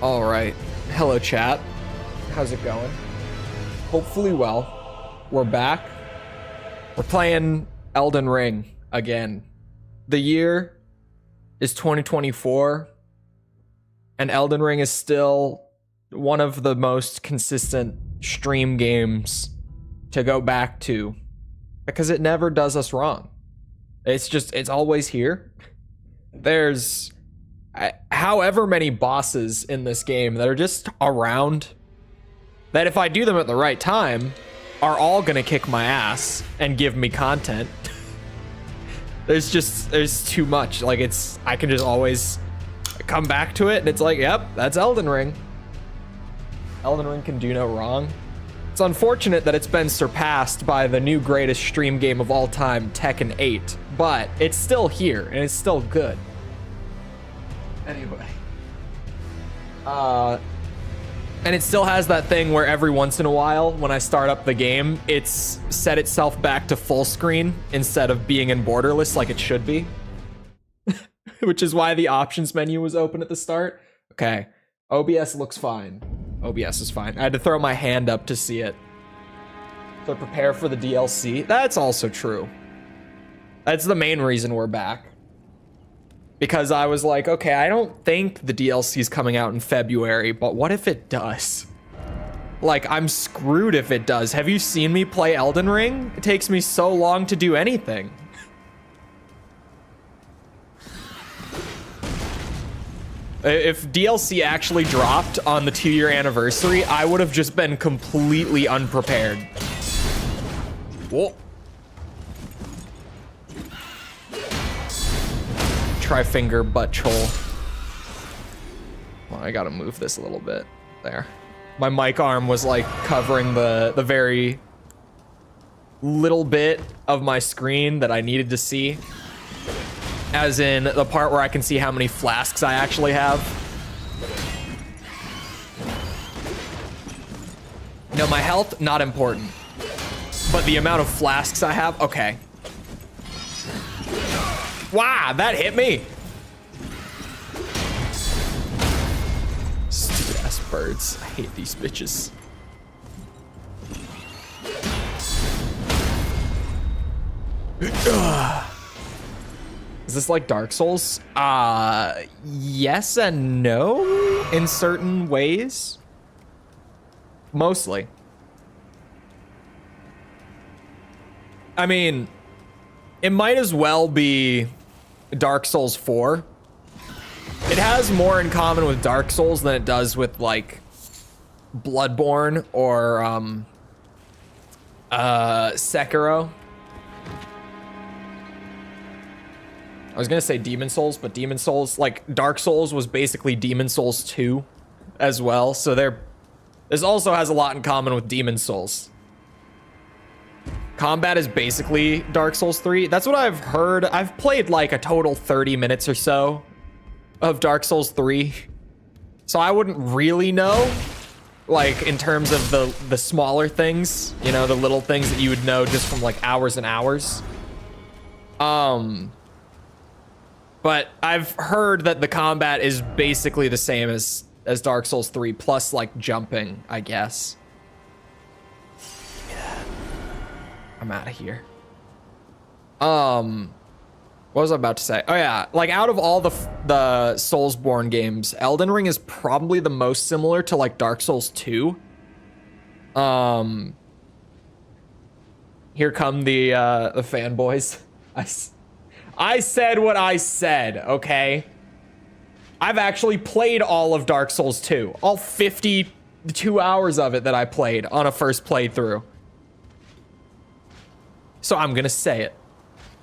All right. Hello, chat. How's it going? Hopefully well. We're back. We're playing Elden Ring again. The year is 2024, and Elden Ring is still one of the most consistent stream games to go back to because it never does us wrong. It's always here. There's however many bosses in this game that are just around that if I do them at the right time are all gonna kick my ass and give me content. There's too much. Like I can just always come back to it and it's like, yep, that's Elden Ring. Elden Ring can do no wrong. It's unfortunate that it's been surpassed by the new greatest stream game of all time, Tekken 8, but it's still here and it's still good. Anyway. And it still has that thing where every once in a while, when I start up the game, it's set itself back to full screen instead of being in borderless like it should be. Which is why the options menu was open at the start. Okay, OBS looks fine. OBS is fine. I had to throw my hand up to see it. So prepare for the DLC. That's also true. That's the main reason we're back. Because I was like, okay, I don't think the DLC is coming out in February, but what if it does? Like, I'm screwed if it does. Have you seen me play Elden Ring? It takes me so long to do anything. If DLC actually dropped on the 2-year anniversary, I would have just been completely unprepared. Whoa. Tri-finger butt Chole. Well, I gotta move this a little bit. There. My mic arm was like covering the very little bit of my screen that I needed to see. As in the part where I can see how many flasks I actually have. No, my health, not important. But the amount of flasks I have, okay. Wow, that hit me. Stupid ass birds. I hate these bitches. Is this like Dark Souls? Yes and no in certain ways. Mostly. I mean, it might as well be Dark Souls 4. It has more in common with Dark Souls than it does with like Bloodborne or Sekiro. I was gonna say Demon Souls, but Demon Souls, like Dark Souls was basically Demon Souls 2 as well. So this also has a lot in common with Demon Souls. Combat is basically Dark Souls 3. That's what I've heard. I've played like a total 30 minutes or so of Dark Souls 3. So I wouldn't really know, like in terms of the smaller things, you know, the little things that you would know just from like hours and hours. But I've heard that the combat is basically the same as Dark Souls 3, plus like jumping, I guess. I'm out of here. What was I about to say? Oh yeah, like out of all the Soulsborne games, Elden Ring is probably the most similar to like Dark Souls 2. Here come the fanboys. I said what I said, okay? I've actually played all of Dark Souls 2. All 52 hours of it that I played on a first playthrough. So I'm gonna say it.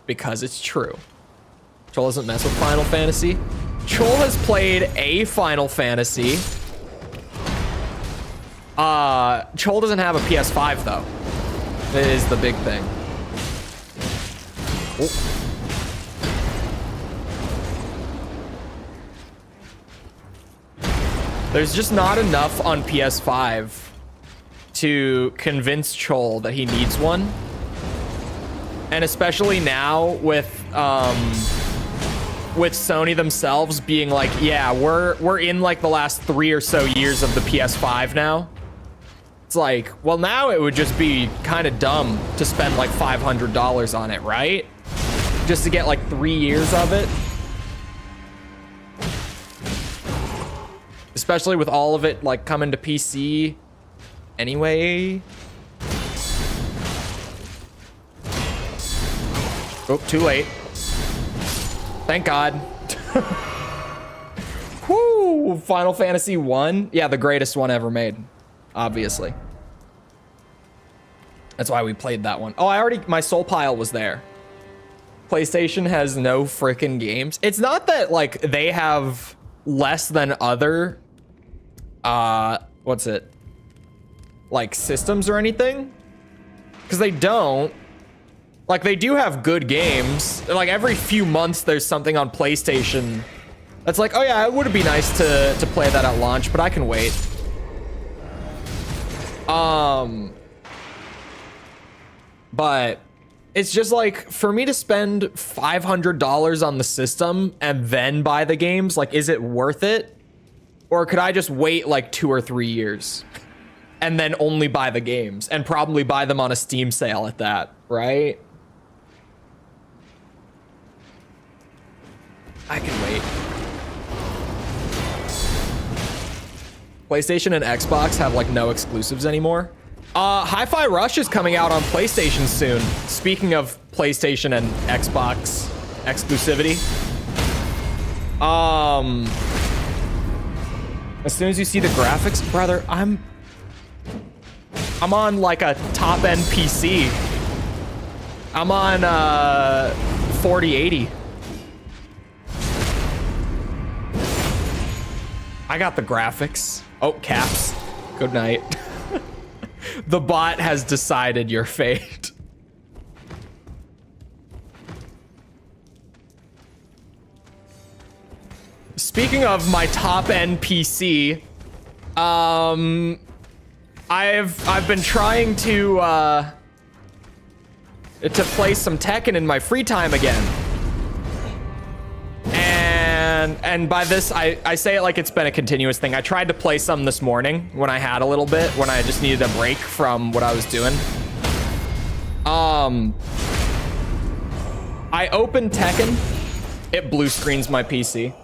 Because it's true. Chole doesn't mess with Final Fantasy. Chole has played a Final Fantasy. Chole doesn't have a PS5 though. That is the big thing. Oh. There's just not enough on PS5 to convince Chole that he needs one. And especially now with with Sony themselves being like, yeah, we're in like the last 3 or so years of the PS5 now. It's like, well, now it would just be kind of dumb to spend like $500 on it, right? Just to get like 3 years of it. Especially with all of it like coming to PC anyway. Oh, too late. Thank God. Woo! Final Fantasy 1. Yeah, the greatest one ever made. Obviously. That's why we played that one. Oh, my soul pile was there. PlayStation has no freaking games. It's not that like they have less than other what's it? Like systems or anything? Because they don't. Like, they do have good games. Like, every few months, there's something on PlayStation that's like, oh yeah, it would be nice to play that at launch, but I can wait. But it's just like, for me to spend $500 on the system and then buy the games, like, is it worth it? Or could I just wait like 2 or 3 years and then only buy the games and probably buy them on a Steam sale at that, right? I can wait. PlayStation and Xbox have like no exclusives anymore. Hi-Fi Rush is coming out on PlayStation soon. Speaking of PlayStation and Xbox exclusivity. As soon as you see the graphics, brother, I'm on like a top-end PC. I'm on 4080. I got the graphics. Oh, caps. Good night. The bot has decided your fate. Speaking of my top-end PC, I've been trying to play some Tekken in my free time again. And by this, I say it like it's been a continuous thing. I tried to play some this morning when I had a little bit, when I just needed a break from what I was doing. I opened Tekken. It blue screens my PC.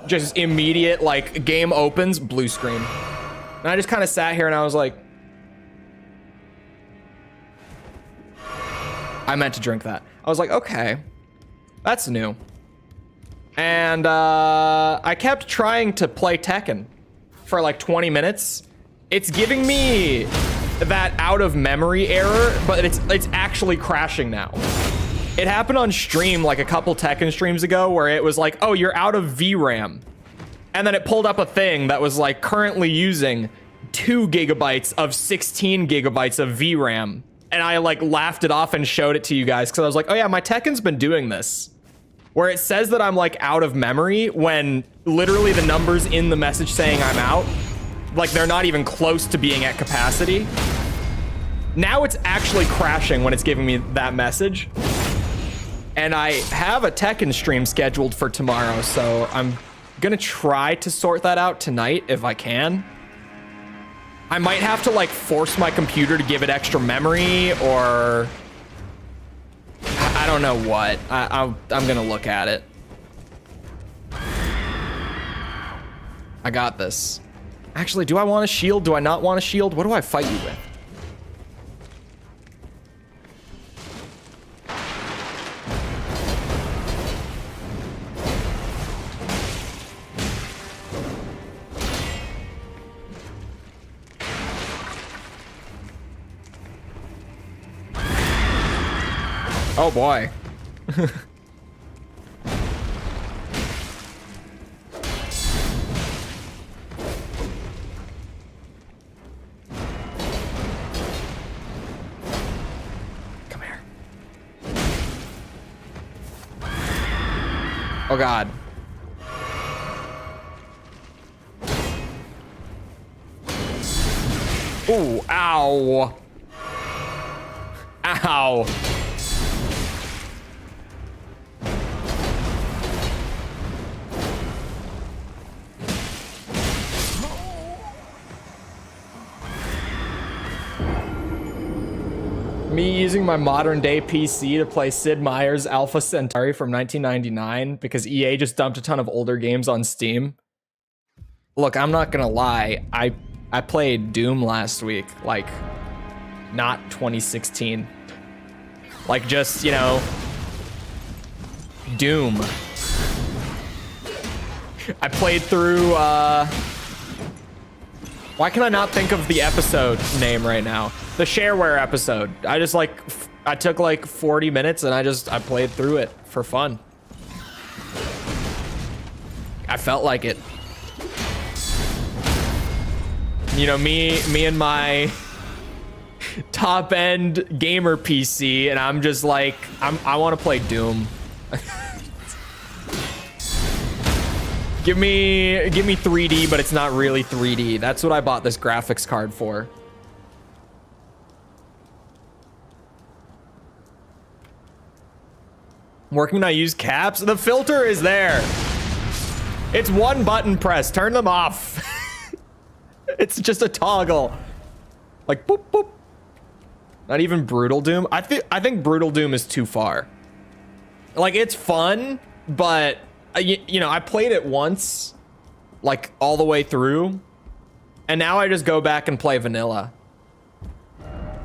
Just immediate, like, game opens, blue screen. And I just kind of sat here and I was like, I meant to drink that. I was like, okay, that's new. And I kept trying to play Tekken for like 20 minutes. It's giving me that out of memory error, but it's actually crashing now. It happened on stream like a couple Tekken streams ago where it was like, oh, you're out of VRAM. And then it pulled up a thing that was like currently using 2 gigabytes of 16 gigabytes of VRAM. And I like laughed it off and showed it to you guys because I was like, oh yeah, my Tekken's been doing this. Where it says that I'm like out of memory when literally the numbers in the message saying I'm out, like they're not even close to being at capacity. Now it's actually crashing when it's giving me that message. And I have a Tekken stream scheduled for tomorrow, so I'm gonna try to sort that out tonight if I can. I might have to like force my computer to give it extra memory, or I don't know what. I'm gonna look at it. I got this. Actually, do I want a shield? Do I not want a shield? What do I fight you with? Oh boy. Come here. Oh God. Ooh, ow. Ow. Me using my modern day PC to play Sid Meier's Alpha Centauri from 1999 because EA just dumped a ton of older games on Steam. Look, I'm not gonna lie. I played Doom last week, like not 2016. Like just, you know, Doom. I played through, why can I not think of the episode name right now? The shareware episode. I took like 40 minutes and I played through it for fun. I felt like it. You know, me and my top end gamer PC, and I'm just like, I want to play Doom. Give me 3D, but it's not really 3D. That's what I bought this graphics card for. Where can I use caps? The filter is there. It's one button press. Turn them off. It's just a toggle. Like boop boop. Not even Brutal Doom. I think Brutal Doom is too far. Like it's fun, but you know, I played it once, like all the way through, and now I just go back and play vanilla.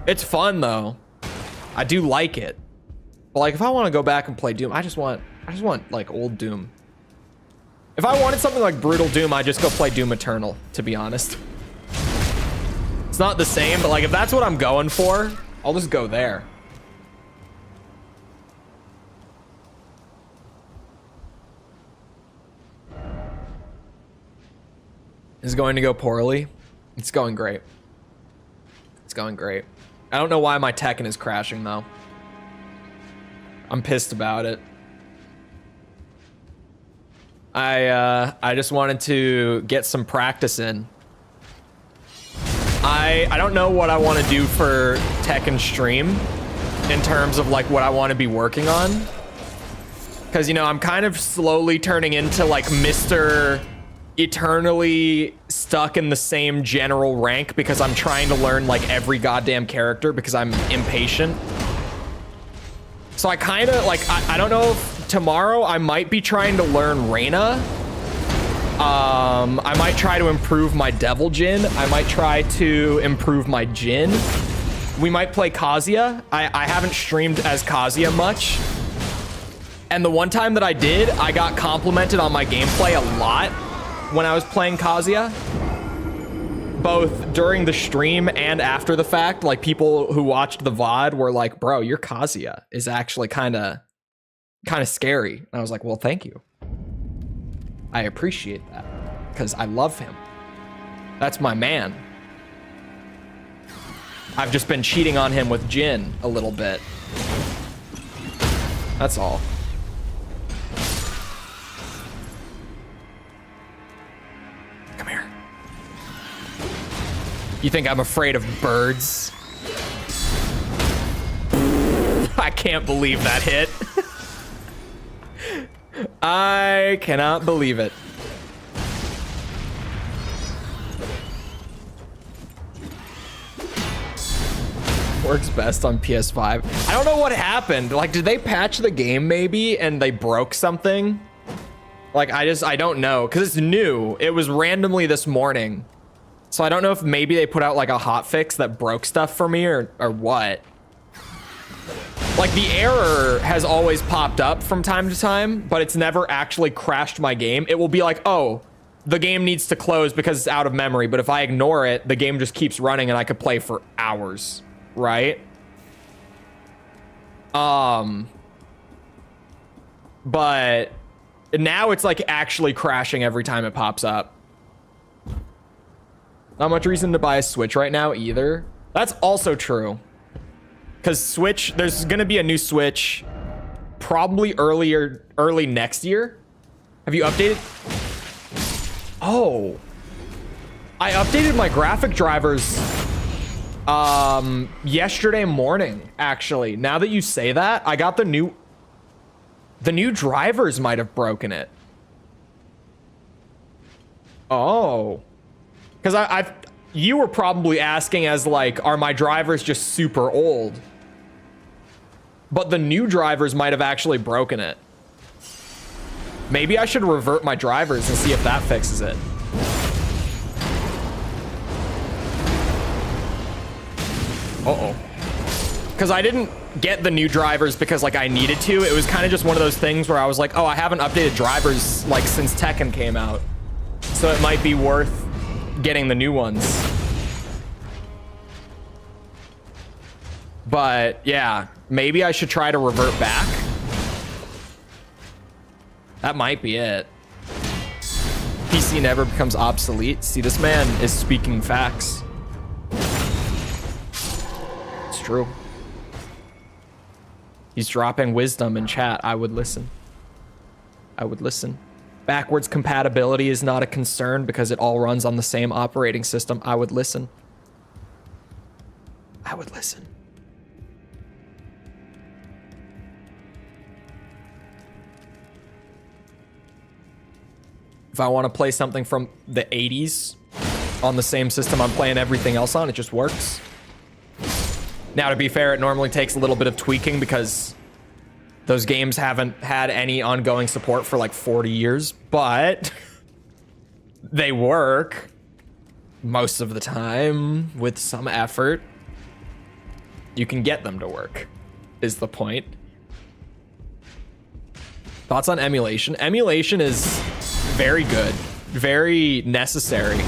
It's fun though. I do like it. But like if I want to go back and play Doom, I just want like old Doom. If I wanted something like Brutal Doom, I'd just go play Doom Eternal, to be honest. It's not the same, but like if that's what I'm going for, I'll just go there. Is it going to go poorly? It's going great. It's going great. I don't know why my Tekken is crashing though. I'm pissed about it. I just wanted to get some practice in. I don't know what I want to do for Tekken stream in terms of like what I want to be working on. Because, you know, I'm kind of slowly turning into like Mr. Eternally stuck in the same general rank because I'm trying to learn like every goddamn character because I'm impatient. So I kind of like, I don't know if tomorrow I might be trying to learn Reina. I might try to improve my Devil Jin. I might try to improve my Jin. We might play Kazuya. I haven't streamed as Kazuya much. And the one time that I did, I got complimented on my gameplay a lot when I was playing Kazuya. Both during the stream and after the fact. Like people who watched the VOD were like, bro, your Kazuya is actually kind of scary. And I was like, well, thank you. I appreciate that because I love him. That's my man. I've just been cheating on him with Jin a little bit. That's all. Come here. You think I'm afraid of birds? I can't believe that hit. I cannot believe it. Works best on PS5. I don't know what happened. Like, did they patch the game maybe and they broke something? Like, I don't know because it's new. It was randomly this morning. So I don't know if maybe they put out like a hotfix that broke stuff for me or what. Like the error has always popped up from time to time, but it's never actually crashed my game. It will be like, oh, the game needs to close because it's out of memory. But if I ignore it, the game just keeps running and I could play for hours, right? But now it's like actually crashing every time it pops up. Not much reason to buy a Switch right now either. That's also true. Because Switch, there's going to be a new Switch probably early next year. Have you updated? Oh. I updated my graphic drivers yesterday morning, actually. Now that you say that, I got the new drivers might have broken it. Oh. Because you were probably asking as like, are my drivers just super old? but the new drivers might have actually broken it. Maybe I should revert my drivers and see if that fixes it. Uh-oh. Because I didn't get the new drivers because like I needed to. It was kind of just one of those things where I was like, oh, I haven't updated drivers like since Tekken came out. So it might be worth getting the new ones. But yeah, maybe I should try to revert back. That might be it. PC never becomes obsolete. See, this man is speaking facts. It's true. He's dropping wisdom in chat. I would listen. I would listen. Backwards compatibility is not a concern because it all runs on the same operating system. I would listen. I would listen. If I want to play something from the 80s on the same system I'm playing everything else on, it just works. Now, to be fair, it normally takes a little bit of tweaking because those games haven't had any ongoing support for like 40 years, but they work most of the time with some effort. You can get them to work, is the point. Thoughts on emulation? Emulation is very good, very necessary.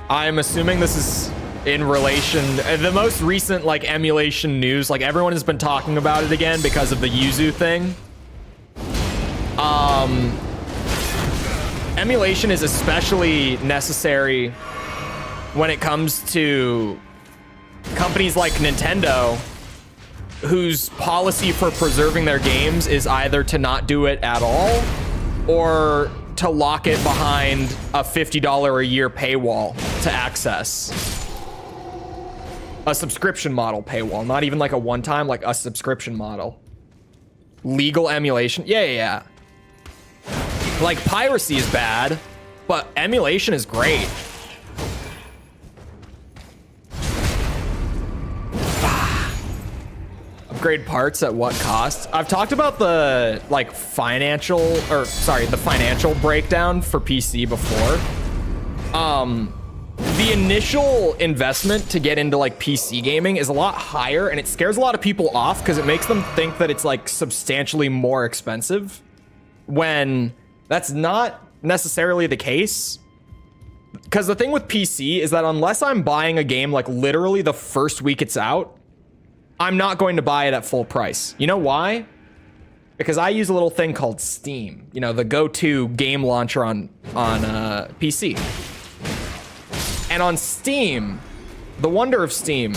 I'm assuming this is in relation, the most recent like emulation news, like everyone has been talking about it again because of the Yuzu thing. Emulation is especially necessary when it comes to companies like Nintendo, whose policy for preserving their games is either to not do it at all or to lock it behind a $50 a year paywall to access. A subscription model paywall, not even like a one-time, like a subscription model. Legal emulation, yeah. Like piracy is bad, but emulation is great. Upgrade parts at what cost? I've talked about the like financial breakdown for PC before. The initial investment to get into like PC gaming is a lot higher, and it scares a lot of people off because it makes them think that it's like substantially more expensive when that's not necessarily the case. Because the thing with PC is that unless I'm buying a game like literally the first week it's out, I'm not going to buy it at full price. You know why? Because I use a little thing called Steam, you know, the go-to game launcher on PC. And on Steam, the wonder of Steam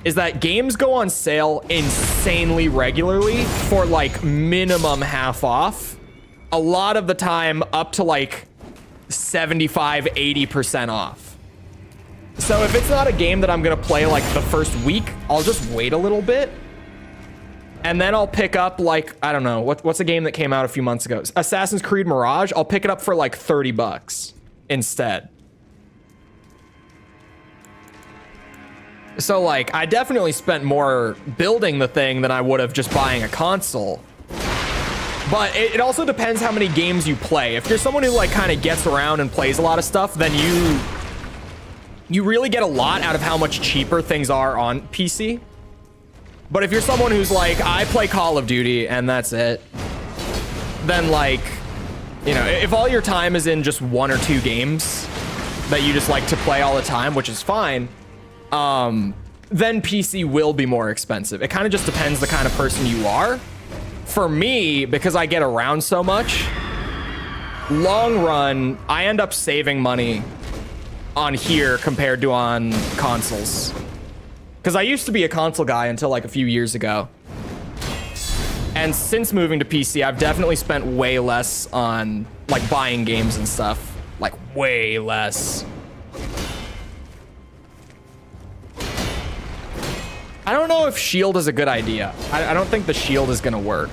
is that games go on sale insanely regularly for like minimum half off. A lot of the time up to like 75, 80% off. So if it's not a game that I'm gonna play like the first week, I'll just wait a little bit. And then I'll pick up like, I don't know, what's a game that came out a few months ago? Assassin's Creed Mirage, I'll pick it up for like 30 bucks instead. So like, I definitely spent more building the thing than I would have just buying a console. But it also depends how many games you play. If you're someone who like kind of gets around and plays a lot of stuff, then you really get a lot out of how much cheaper things are on PC. But if you're someone who's like, I play Call of Duty and that's it, then like, you know, if all your time is in just one or two games that you just like to play all the time, which is fine, then PC will be more expensive. It kind of just depends the kind of person you are. For me, because I get around so much, long run, I end up saving money on here compared to on consoles. Because I used to be a console guy until like a few years ago. And since moving to PC, I've definitely spent way less on like buying games and stuff. Like way less. I don't know if shield is a good idea. I don't think the shield is gonna work.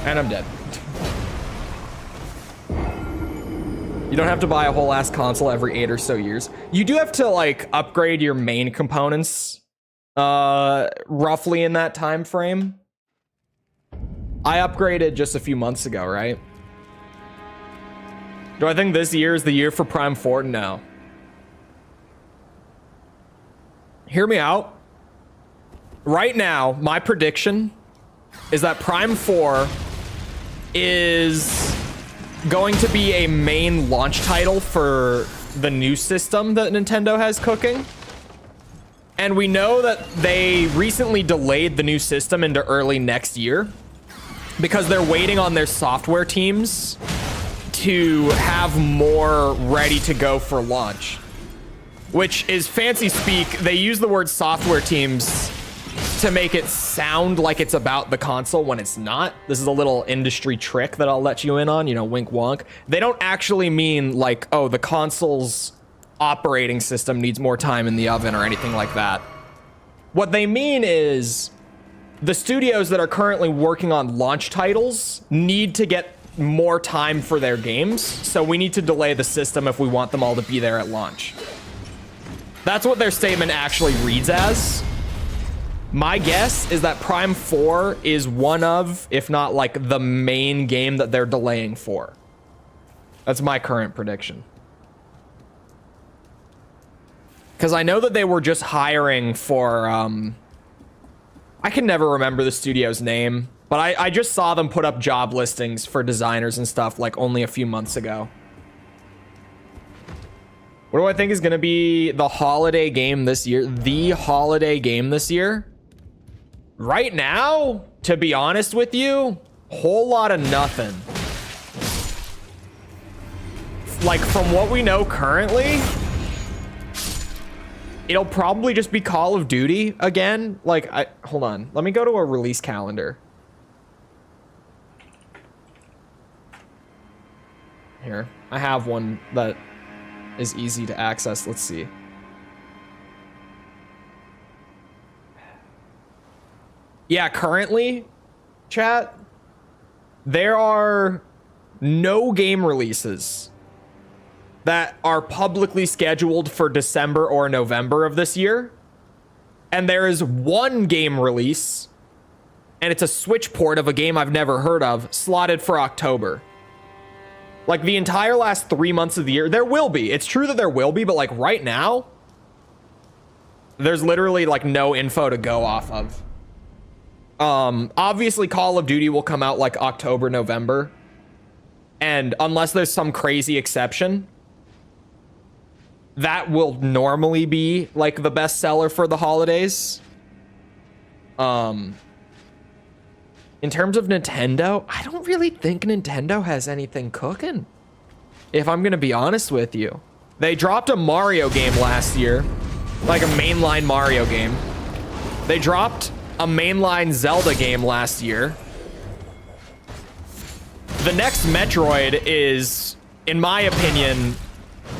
And I'm dead. You don't have to buy a whole ass console every 8 or so years. You do have to like upgrade your main components roughly in that time frame. I upgraded just a few months ago, right? Do I think this year is the year for Prime 4? No. Hear me out. Right now, my prediction is that Prime 4 is going to be a main launch title for the new system that Nintendo has cooking. And we know that they recently delayed the new system into early next year because they're waiting on their software teams to have more ready to go for launch, which is fancy speak. They use the word software teams to make it sound like it's about the console when it's not. This is a little industry trick that I'll let you in on, you know, wink wonk. They don't actually mean like, oh, the console's operating system needs more time in the oven or anything like that. What they mean is the studios that are currently working on launch titles need to get more time for their games, so we need to delay the system if we want them all to be there at launch. That's what their statement actually reads as. My guess is that Prime 4 is one of, if not like the main game that they're delaying for. That's my current prediction. Because I know that they were just hiring for, I can never remember the studio's name, but I just saw them put up job listings for designers and stuff like only a few months ago. What do I think is going to be the holiday game this year? The holiday game this year? Right now, to be honest with you, whole lot of nothing. Like, from what we know currently, it'll probably just be Call of Duty again. Like, hold on. Let me go to a release calendar. Here. I have one that is easy to access. Let's see. Yeah, currently, chat, there are no game releases that are publicly scheduled for December or November of this year. And there is one game release, and it's a Switch port of a game I've never heard of, slotted for October. Like, the entire last 3 months of the year, there will be. It's true that there will be, but like right now, there's literally like no info to go off of. Obviously Call of Duty will come out like October, November. And unless there's some crazy exception, that will normally be like the best seller for the holidays. In terms of Nintendo, I don't really think Nintendo has anything cooking, if I'm gonna be honest with you. They dropped a Mario game last year, like a mainline Mario game. They dropped a mainline Zelda game last year. The next Metroid is, in my opinion,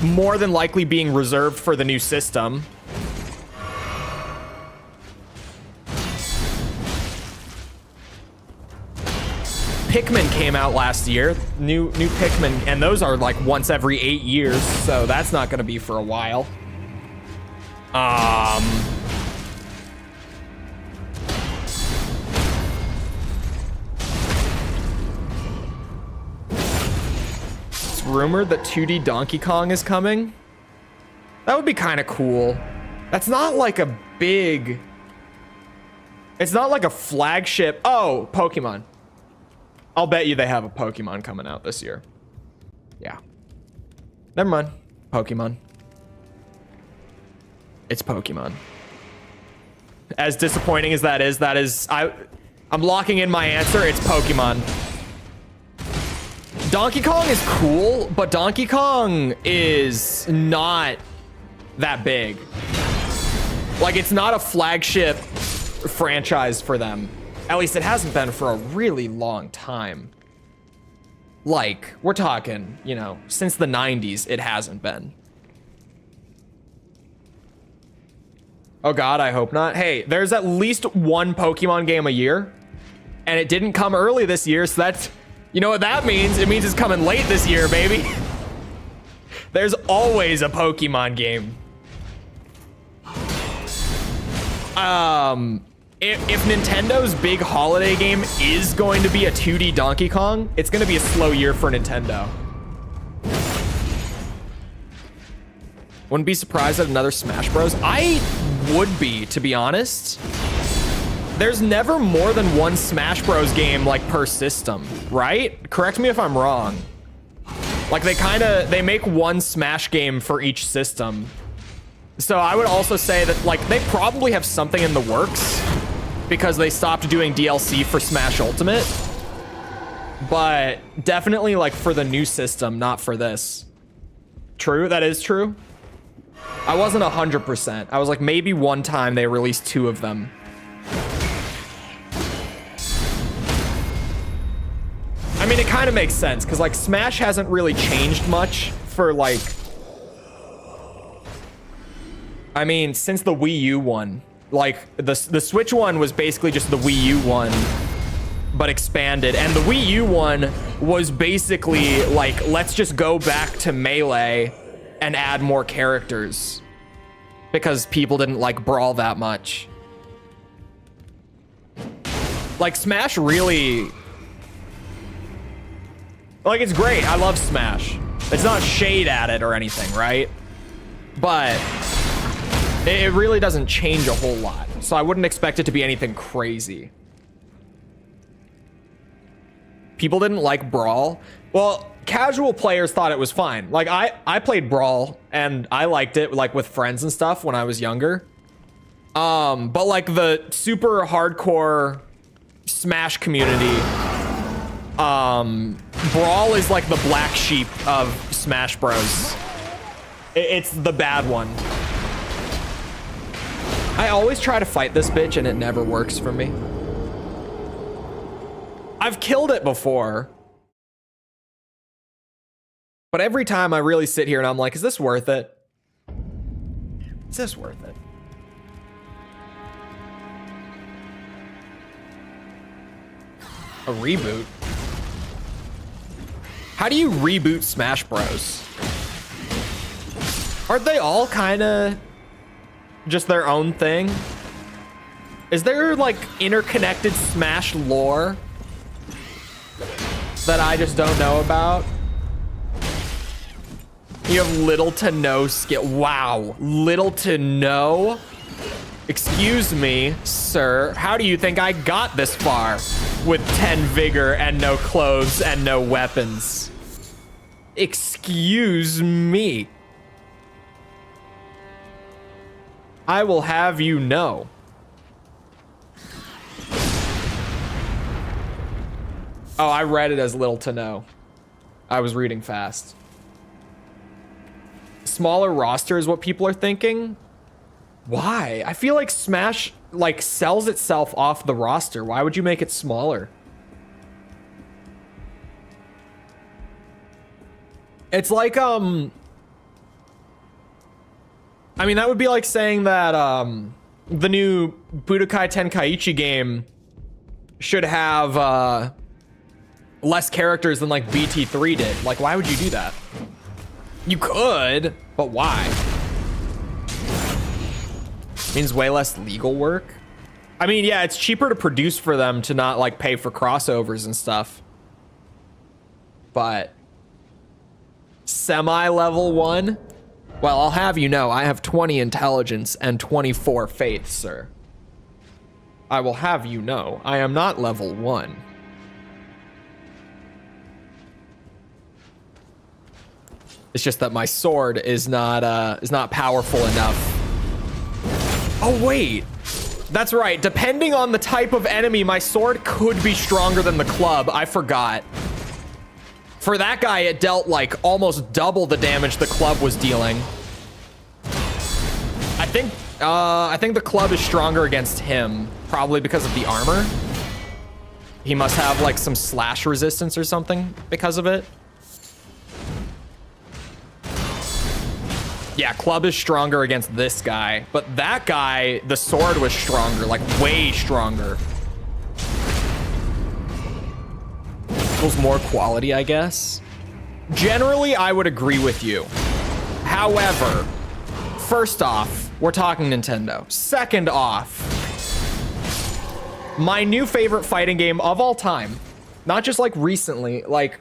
more than likely being reserved for the new system. Pikmin came out last year, new Pikmin, and those are like once every 8 years, so that's not gonna be for a while. It's rumored that 2D Donkey Kong is coming. That would be kind of cool. That's not like a big... It's not like a flagship... Oh, Pokemon. I'll bet you they have a Pokemon coming out this year. Yeah. Never mind. Pokemon. It's Pokemon. As disappointing as that is... I'm locking in my answer. It's Pokemon. Donkey Kong is cool, but Donkey Kong is not that big. Like, it's not a flagship franchise for them. At least it hasn't been for a really long time. Like, we're talking, you know, since the 90s, it hasn't been. Oh God, I hope not. Hey, there's at least one Pokemon game a year, and it didn't come early this year, so that's... You know what that means? It means it's coming late this year, baby. There's always a Pokemon game. If Nintendo's big holiday game is going to be a 2D Donkey Kong, it's going to be a slow year for Nintendo. Wouldn't be surprised at another Smash Bros. I would be, to be honest. There's never more than one Smash Bros game like per system, right? Correct me if I'm wrong. Like they make one Smash game for each system. So I would also say that like they probably have something in the works because they stopped doing DLC for Smash Ultimate. But definitely like for the new system, not for this. True, that is true. I wasn't 100%. I was like, maybe one time they released 2 of them. I mean, it kind of makes sense because like Smash hasn't really changed much for like, I mean, since the Wii U one. Like the Switch one was basically just the Wii U one, but expanded. And the Wii U one was basically like, let's just go back to Melee and add more characters because people didn't like Brawl that much. Like Smash really, like it's great. I love Smash. It's not shade at it or anything, right? But it really doesn't change a whole lot. So I wouldn't expect it to be anything crazy. People didn't like Brawl. Well, casual players thought it was fine. Like I played Brawl and I liked it like with friends and stuff when I was younger. But like the super hardcore Smash community, Brawl is like the black sheep of Smash Bros. It's the bad one. I always try to fight this bitch and it never works for me. I've killed it before. But every time I really sit here and I'm like, is this worth it? Is this worth it? A reboot? How do you reboot Smash Bros? Aren't they all kind of just their own thing? Is there like interconnected Smash lore that I just don't know about? You have little to no skill. Wow, little to no? Excuse me, sir. How do you think I got this far with 10 vigor and no clothes and no weapons? Excuse me. I will have you know. Oh, I read it as little to no. I was reading fast. Smaller roster is what people are thinking. Why? I feel like Smash like sells itself off the roster. Why would you make it smaller? It's like I mean, that would be like saying that the new Budokai Tenkaichi game should have less characters than like BT3 did. Like, why would you do that? You could, but why? Means way less legal work. I mean, yeah, it's cheaper to produce for them to not like pay for crossovers and stuff. But semi-level 1? Well, I'll have you know, I have 20 intelligence and 24 faith, sir. I will have you know, I am not level 1. It's just that my sword is not powerful enough. Oh wait, that's right. Depending on the type of enemy, my sword could be stronger than the club. I forgot. For that guy, it dealt like almost double the damage the club was dealing. I think the club is stronger against him, probably because of the armor. He must have like some slash resistance or something because of it. Yeah, club is stronger against this guy, but that guy, the sword was stronger, like way stronger. Equals more quality, I guess. Generally, I would agree with you. However, first off, we're talking Nintendo. Second off, my new favorite fighting game of all time, not just like recently, like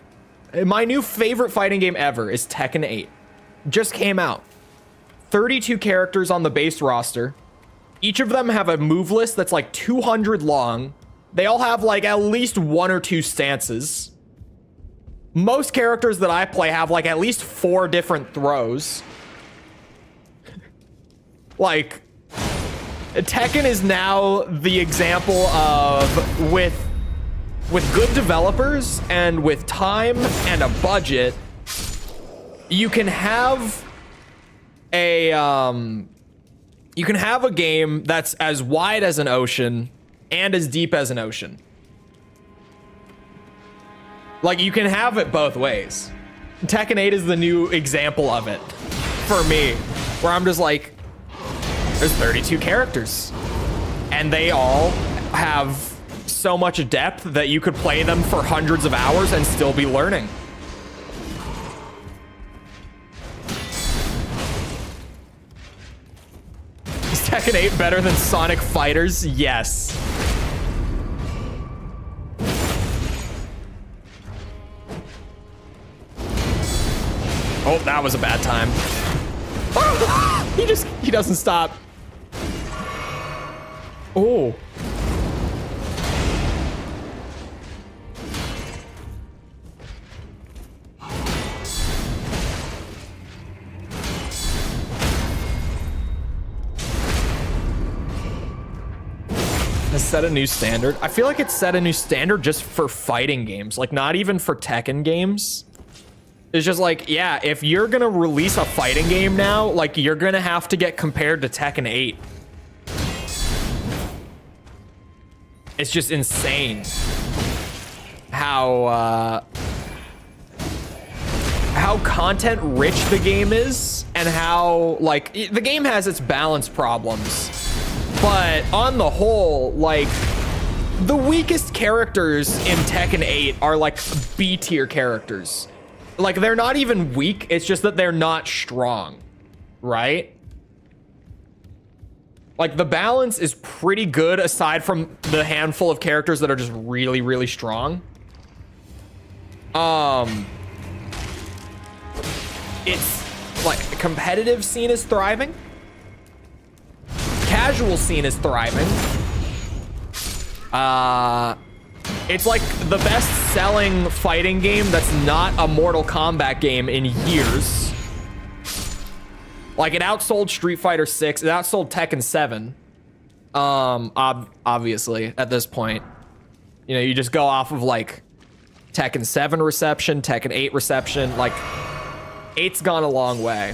my new favorite fighting game ever is Tekken 8. Just came out. 32 characters on the base roster. Each of them have a move list that's like 200 long. They all have like at least 1 or 2 stances. Most characters that I play have like at least 4 different throws. Like, Tekken is now the example of with good developers and with time and a budget, you can have a game that's as wide as an ocean and as deep as an ocean. Like, you can have it both ways. Tekken 8 is the new example of it for me, where I'm just like, there's 32 characters and they all have so much depth that you could play them for hundreds of hours and still be learning. Is Tekken 8 better than Sonic Fighters? Yes. Oh, that was a bad time. He doesn't stop. Oh. Has set a new standard. I feel like it's set a new standard just for fighting games, like not even for Tekken games. It's just like, yeah, if you're gonna release a fighting game now, like you're gonna have to get compared to Tekken 8. It's just insane how content rich the game is, and how like the game has its balance problems. But on the whole, like, the weakest characters in Tekken 8 are like B tier characters. Like, they're not even weak, it's just that they're not strong, right? Like, the balance is pretty good aside from the handful of characters that are just really, really strong. It's like, the competitive scene is thriving. Casual scene is thriving. It's like the best-selling fighting game that's not a Mortal Kombat game in years. Like, it outsold Street Fighter 6, it outsold Tekken 7. Obviously, at this point. You know, you just go off of, like, Tekken 7 reception, Tekken 8 reception. Like, 8's gone a long way.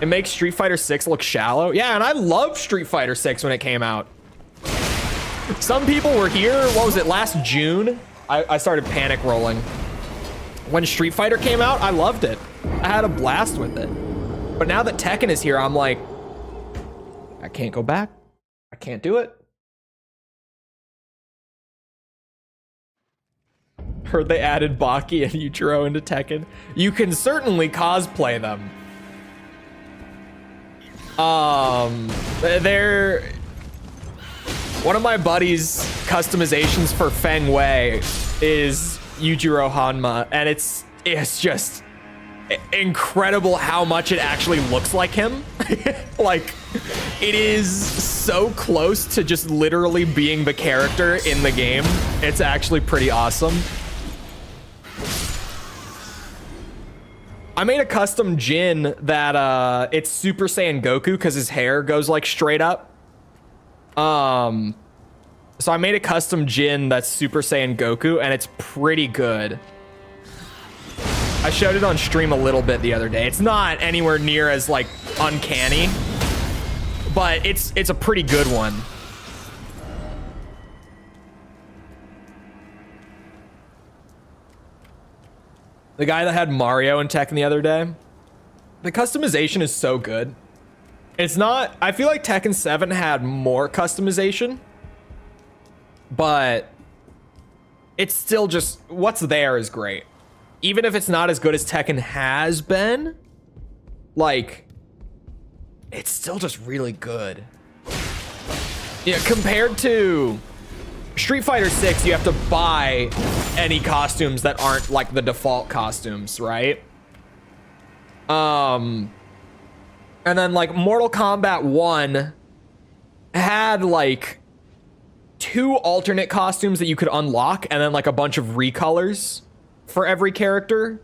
It makes Street Fighter 6 look shallow. Yeah, and I loved Street Fighter 6 when it came out. Some people were here, what was it, last June? I started panic rolling. When Street Fighter came out, I loved it. I had a blast with it. But now that Tekken is here, I'm like, I can't go back. I can't do it. Heard they added Baki and Yujiro into Tekken. You can certainly cosplay them. They're one of my buddy's customizations for Feng Wei is Yujiro Hanma, and it's just incredible how much it actually looks like him. Like, it is so close to just literally being the character in the game. It's actually pretty awesome. I made a custom Jin that it's Super Saiyan Goku because his hair goes like straight up. So I made a custom Jin that's Super Saiyan Goku, and it's pretty good. I showed it on stream a little bit the other day. It's not anywhere near as like uncanny, but it's a pretty good one. The guy that had Mario in Tekken the other day, the customization is so good. It's not, I feel like Tekken 7 had more customization, but it's still just, what's there is great. Even if it's not as good as Tekken has been, like, it's still just really good. Yeah, compared to Street Fighter 6, you have to buy any costumes that aren't like the default costumes, right? And then like Mortal Kombat 1 had like 2 alternate costumes that you could unlock, and then like a bunch of recolors for every character.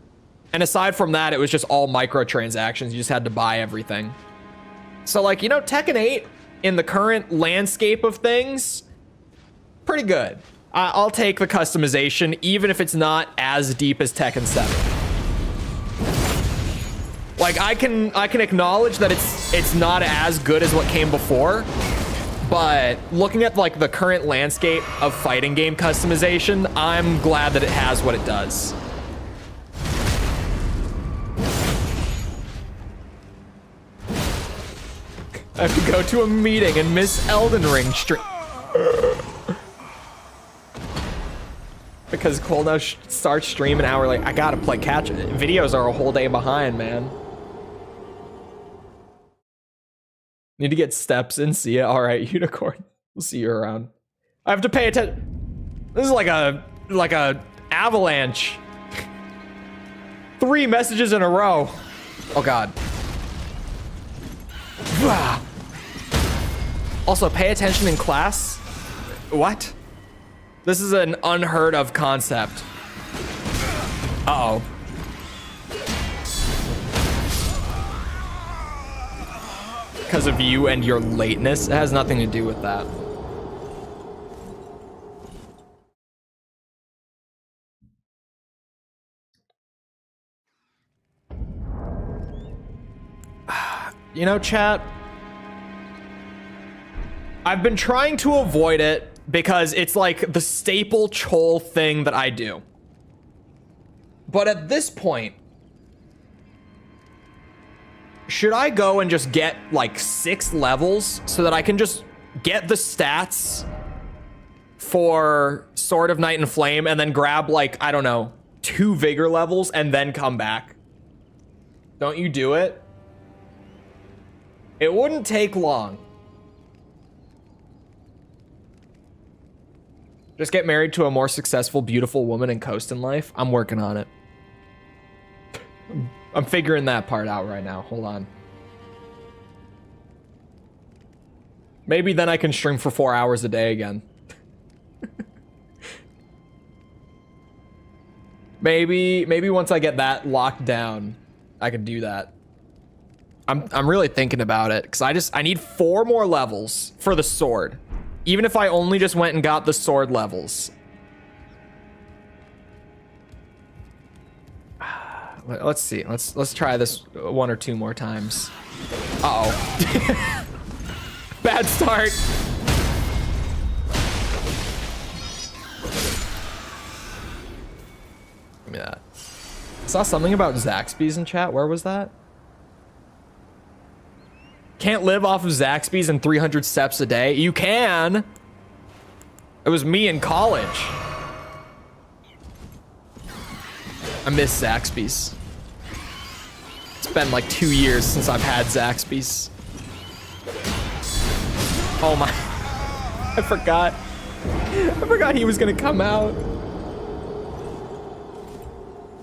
And aside from that, it was just all microtransactions. You just had to buy everything. So like, you know, Tekken 8 in the current landscape of things, pretty good. I'll take the customization, even if it's not as deep as Tekken 7. Like, I can acknowledge that it's not as good as what came before, but looking at like the current landscape of fighting game customization, I'm glad that it has what it does. I have to go to a meeting and miss Elden Ring stream. Because Cole now starts stream an hour late. I gotta play catch. Videos are a whole day behind, man. Need to get steps in. See ya. All right, Unicorn. We'll see you around. I have to pay attention. This is like a avalanche. 3 messages in a row. Oh God. Also, pay attention in class. What? This is an unheard of concept. Uh-oh. Because of you and your lateness. It has nothing to do with that. You know, chat, I've been trying to avoid it because it's like the staple Chole thing that I do. But at this point, should I go and just get like 6 levels so that I can just get the stats for Sword of Night and Flame and then grab like, I don't know, 2 Vigor levels and then come back? Don't you do it? It wouldn't take long. Just get married to a more successful, beautiful woman and coast in life. I'm working on it. I'm figuring that part out right now. Hold on. Maybe then I can stream for 4 hours a day again. Maybe once I get that locked down, I can do that. I'm really thinking about it because I need 4 more levels for the sword. Even if I only just went and got the sword levels. Let's see. Let's try this 1 or 2 more times. Uh-oh. Bad start. Give me that. I saw something about Zaxby's in chat. Where was that? Can't live off of Zaxby's and 300 steps a day. You can. It was me in college. I miss Zaxby's. It's been like 2 years since I've had Zaxby's. Oh my. I forgot he was gonna come out.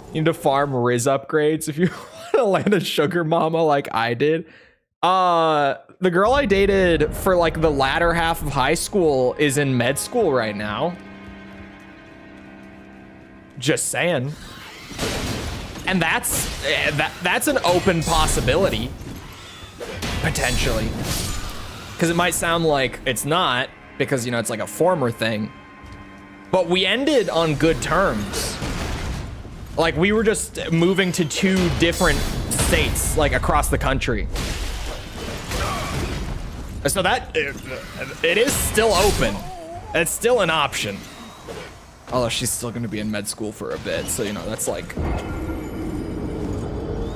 You need to farm Riz upgrades if you want to land a sugar mama like I did. The girl I dated for like the latter half of high school is in med school right now. Just saying. And that's an open possibility. Potentially. Because it might sound like it's not, because, you know, it's like a former thing. But we ended on good terms. Like, we were just moving to 2 different states, like, across the country. So that, it is still open. It's still an option. Although she's still gonna be in med school for a bit, so, you know, that's like...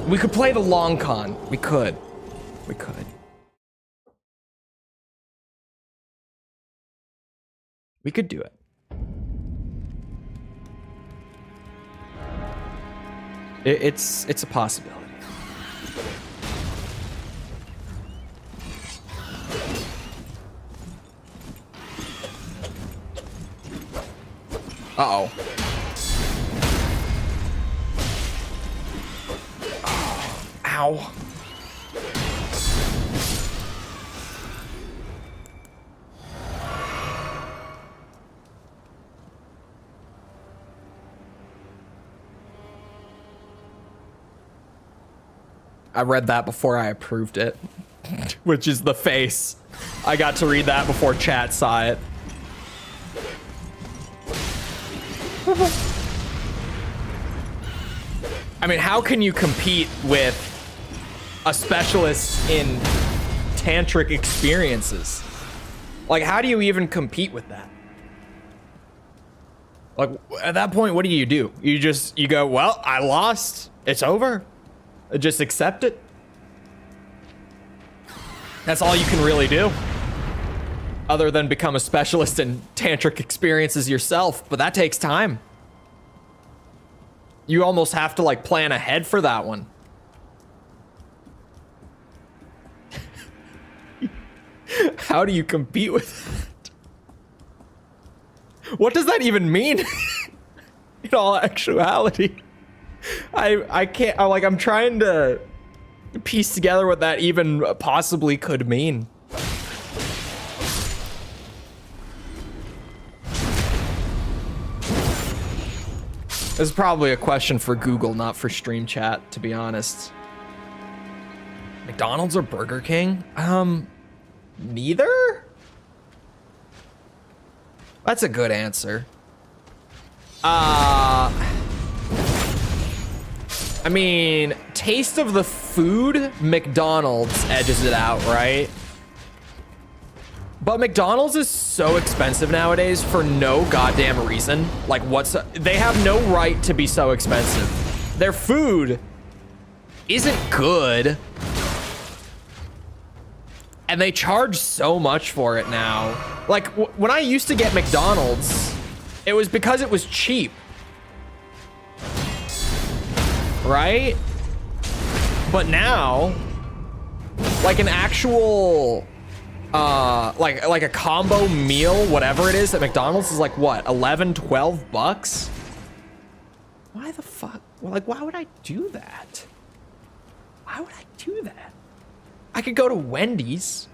We could play the long con. We could. We could. We could do it. It's a possibility. Uh-oh. Ow. I read that before I approved it, which is the face. I got to read that before chat saw it. I mean, how can you compete with a specialist in tantric experiences? Like, how do you even compete with that? Like, at that point, what do? You go, well, I lost. It's over. Just accept it. That's all you can really do. Other than become a specialist in tantric experiences yourself, but that takes time. You almost have to like plan ahead for that one. How do you compete with that? What does that even mean? In all actuality, I can't. I'm trying to piece together what that even possibly could mean. This is probably a question for Google, not for stream chat, to be honest. McDonald's or Burger King? Neither? That's a good answer. I mean, taste of the food, McDonald's edges it out, right? But McDonald's is so expensive nowadays for no goddamn reason. Like, they have no right to be so expensive. Their food isn't good. And they charge so much for it now. Like, when I used to get McDonald's, it was because it was cheap. Right? But now, like an actual, like a combo meal, whatever it is at McDonald's is like what, 11, 12 bucks? Why the fuck? Well, like, why would I do that? Why would I do that? I could go to Wendy's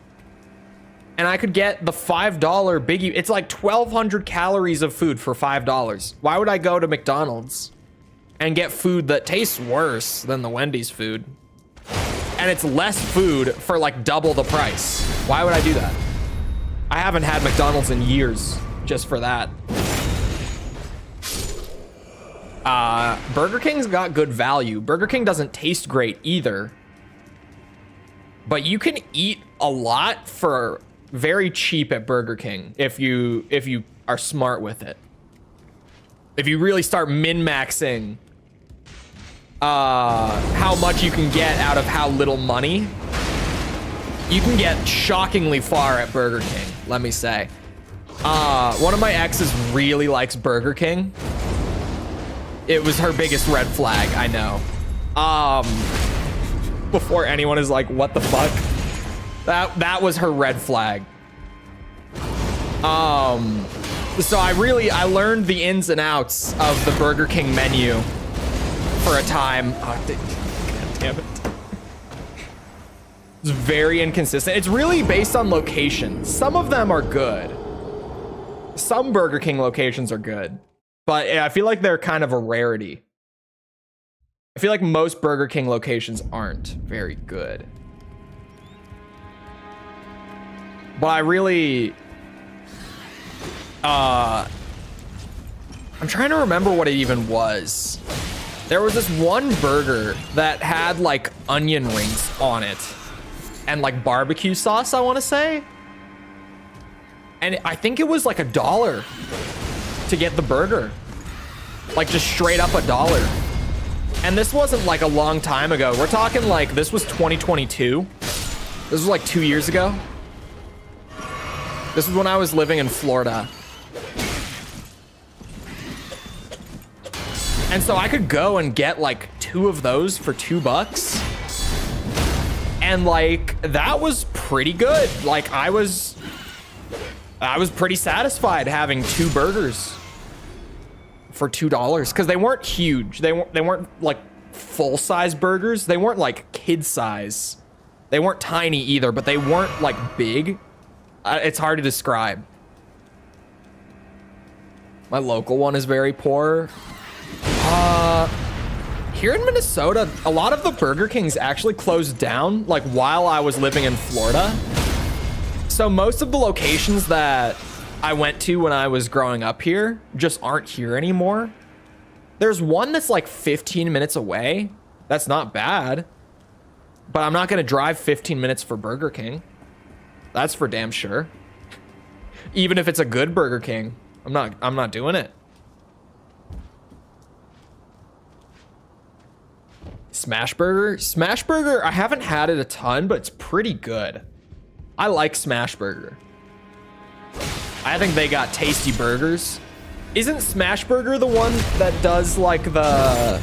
and I could get the $5 Biggie. It's like 1,200 calories of food for $5. Why would I go to McDonald's and get food that tastes worse than the Wendy's food? And it's less food for like double the price. Why would I do that? I haven't had McDonald's in years just for that. Burger King's got good value. Burger King doesn't taste great either. But you can eat a lot for very cheap at Burger King if you are smart with it. If you really start min-maxing how much you can get out of how little money, you can get shockingly far at Burger King, let me say. One of my exes really likes Burger King. It was her biggest red flag, I know. Before anyone is like, what the fuck? That was her red flag. So I learned the ins and outs of the Burger King menu for a time. Oh, God damn it. It's very inconsistent. It's really based on location. Some of them are good. Some Burger King locations are good, but I feel like they're kind of a rarity. I feel like most Burger King locations aren't very good. But I really... I'm trying to remember what it even was. There was this one burger that had like onion rings on it and like barbecue sauce, I want to say. And I think it was like $1 to get the burger. Like just straight up $1. And this wasn't like a long time ago. We're talking like, this was 2022. This was like 2 years ago. This was when I was living in Florida. And so I could go and get like 2 of those for $2. And like, that was pretty good. Like I was pretty satisfied having 2 burgers. for $2 because they weren't huge. They weren't like full-size burgers. They weren't like kid size. They weren't tiny either, but they weren't like big. It's hard to describe. My local one is very poor. Here in Minnesota, a lot of the Burger Kings actually closed down like while I was living in Florida. So most of the locations that I went to when I was growing up here just aren't here anymore. There's one that's like 15 minutes away. That's not bad. But I'm not gonna drive 15 minutes for Burger King. That's for damn sure. Even if it's a good Burger King, I'm not doing it. Smash Burger? Smash Burger, I haven't had it a ton, but it's pretty good. I like Smash Burger. I think they got tasty burgers. Isn't Smash Burger the one that does like the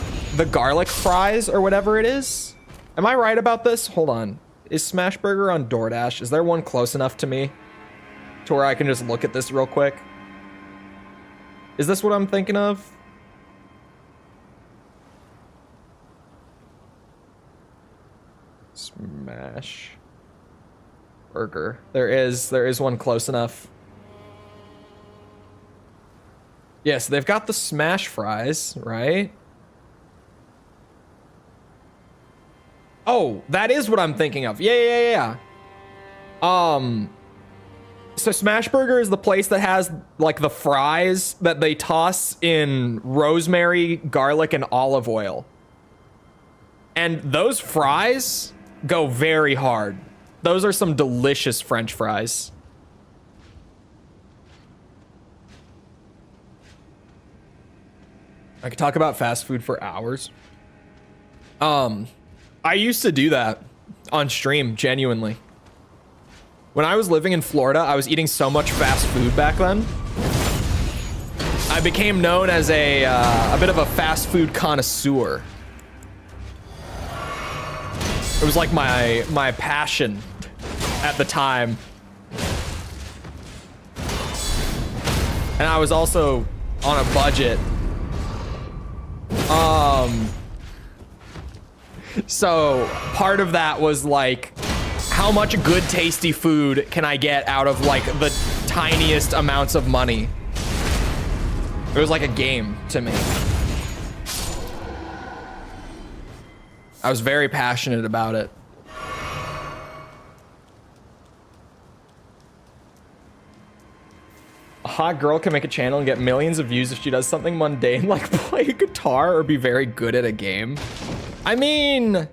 garlic fries or whatever it is? Am I right about this? Hold on. Is Smash Burger on DoorDash? Is there one close enough to me to where I can just look at this real quick? Is this what I'm thinking of? Smash Burger. There is one close enough. Yes, they've got the smash fries, right? Oh, that is what I'm thinking of. Yeah. So Smash Burger is the place that has like the fries that they toss in rosemary, garlic, and olive oil. And those fries go very hard. Those are some delicious French fries. I could talk about fast food for hours. I used to do that on stream, genuinely. When I was living in Florida, I was eating so much fast food back then. I became known as a bit of a fast food connoisseur. It was like my passion at the time. And I was also on a budget. So part of that was like, how much good tasty food can I get out of like the tiniest amounts of money? It was like a game to me. I was very passionate about it. A hot girl can make a channel and get millions of views if she does something mundane like play guitar or be very good at a game. I mean,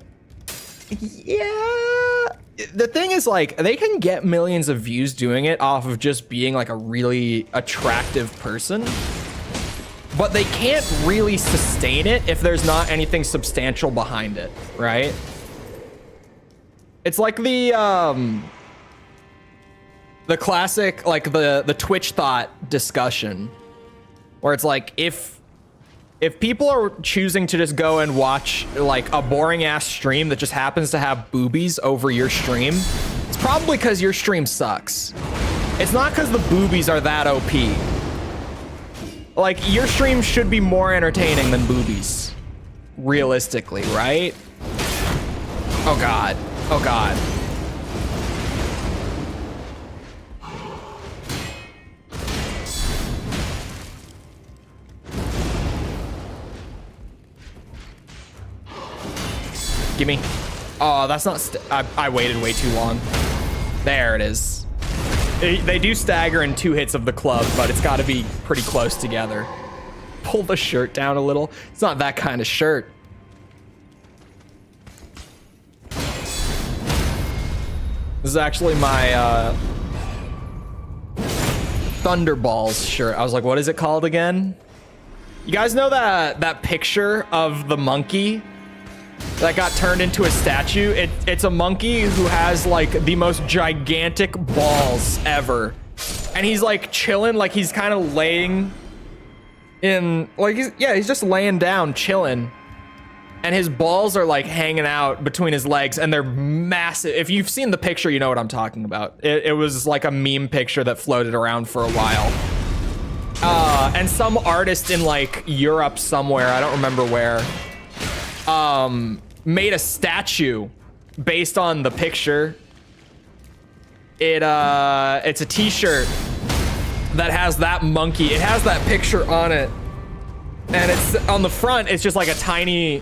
yeah. The thing is, like, they can get millions of views doing it off of just being like a really attractive person, but they can't really sustain it if there's not anything substantial behind it, right? It's like the classic, like the Twitch thought discussion, where it's like, if people are choosing to just go and watch like a boring ass stream that just happens to have boobies over your stream, it's probably because your stream sucks. It's not because the boobies are that OP. Like, your stream should be more entertaining than boobies, realistically, right? Oh God, oh God. Gimme. Oh, that's not, I waited way too long. There it is. They do stagger in 2 hits of the club, but it's gotta be pretty close together. Pull the shirt down a little. It's not that kind of shirt. This is actually my Thunderballs shirt. I was like, what is it called again? You guys know that picture of the monkey that got turned into a statue? It's a monkey who has like the most gigantic balls ever. And he's like chilling, like he's kind of laying in, like he's just laying down, chilling. And his balls are like hanging out between his legs and they're massive. If you've seen the picture, you know what I'm talking about. It was like a meme picture that floated around for a while. and some artist in like Europe somewhere, I don't remember where, made a statue based on the picture. It's a t-shirt that has that monkey. It has that picture on it. And it's on the front, it's just like a tiny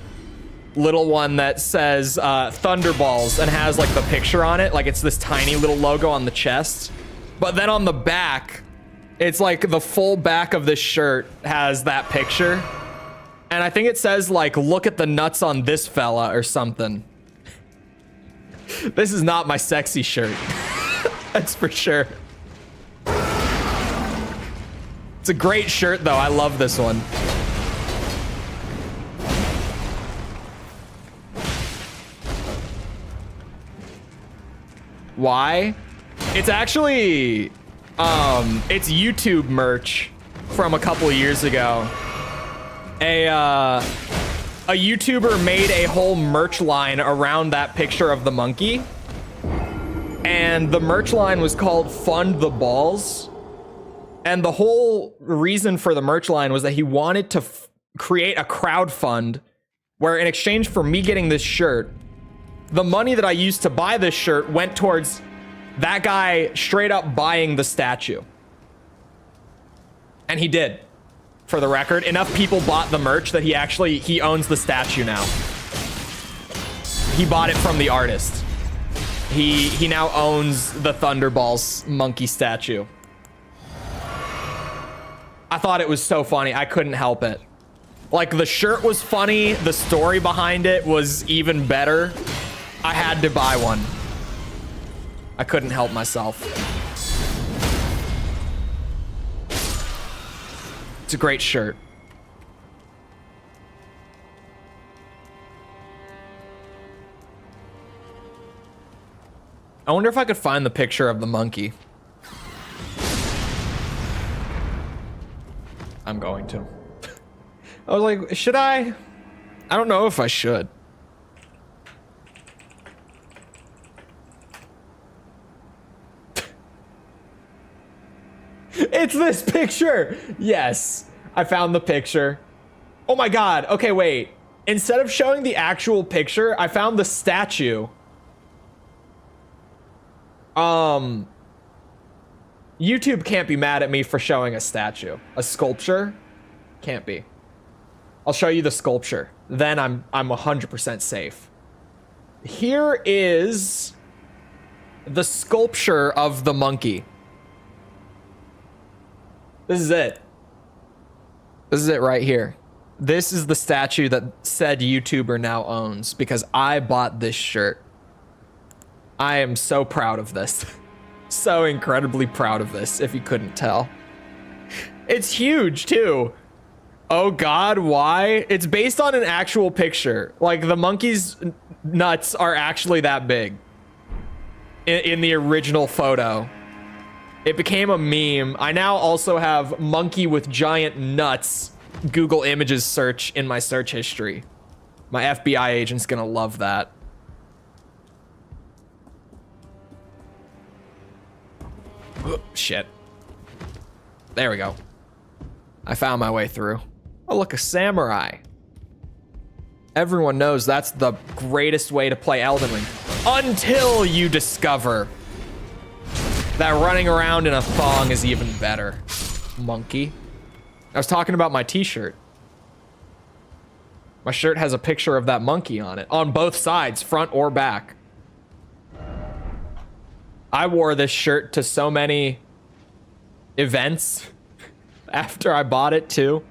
little one that says Thunderballs and has like the picture on it. Like it's this tiny little logo on the chest. But then on the back, it's like the full back of this shirt has that picture. And I think it says like, look at the nuts on this fella or something. This is not my sexy shirt. That's for sure. It's a great shirt though. I love this one. Why? It's actually, it's YouTube merch from a couple years ago. A YouTuber made a whole merch line around that picture of the monkey. And the merch line was called Fund the Balls. And the whole reason for the merch line was that he wanted to create a crowdfund where in exchange for me getting this shirt, the money that I used to buy this shirt went towards that guy straight up buying the statue. And he did, for the record. Enough people bought the merch that he owns the statue now. He bought it from the artist. He now owns the Thunderballs monkey statue. I thought it was so funny. I couldn't help it. Like the shirt was funny. The story behind it was even better. I had to buy one. I couldn't help myself. It's a great shirt. I wonder if I could find the picture of the monkey. I'm going to. I was like, should I? I don't know if I should. It's this picture. Yes, I found the picture. Oh my God. Okay, wait. Instead of showing the actual picture, I found the statue. YouTube can't be mad at me for showing a statue. A sculpture? Can't be. I'll show you the sculpture. Then I'm 100% safe. Here is the sculpture of the monkey. This is it. This is it right here. This is the statue that said YouTuber now owns because I bought this shirt. I am so proud of this. So incredibly proud of this, if you couldn't tell. It's huge, too. Oh God, why? It's based on an actual picture. Like, the monkey's nuts are actually that big. In the original photo. It became a meme. I now also have monkey with giant nuts Google Images search in my search history. My FBI agent's gonna love that. Oh, shit. There we go. I found my way through. Oh, look, a samurai. Everyone knows that's the greatest way to play Elden Ring. Until you discover that running around in a thong is even better. Monkey. I was talking about my t-shirt. My shirt has a picture of that monkey on it. On both sides, front or back. I wore this shirt to so many events after I bought it too.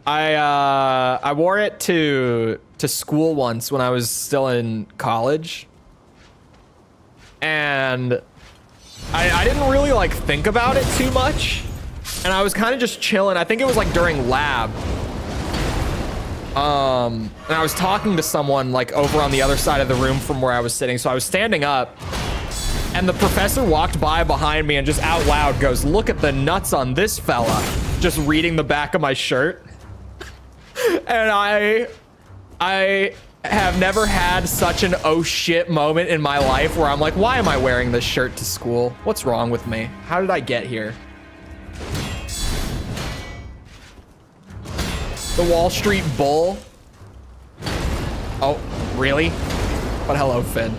I wore it to school once when I was still in college. And I didn't really like think about it too much. And I was kind of just chilling. I think it was like during lab. And I was talking to someone like over on the other side of the room from where I was sitting. So I was standing up and the professor walked by behind me and just out loud goes, "Look at the nuts on this fella." Just reading the back of my shirt. And I have never had such an oh shit moment in my life where I'm like, why am I wearing this shirt to school? What's wrong with me? How did I get here? The Wall Street Bull. Oh, really? But hello, Finn.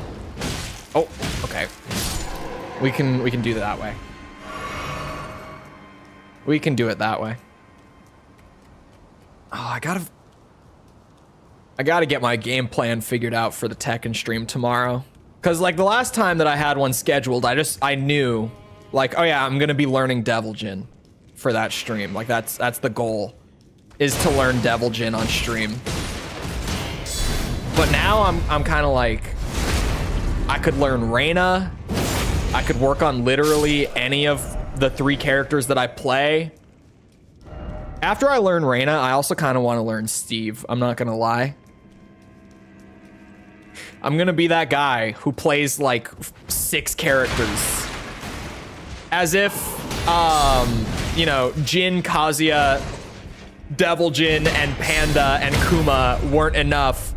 Oh, okay. We can do it that way. We can do it that way. Oh, I gotta get my game plan figured out for the Tekken stream tomorrow. Cause like the last time that I had one scheduled, I knew like, oh yeah, I'm gonna be learning Devil Jin for that stream. Like that's the goal, is to learn Devil Jin on stream. But now I'm kind of like, I could learn Reina. I could work on literally any of the 3 characters that I play. After I learn Reina, I also kind of want to learn Steve. I'm not gonna lie. I'm gonna be that guy who plays like 6 characters. As if, you know, Jin, Kazuya, Devil Jin, and Panda, and Kuma weren't enough.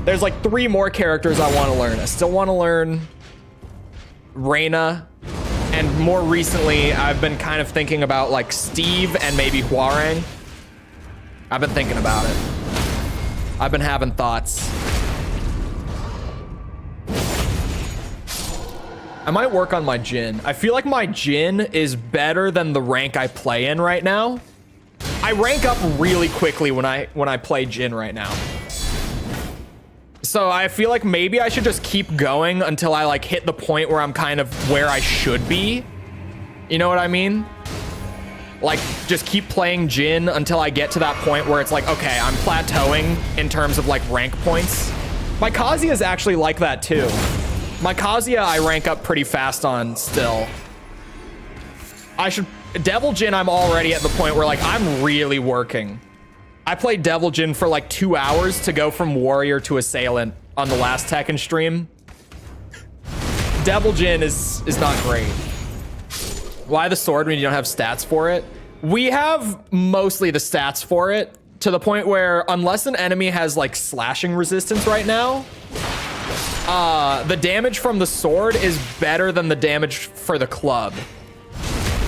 There's like 3 more characters I want to learn. I still want to learn Reina. And more recently, I've been kind of thinking about like Steve and maybe Hwoarang. I've been thinking about it. I've been having thoughts. I might work on my Jin. I feel like my Jin is better than the rank I play in right now. I rank up really quickly when I play Jin right now. So I feel like maybe I should just keep going until I like hit the point where I'm kind of where I should be. You know what I mean? Like just keep playing Jin until I get to that point where it's like, okay, I'm plateauing in terms of like rank points. My Kazuya is actually like that too. My Kazuya I rank up pretty fast on still. Devil Jin, I'm already at the point where like I'm really working. I played Devil Jin for like 2 hours to go from warrior to assailant on the last Tekken stream. Devil Jin is not great. Why the sword when you don't have stats for it? We have mostly the stats for it to the point where unless an enemy has like slashing resistance right now, the damage from the sword is better than the damage for the club.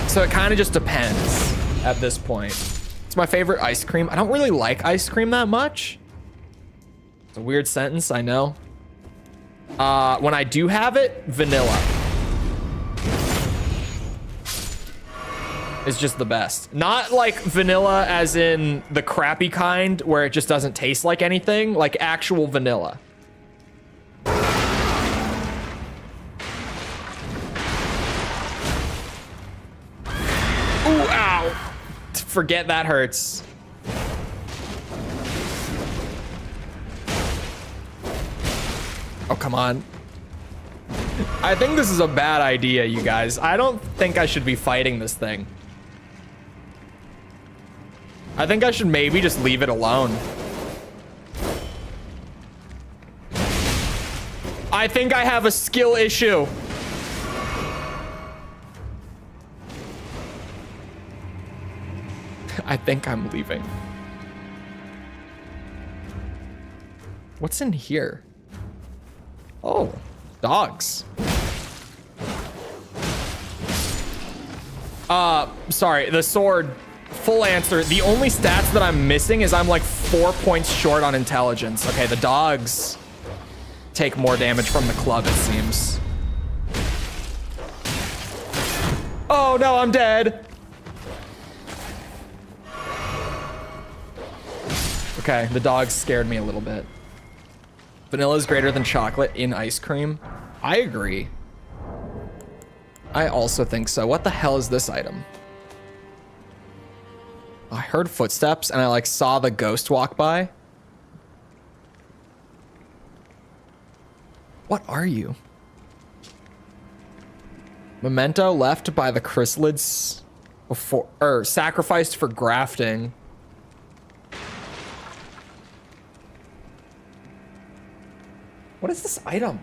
So it kind of just depends at this point. It's my favorite ice cream. I don't really like ice cream that much. It's a weird sentence, I know. When I do have it, vanilla is just the best. Not like vanilla as in the crappy kind where it just doesn't taste like anything, like actual vanilla. Ooh, ow. Forget that hurts. Oh, come on. I think this is a bad idea, you guys. I don't think I should be fighting this thing. I think I should maybe just leave it alone. I think I have a skill issue. I think I'm leaving. What's in here? Oh, dogs. Sorry, the sword, full answer. The only stats that I'm missing is I'm like 4 points short on intelligence. Okay, the dogs take more damage from the club, it seems. Oh no, I'm dead. Okay, the dogs scared me a little bit. Vanilla is greater than chocolate in ice cream. I agree. I also think so. What the hell is this item? I heard footsteps and I like saw the ghost walk by. What are you? Memento left by the chrysalids before, or sacrificed for grafting. What is this item?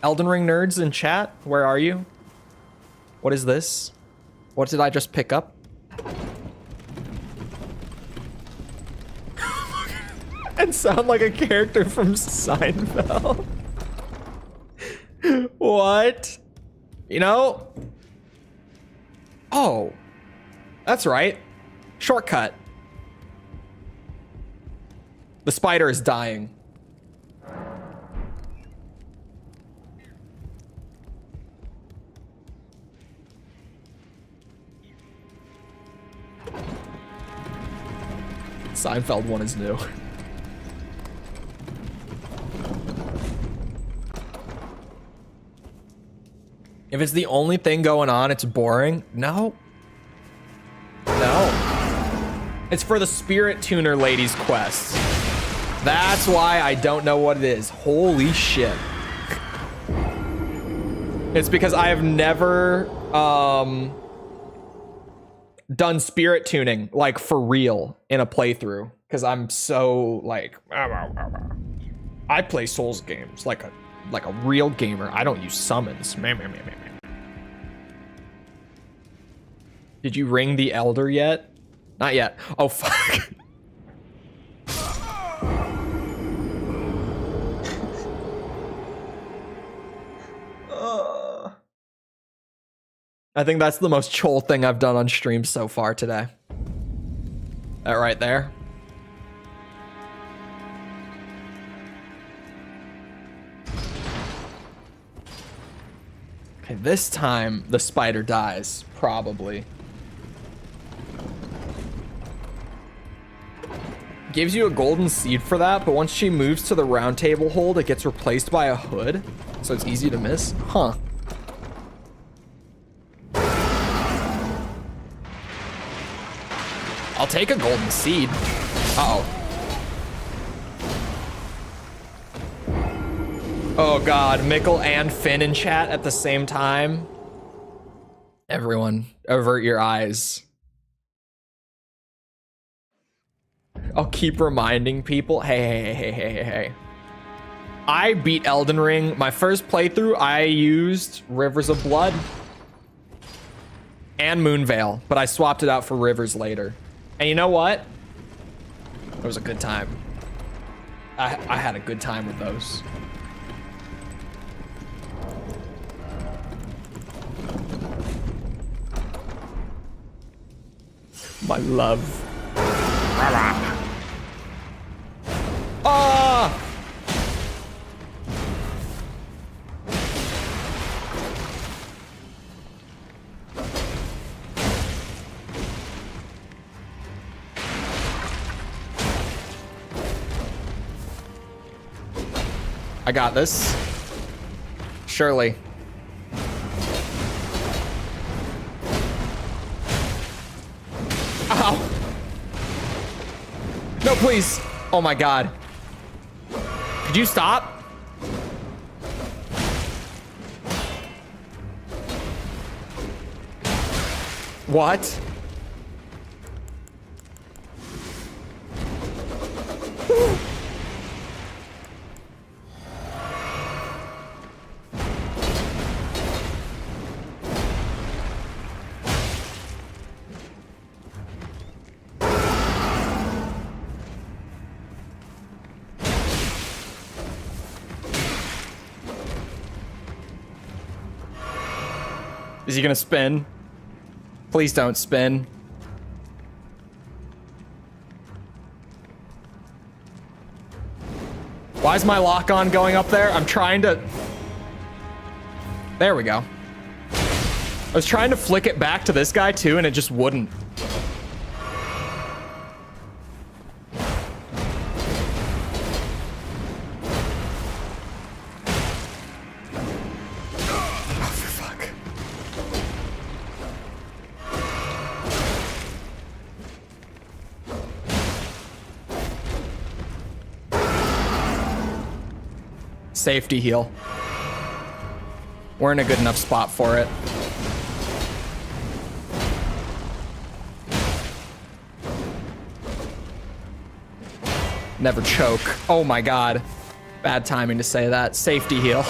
Elden Ring nerds in chat, where are you? What is this? What did I just pick up? sound like a character from Seinfeld. What? You know? Oh. That's right. Shortcut. The spider is dying. Seinfeld one is new. If it's the only thing going on, it's boring. No. No. It's for the Spirit Tuner Lady's quest. That's why I don't know what it is. Holy shit. It's because I have never done spirit tuning, like, for real in a playthrough. Because I'm so, like... I play Souls games like a real gamer. I don't use summons. Did you ring the Elder yet? Not yet. Oh, fuck. I think that's the most Chole thing I've done on stream so far today. That right there. Okay, this time the spider dies, probably. Gives you a golden seed for that, but once she moves to the round table hold, it gets replaced by a hood, so it's easy to miss. Huh. I'll take a golden seed. Uh-oh. Oh god, Mikkel and Finn in chat at the same time. Everyone, avert your eyes. I'll keep reminding people. Hey. I beat Elden Ring. My first playthrough, I used Rivers of Blood and Moonveil, but I swapped it out for Rivers later. And you know what? It was a good time. I had a good time with those. My love. Ah! I got this. Surely. Ow! No, please. Oh my god. Could you stop? What? Is he gonna spin? Please don't spin. Why is my lock-on going up there? I'm trying to... There we go. I was trying to flick it back to this guy too, and it just wouldn't. Safety heal. We're in a good enough spot for it. Never choke. Oh my god. Bad timing to say that. Safety heal.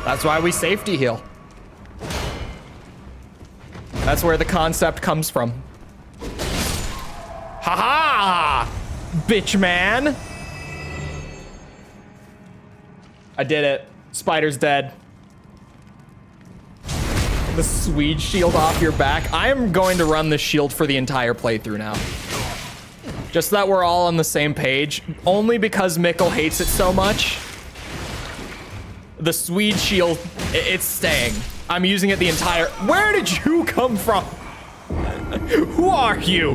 That's why we safety heal. That's where the concept comes from. Haha! Bitch man! I did it. Spider's dead. The Swede shield off your back. I am going to run the shield for the entire playthrough now. Just so that we're all on the same page. Only because Mikkel hates it so much. The Swede shield, it's staying. I'm using it the entire... Where did you come from? Who are you?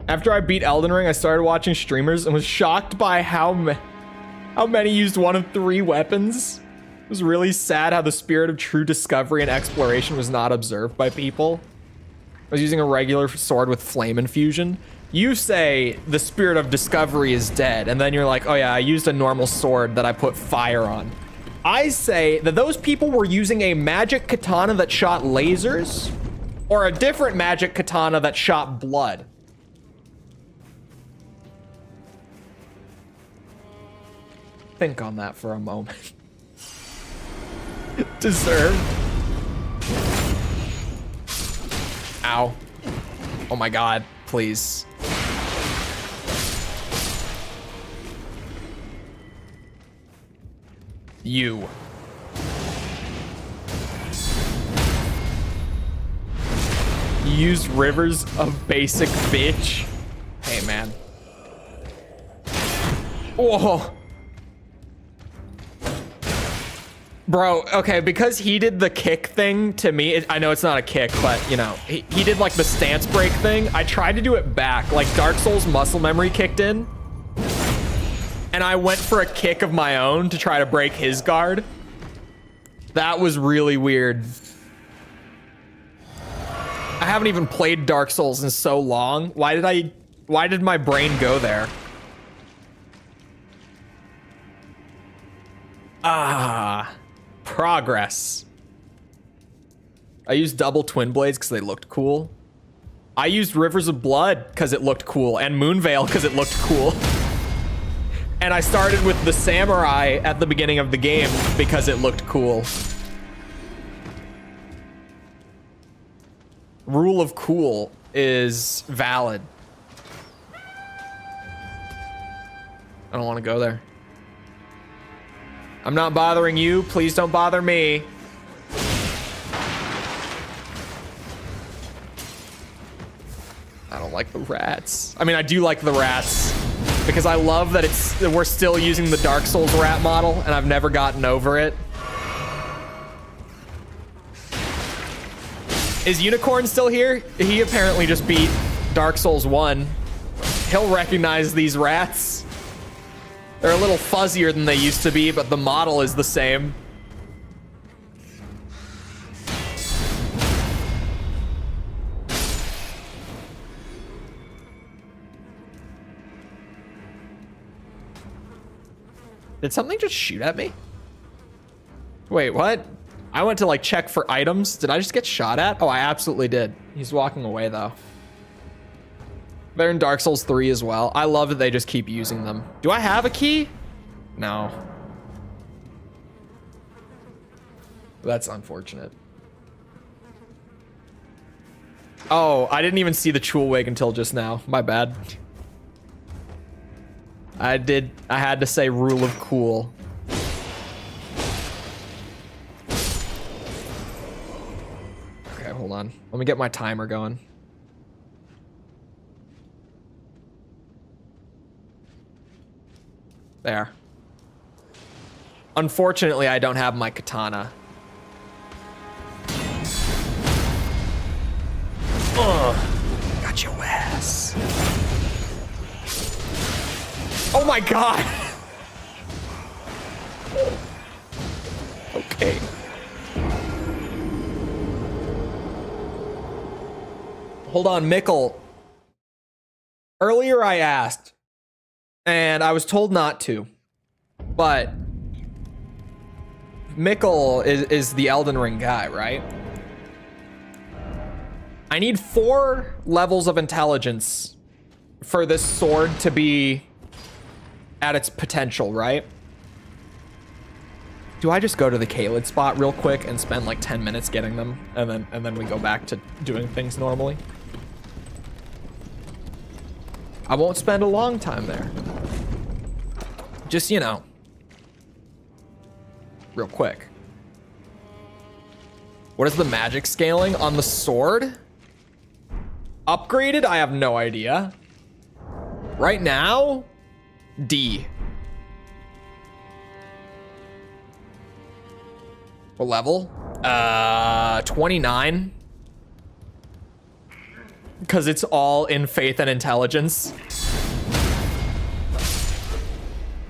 After I beat Elden Ring, I started watching streamers and was shocked by how many used one of 3 weapons. It was really sad how the spirit of true discovery and exploration was not observed by people. I was using a regular sword with flame infusion. You say the spirit of discovery is dead, and then you're like, oh yeah, I used a normal sword that I put fire on. I say that those people were using a magic katana that shot lasers, or a different magic katana that shot blood. Think on that for a moment. Deserved. Ow. Oh my god, please. You. Use rivers of basic bitch. Hey man. Whoa. Bro, okay, because he did the kick thing to me, I know it's not a kick, but, you know, he did, like, the stance break thing. I tried to do it back. Like, Dark Souls muscle memory kicked in. And I went for a kick of my own to try to break his guard. That was really weird. I haven't even played Dark Souls in so long. Why did my brain go there? Ah... Progress. I used double twin blades because they looked cool. I used Rivers of Blood because it looked cool, and Moonveil because it looked cool. And I started with the samurai at the beginning of the game because it looked cool. Rule of cool is valid. I don't want to go there. I'm not bothering you. Please don't bother me. I don't like the rats. I mean, I do like the rats because I love that we're still using the Dark Souls rat model and I've never gotten over it. Is Unicorn still here? He apparently just beat Dark Souls 1. He'll recognize these rats. They're a little fuzzier than they used to be, but the model is the same. Did something just shoot at me? Wait, what? I went to like check for items. Did I just get shot at? Oh, I absolutely did. He's walking away though. They're in Dark Souls 3 as well. I love that they just keep using them. Do I have a key? No. That's unfortunate. Oh, I didn't even see the Chole wig until just now. My bad. I had to say rule of cool. Okay, hold on. Let me get my timer going. There. Unfortunately, I don't have my katana. Ugh. Got your ass. Oh my god. Okay. Hold on, Mikkel. Earlier I asked, and I was told not to, but Mikkel is the Elden Ring guy, right? I need 4 levels of intelligence for this sword to be at its potential, right? Do I just go to the Caelid spot real quick and spend like 10 minutes getting them, and then we go back to doing things normally? I won't spend a long time there. Just, you know, real quick. What is the magic scaling on the sword? Upgraded? I have no idea. Right now, D. What level? 29. Because it's all in faith and intelligence.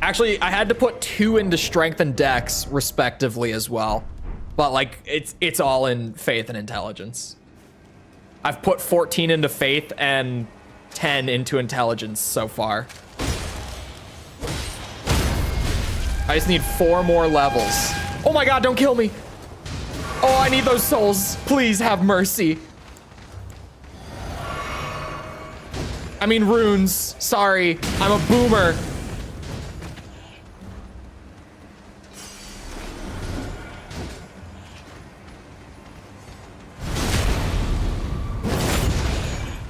Actually, I had to put 2 into strength and dex, respectively, as well. But like, it's all in faith and intelligence. I've put 14 into faith and 10 into intelligence so far. I just need 4 more levels. Oh my god, don't kill me. Oh, I need those souls. Please have mercy. I mean runes. Sorry, I'm a boomer.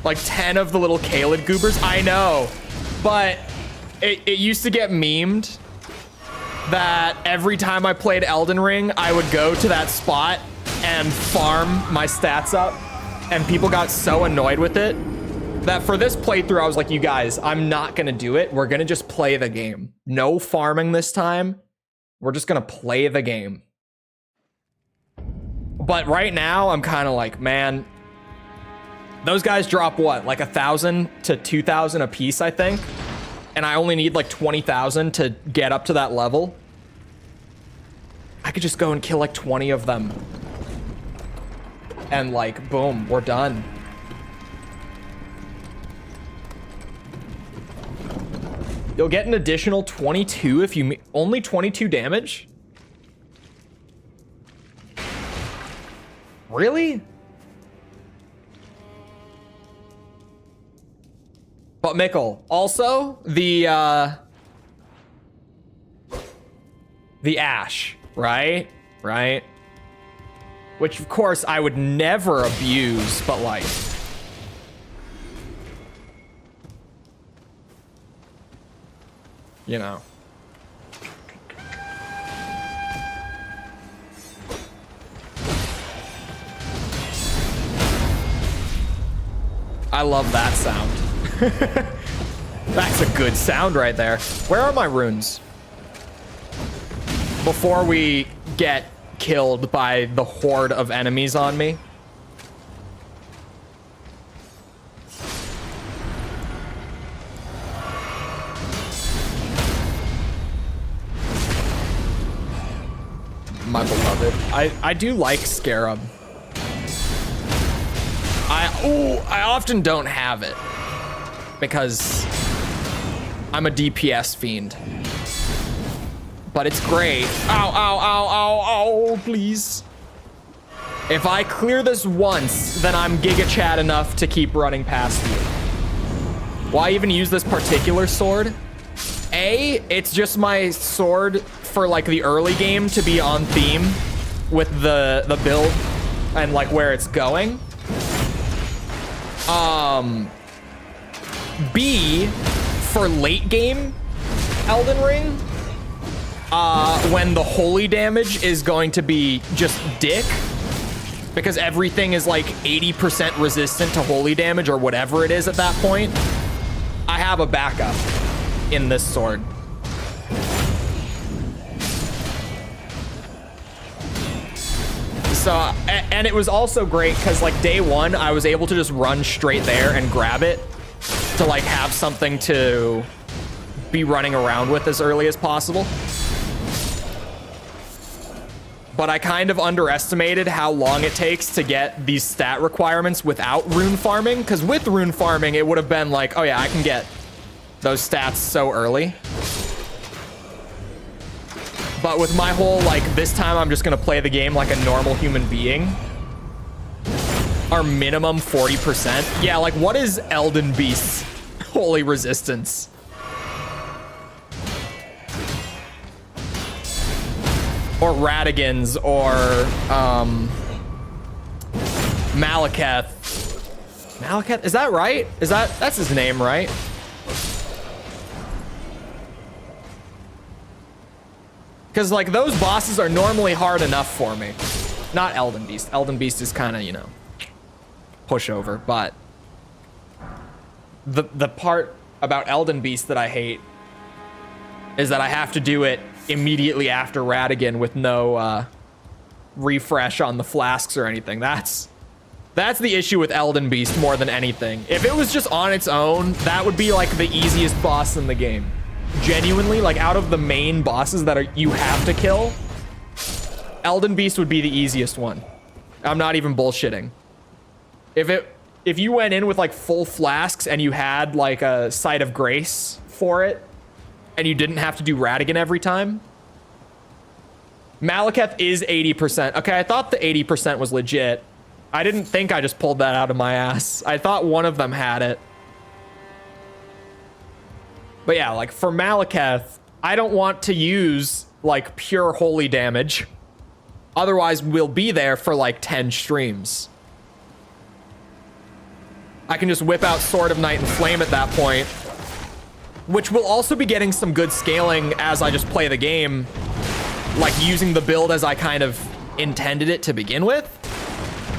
Like 10 of the little Caelid goobers. I know, but it used to get memed that every time I played Elden Ring, I would go to that spot and farm my stats up, and people got so annoyed with it that for this playthrough, I was like, you guys, I'm not gonna do it. We're gonna just play the game. No farming this time. We're just gonna play the game. But right now, I'm kind of like, man, those guys drop what, like 1,000 to 2,000 a piece, I think. And I only need like 20,000 to get up to that level. I could just go and kill like 20 of them. And like, boom, we're done. You'll get an additional 22 if you only 22 damage? Really? But Mikkel, also the ash, right? Right? Which of course I would never abuse, but like, you know. I love that sound. That's a good sound right there. Where are my runes? Before we get killed by the horde of enemies on me. My beloved. I do like Scarab. I often don't have it because I'm a DPS fiend. But it's great. Ow, ow, ow, ow, ow, please. If I clear this once, then I'm Giga Chad enough to keep running past you. Why even use this particular sword? A, it's just my sword for like the early game to be on theme with the build and like where it's going. B, for late game Elden Ring, when the holy damage is going to be just dick, because everything is like 80% resistant to holy damage or whatever it is at that point. I have a backup in this sword. So, and it was also great because like day one, I was able to just run straight there and grab it to like have something to be running around with as early as possible. But I kind of underestimated how long it takes to get these stat requirements without rune farming, because with rune farming, it would have been like, oh yeah, I can get those stats so early. But with my whole, like, this time I'm just gonna play the game like a normal human being, are minimum 40%. Yeah, like what is Elden Beast's holy resistance? Or Radigan's, or Malekith. Malekith, is that right? That's his name, right? Because like those bosses are normally hard enough for me. Not Elden Beast. Elden Beast is kind of, you know, pushover, but the part about Elden Beast that I hate is that I have to do it immediately after Radigan with no refresh on the flasks or anything. That's the issue with Elden Beast more than anything. If it was just on its own, that would be like the easiest boss in the game. Genuinely, like out of the main bosses that you have to kill, Elden Beast would be the easiest one. I'm not even bullshitting. If you went in with like full flasks and you had like a Sight of Grace for it, and you didn't have to do Radigan every time. Malekith is 80%. Okay, I thought the 80% was legit. I didn't think I just pulled that out of my ass. I thought one of them had it. But yeah, like for Malekith, I don't want to use like pure holy damage. Otherwise, we'll be there for like 10 streams. I can just whip out Sword of Night and Flame at that point, which will also be getting some good scaling as I just play the game, like using the build as I kind of intended it to begin with,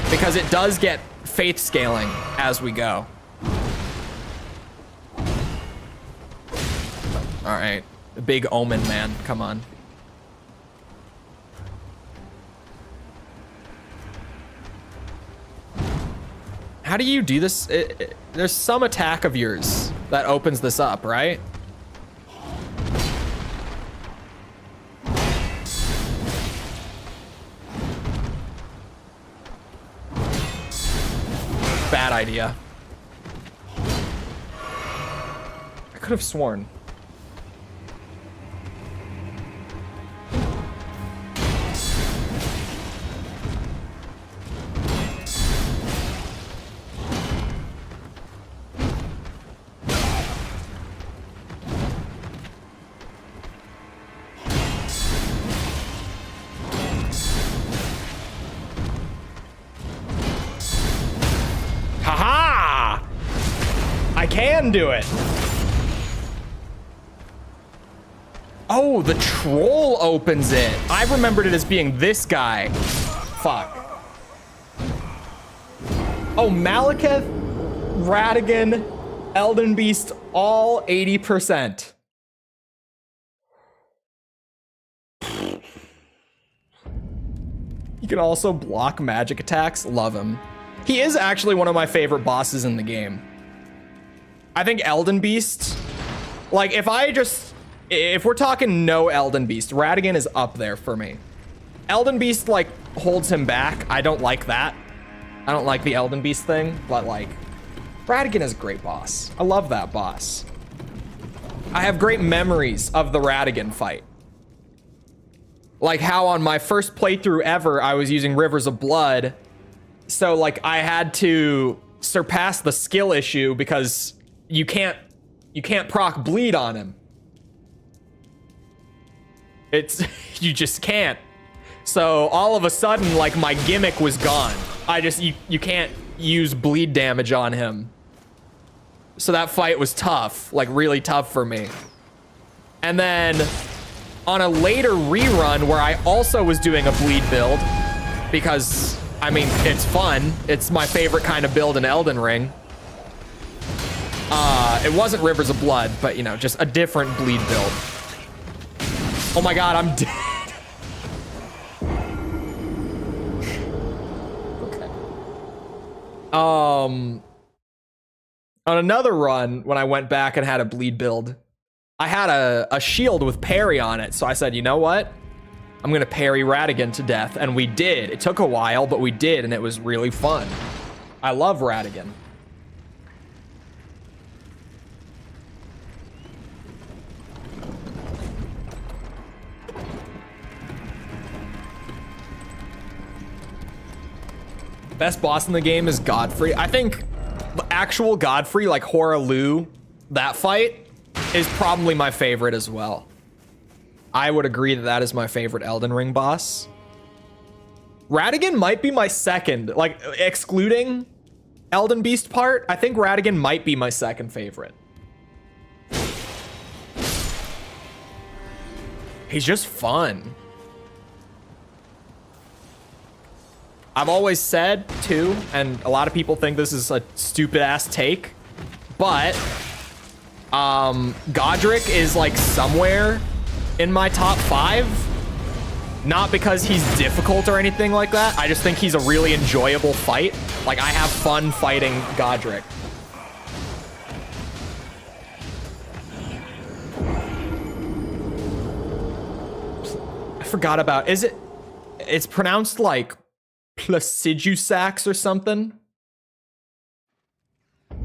because it does get faith scaling as we go. All right, the big omen, man, come on. How do you do this? There's some attack of yours that opens this up, right? Bad idea. I could have sworn. Do it. Oh, the troll opens it. I remembered it as being this guy. Fuck. Oh, Malekith, Radigan, Elden Beast, all 80%. You can also block magic attacks. Love him. He is actually one of my favorite bosses in the game. I think Elden Beast, like if we're talking no Elden Beast, Radigan is up there for me. Elden Beast like holds him back. I don't like that. I don't like the Elden Beast thing, but like Radigan is a great boss. I love that boss. I have great memories of the Radigan fight. Like how on my first playthrough ever, I was using Rivers of Blood. So like I had to surpass the skill issue because you can't proc bleed on him. You just can't. So all of a sudden, like my gimmick was gone. You can't use bleed damage on him. So that fight was tough, like really tough for me. And then on a later rerun where I also was doing a bleed build, because I mean, it's fun. It's my favorite kind of build in Elden Ring. It wasn't Rivers of Blood, but you know, just a different bleed build. Oh my God, I'm dead. Okay. On another run, when I went back and had a bleed build, I had a shield with parry on it. So I said, you know what? I'm gonna parry Radigan to death, and we did. It took a while, but we did, and it was really fun. I love Radigan. Best boss in the game is Godfrey. I think the actual Godfrey, like Hoaraloo, that fight is probably my favorite as well. I would agree that that is my favorite Elden Ring boss. Radigan might be my second, like excluding Elden Beast part. I think Radigan might be my second favorite. He's just fun. I've always said too, and a lot of people think this is a stupid ass take, but Godric is like somewhere in my top 5. Not because he's difficult or anything like that. I just think he's a really enjoyable fight. Like, I have fun fighting Godric. I forgot about, it's pronounced like Placidusax or something.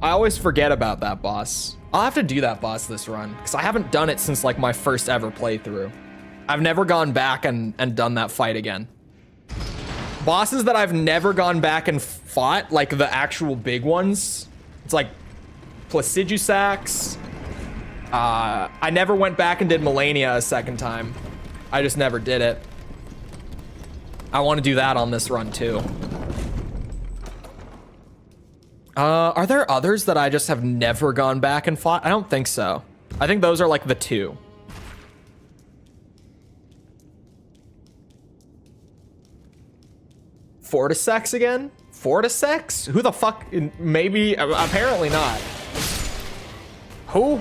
I always forget about that boss. I'll have to do that boss this run, because I haven't done it since like my first ever playthrough. I've never gone back and done that fight again. Bosses that I've never gone back and fought, like the actual big ones, it's like Placidusax. I never went back and did Melania a second time. I just never did it. I want to do that on this run too. Are there others that I just have never gone back and fought? I don't think so. I think those are like the 2. Fortisex again? Fortisex? Who the fuck? Maybe, apparently not. Who?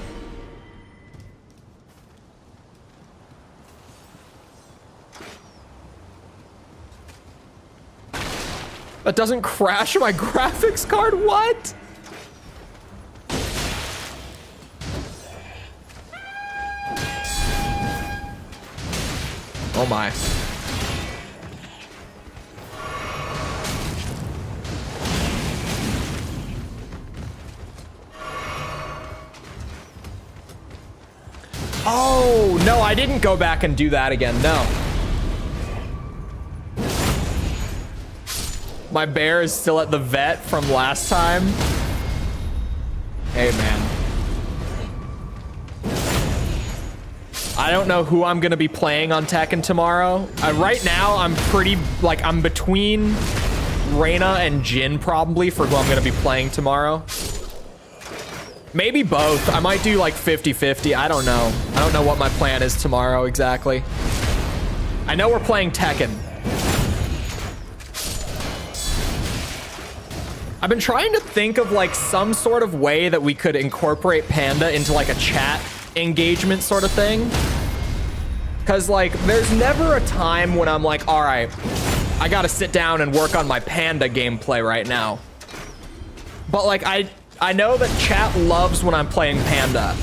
That doesn't crash my graphics card? What? Oh my. Oh, no, I didn't go back and do that again, no. My bear is still at the vet from last time. Hey, man. I don't know who I'm gonna be playing on Tekken tomorrow. Right now, I'm pretty, like, I'm between Reina and Jin probably for who I'm gonna be playing tomorrow. Maybe both. I might do like 50-50. I don't know. I don't know what my plan is tomorrow exactly. I know we're playing Tekken. I've been trying to think of like some sort of way that we could incorporate Panda into like a chat engagement sort of thing. Cause like there's never a time when I'm like, all right, I gotta sit down and work on my Panda gameplay right now. But like I know that chat loves when I'm playing Panda.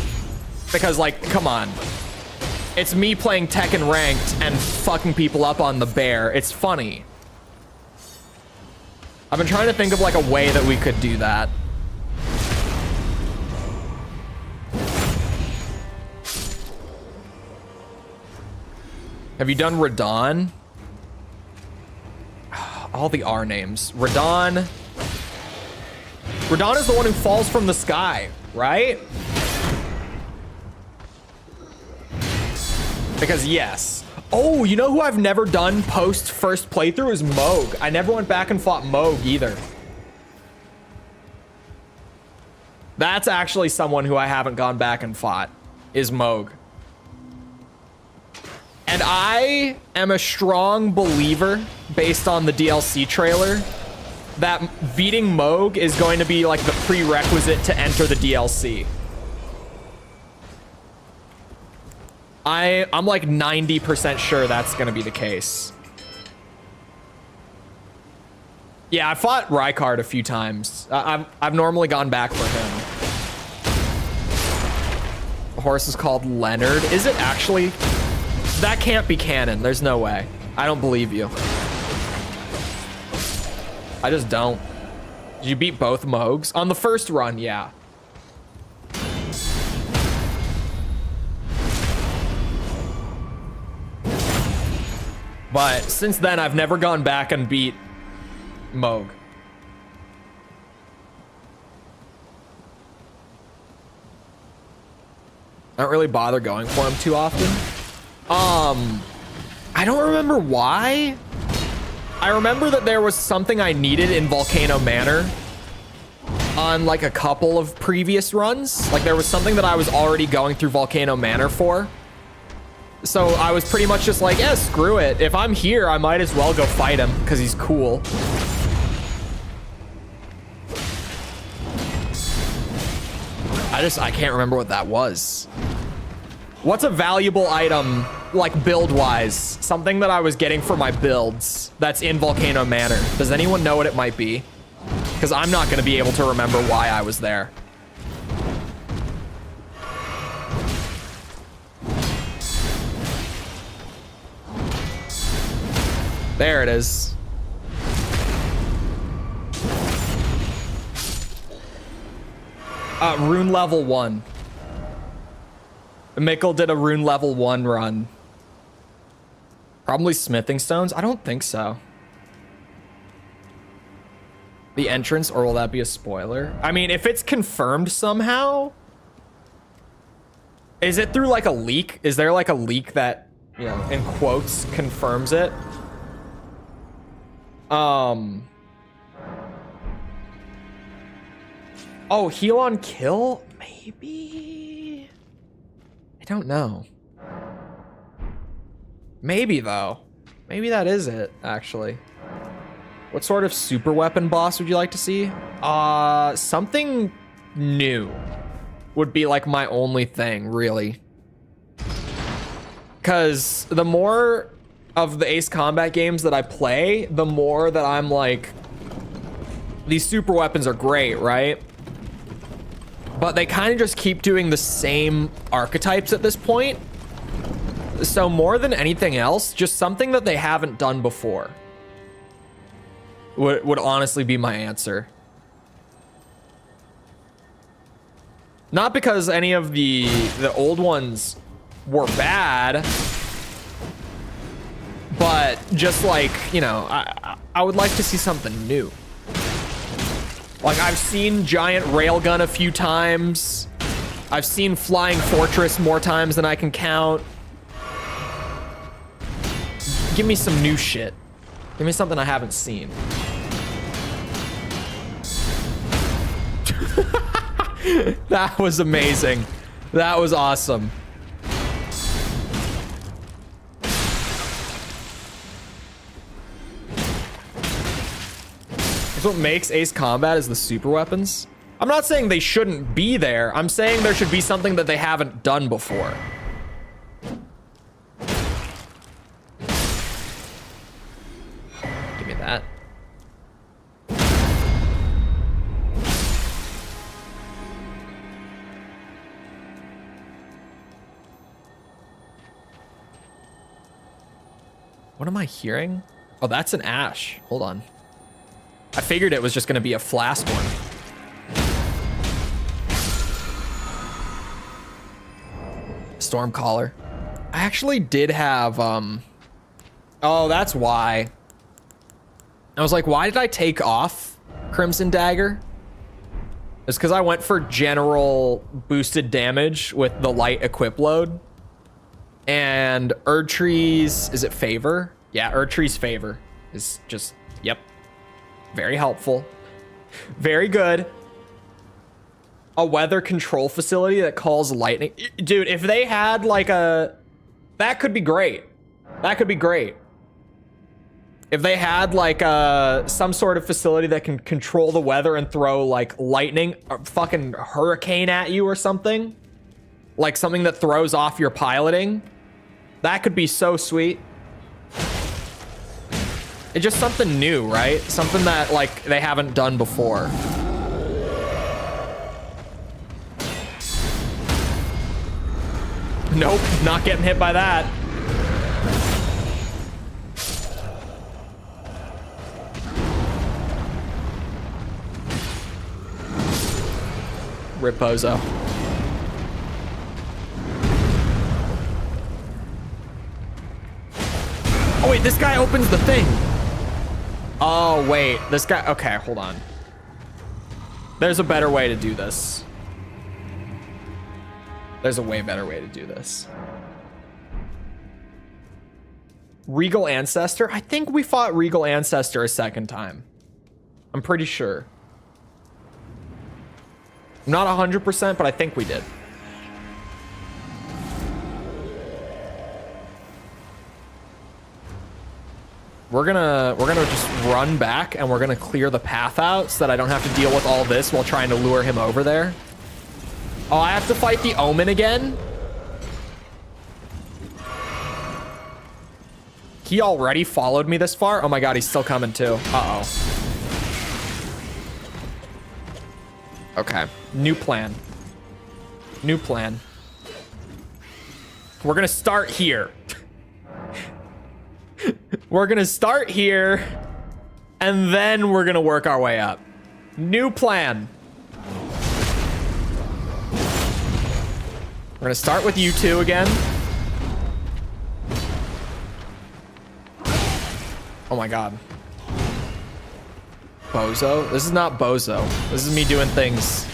Because, like, come on. It's me playing Tekken ranked and fucking people up on the bear. It's funny. I've been trying to think of, like, a way that we could do that. Have you done Radon? All the R names. Radon. Radon is the one who falls from the sky, right? Because yes. Oh, you know who I've never done post first playthrough is Moog. I never went back and fought Moog either. That's actually someone who I haven't gone back and fought, is Moog. And I am a strong believer, based on the DLC trailer, that beating Moog is going to be like the prerequisite to enter the DLC. I'm like 90% sure that's going to be the case. Yeah, I fought Rykard a few times. I've normally gone back for him. The horse is called Leonard. Is it actually? That can't be canon. There's no way. I don't believe you. I just don't. Did you beat both Moogs? On the first run, yeah. But since then, I've never gone back and beat Moog. I don't really bother going for them too often. I don't remember why. I remember that there was something I needed in Volcano Manor on like a couple of previous runs. Like there was something that I was already going through Volcano Manor for. So I was pretty much just like, yeah, screw it. If I'm here, I might as well go fight him because he's cool. I can't remember what that was. What's a valuable item, like build-wise? Something that I was getting for my builds that's in Volcano Manor. Does anyone know what it might be? Because I'm not going to be able to remember why I was there. There it is. Rune level 1. Mikkel did a rune level 1 run. Probably smithing stones? I don't think so. The entrance, or will that be a spoiler? I mean, if it's confirmed somehow, is it through like a leak? Is there like a leak that, you know, in quotes, confirms it? Oh, heal on kill? Maybe? I don't know. Maybe though. Maybe that is it, actually. What sort of super weapon boss would you like to see? Something new would be like my only thing, really. Because the more of the Ace Combat games that I play, the more that I'm like, these super weapons are great, right? But they kind of just keep doing the same archetypes at this point. So more than anything else, just something that they haven't done before would honestly be my answer. Not because any of the old ones were bad, but just like, you know, I would like to see something new. Like, I've seen Giant Railgun a few times. I've seen Flying Fortress more times than I can count. Give me some new shit. Give me something I haven't seen. That was amazing. That was awesome. What makes Ace Combat is the super weapons. I'm not saying they shouldn't be there. I'm saying there should be something that they haven't done before. Give me that. What am I hearing? Oh, that's an ash. Hold on. I figured it was just going to be a flask one. Stormcaller. I actually did have, oh, that's why. I was like, why did I take off Crimson Dagger? It's because I went for general boosted damage with the light equip load. And Erdtree's, is it favor? Yeah, Erdtree's favor is just, yep. Very helpful. Very good. A weather control facility that calls lightning. Dude, if they had like a... That could be great. That could be great. If they had like some sort of facility that can control the weather and throw like lightning or fucking hurricane at you or something. Like something that throws off your piloting. That could be so sweet. It's just something new, right? Something that, like, they haven't done before. Nope, not getting hit by that. Ripozo. Oh, wait, this guy opens the thing. Oh, wait, this guy, okay, hold on. There's a better way to do this. There's a way better way to do this. Regal Ancestor? I think we fought Regal Ancestor a second time. I'm pretty sure. I'm not 100%, but I think we did. We're gonna just run back and we're gonna clear the path out so that I don't have to deal with all this while trying to lure him over there. Oh, I have to fight the Omen again? He already followed me this far? Oh my god, he's still coming too. Uh-oh. Okay, new plan. New plan. We're gonna start here. We're gonna start here, and then we're gonna work our way up. New plan. We're gonna start with you two again. Oh my god. Bozo? This is not Bozo. This is me doing things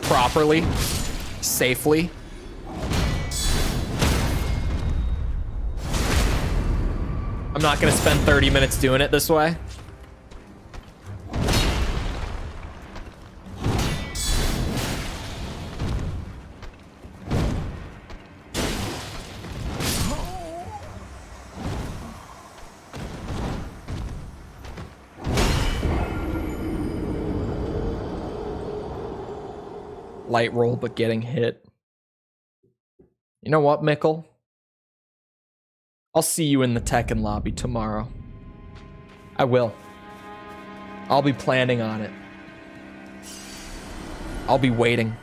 properly, safely. I'm not gonna spend 30 minutes doing it this way. Light roll, but getting hit. You know what, Mikkel? I'll see you in the Tekken lobby tomorrow. I will. I'll be planning on it. I'll be waiting.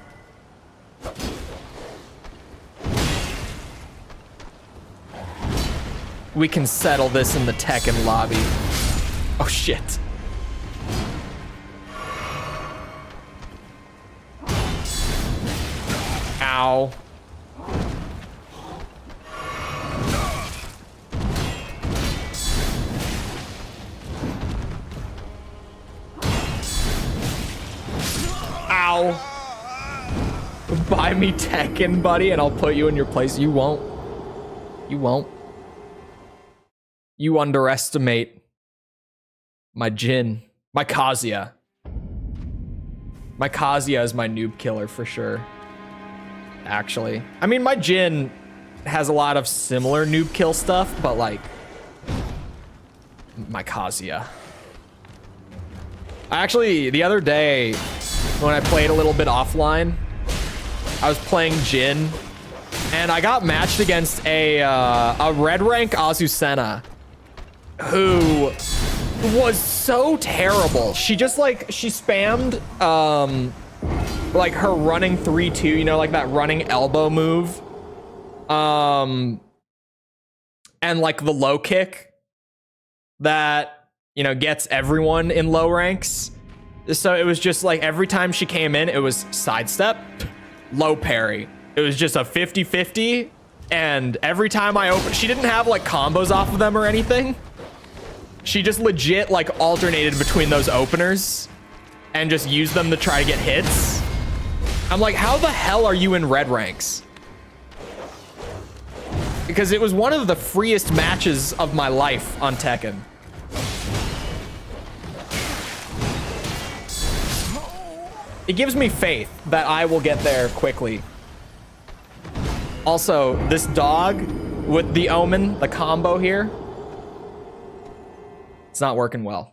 We can settle this in the Tekken lobby. Oh shit. Ow. Ow. Buy me Tekken, buddy, and I'll put you in your place. You won't. You won't. You underestimate my Jin. My Kazuya. My Kazuya is my noob killer for sure. Actually. I mean, my Jin has a lot of similar noob kill stuff, but like... my Kazuya. Actually, the other day, when I played a little bit offline, I was playing Jin, and I got matched against a red rank Azucena, who was so terrible. She just like, she spammed, like her running 3-2, you know, like that running elbow move. And like the low kick that, you know, gets everyone in low ranks. So it was just like every time she came in, it was sidestep, low parry. It was just a 50-50. And every time I opened, she didn't have like combos off of them or anything. She just legit like alternated between those openers and just used them to try to get hits. I'm like, how the hell are you in red ranks? Because it was one of the freest matches of my life on Tekken. It gives me faith that I will get there quickly. Also, this dog with the Omen, the combo here, it's not working well.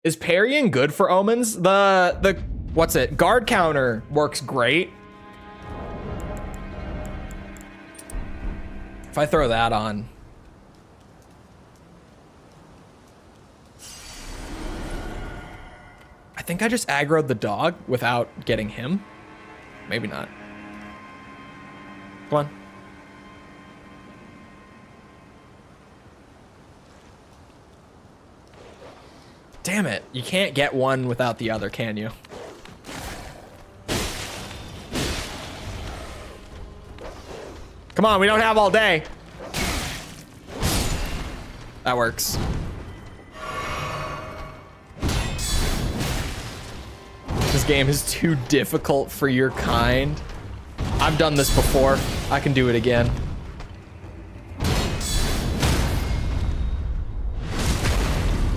Is parrying good for Omens? The what's it? Guard counter works great. If I throw that on. I think I just aggroed the dog without getting him. Maybe not. Come on. Damn it. You can't get one without the other, can you? Come on, we don't have all day. That This game is too difficult for your kind. I've done this before. I can do it again.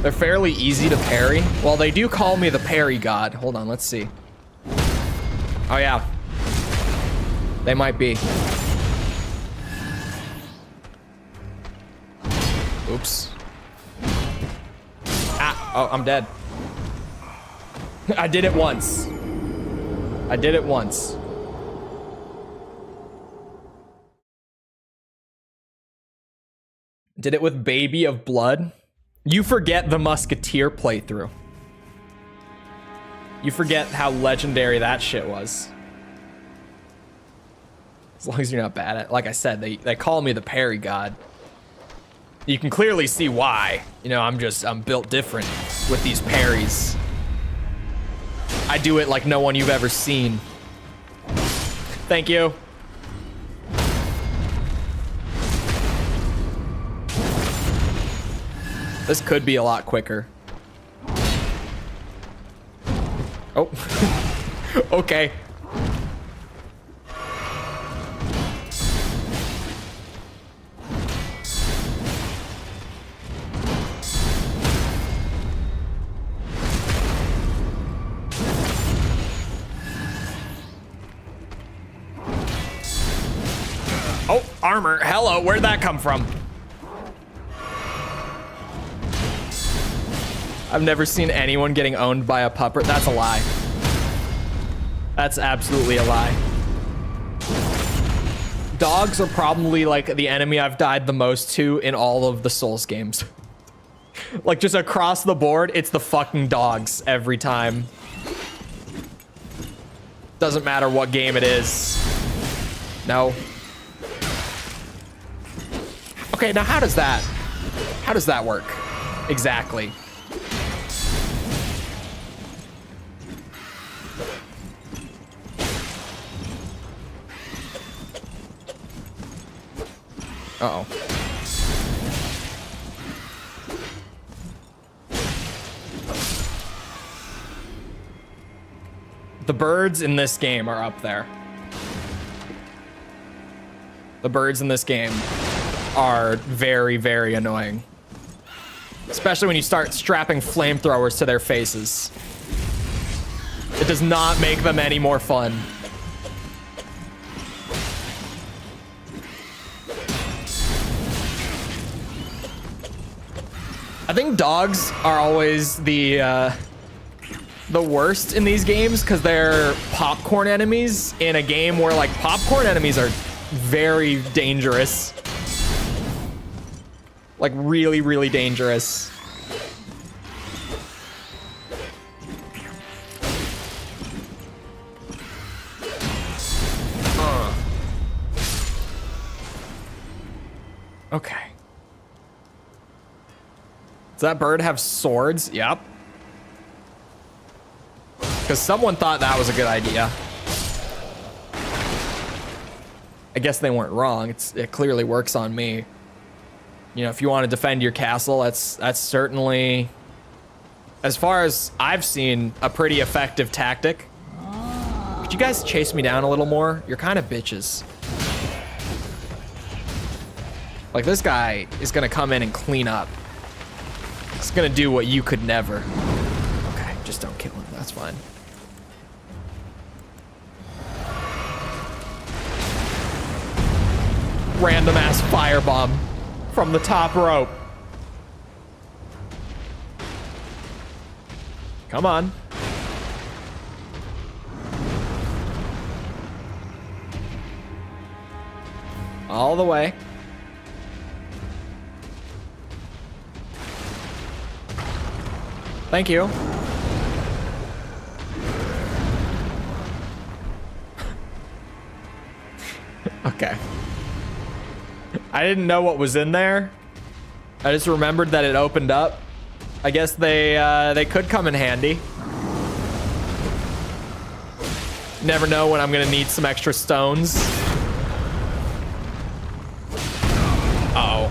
They're fairly easy to parry. Well, they do call me the parry god. Hold on, let's see. Oh yeah. They might be. Oops. Ah, oh, I'm dead. I did it once. I did it once. Did it with Baby of Blood. You forget the Musketeer playthrough. You forget how legendary that shit was. As long as you're not bad at it. Like I said, they call me the parry god. You can clearly see why. You know, I'm built different with these parries. I do it like no one you've ever seen. Thank you. This could be a lot quicker. Oh. Okay. Oh, armor. Hello, where'd that come from? I've never seen anyone getting owned by a pupper. That's a lie. That's absolutely a lie. Dogs are probably like the enemy I've died the most to in all of the Souls games. Like just across the board, it's the fucking dogs every time. Doesn't matter what game it is. No. Okay, now how does that work? Exactly. Uh-oh. The birds in this game are up there. The birds in this game are very, very annoying. Especially when you start strapping flamethrowers to their faces. It does not make them any more fun. I think dogs are always the worst in these games because they're popcorn enemies in a game where like popcorn enemies are very dangerous. Like really, really dangerous. Okay. Does that bird have swords? Yep. Because someone thought that was a good idea. I guess they weren't wrong. It clearly works on me. You know, if you want to defend your castle, that's certainly, as far as I've seen, a pretty effective tactic. Could you guys chase me down a little more? You're kind of bitches. Like, this guy is gonna come in and clean up. He's gonna do what you could never. Okay, just don't kill him. That's fine. Random ass firebomb from the top rope. Come on. All the way. Thank you. Okay. I didn't know what was in there. I just remembered that it opened up. I guess they could come in handy. Never know when I'm gonna need some extra stones. Uh-oh.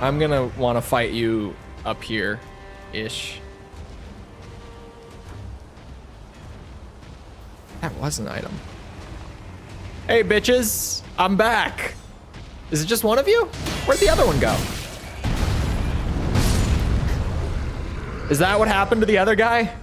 I'm gonna want to fight you up here-ish. That was an item. Hey, bitches. I'm back. Is it just one of you? Where'd the other one go? Is that what happened to the other guy?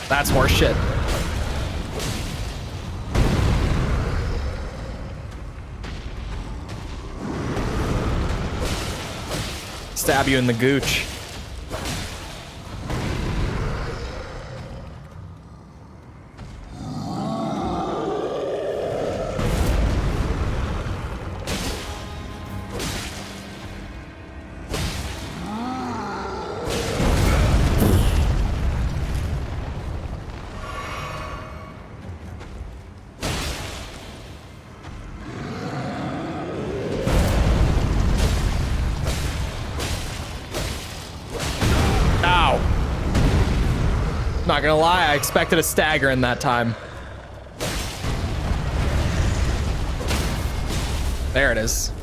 That's horse shit. Stab you in the gooch. Not gonna lie, I expected a stagger in that time. There it is.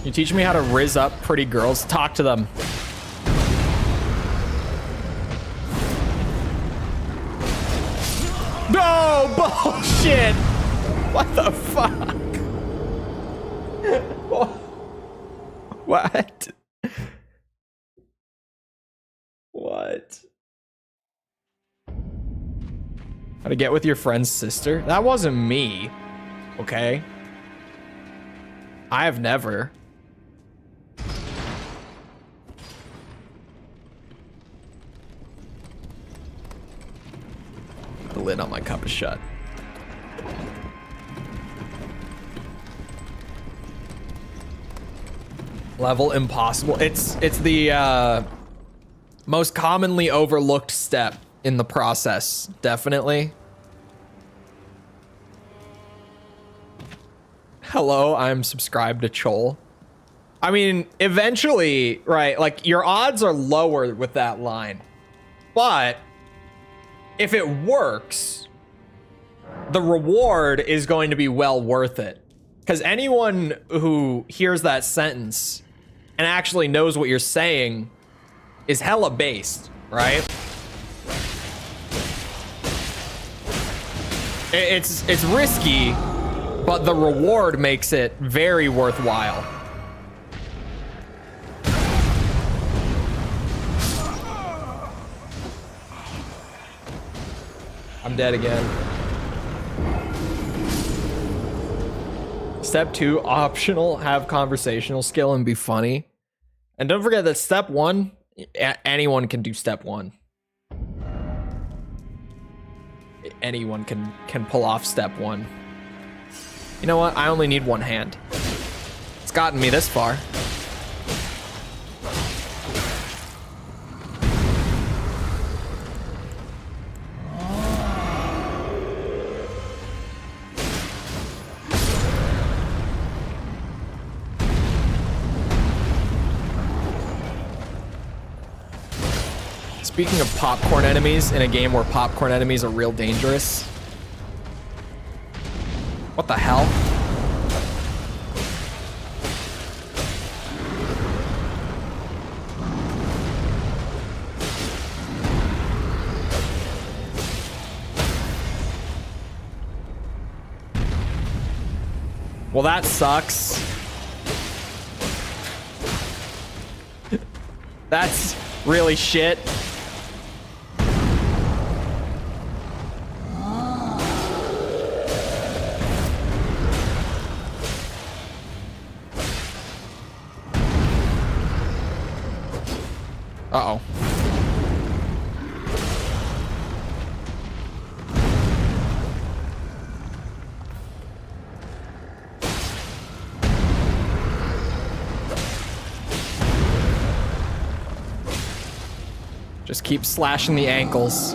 You teach me how to riz up pretty girls? Talk to them. No, bullshit! What the fuck? What? What? How to get with your friend's sister? That wasn't me. Okay. I have never. The lid on my cup is shut. Level impossible. It's the most commonly overlooked step in the process, definitely. Hello, I'm subscribed to Chole. I mean, eventually, right, like your odds are lower with that line. But if it works, the reward is going to be well worth it. Because anyone who hears that sentence and actually knows what you're saying is hella based, right? It's risky, but the reward makes it very worthwhile. I'm dead again. Step 2, optional, have conversational skill and be funny. And don't forget that step 1, anyone can do step 1. Anyone can pull off step 1. You know what? I only need one hand. It's gotten me this far. Speaking of popcorn enemies in a game where popcorn enemies are real dangerous. What the hell? Well, that sucks. That's really shit. Uh-oh. Just keep slashing the ankles.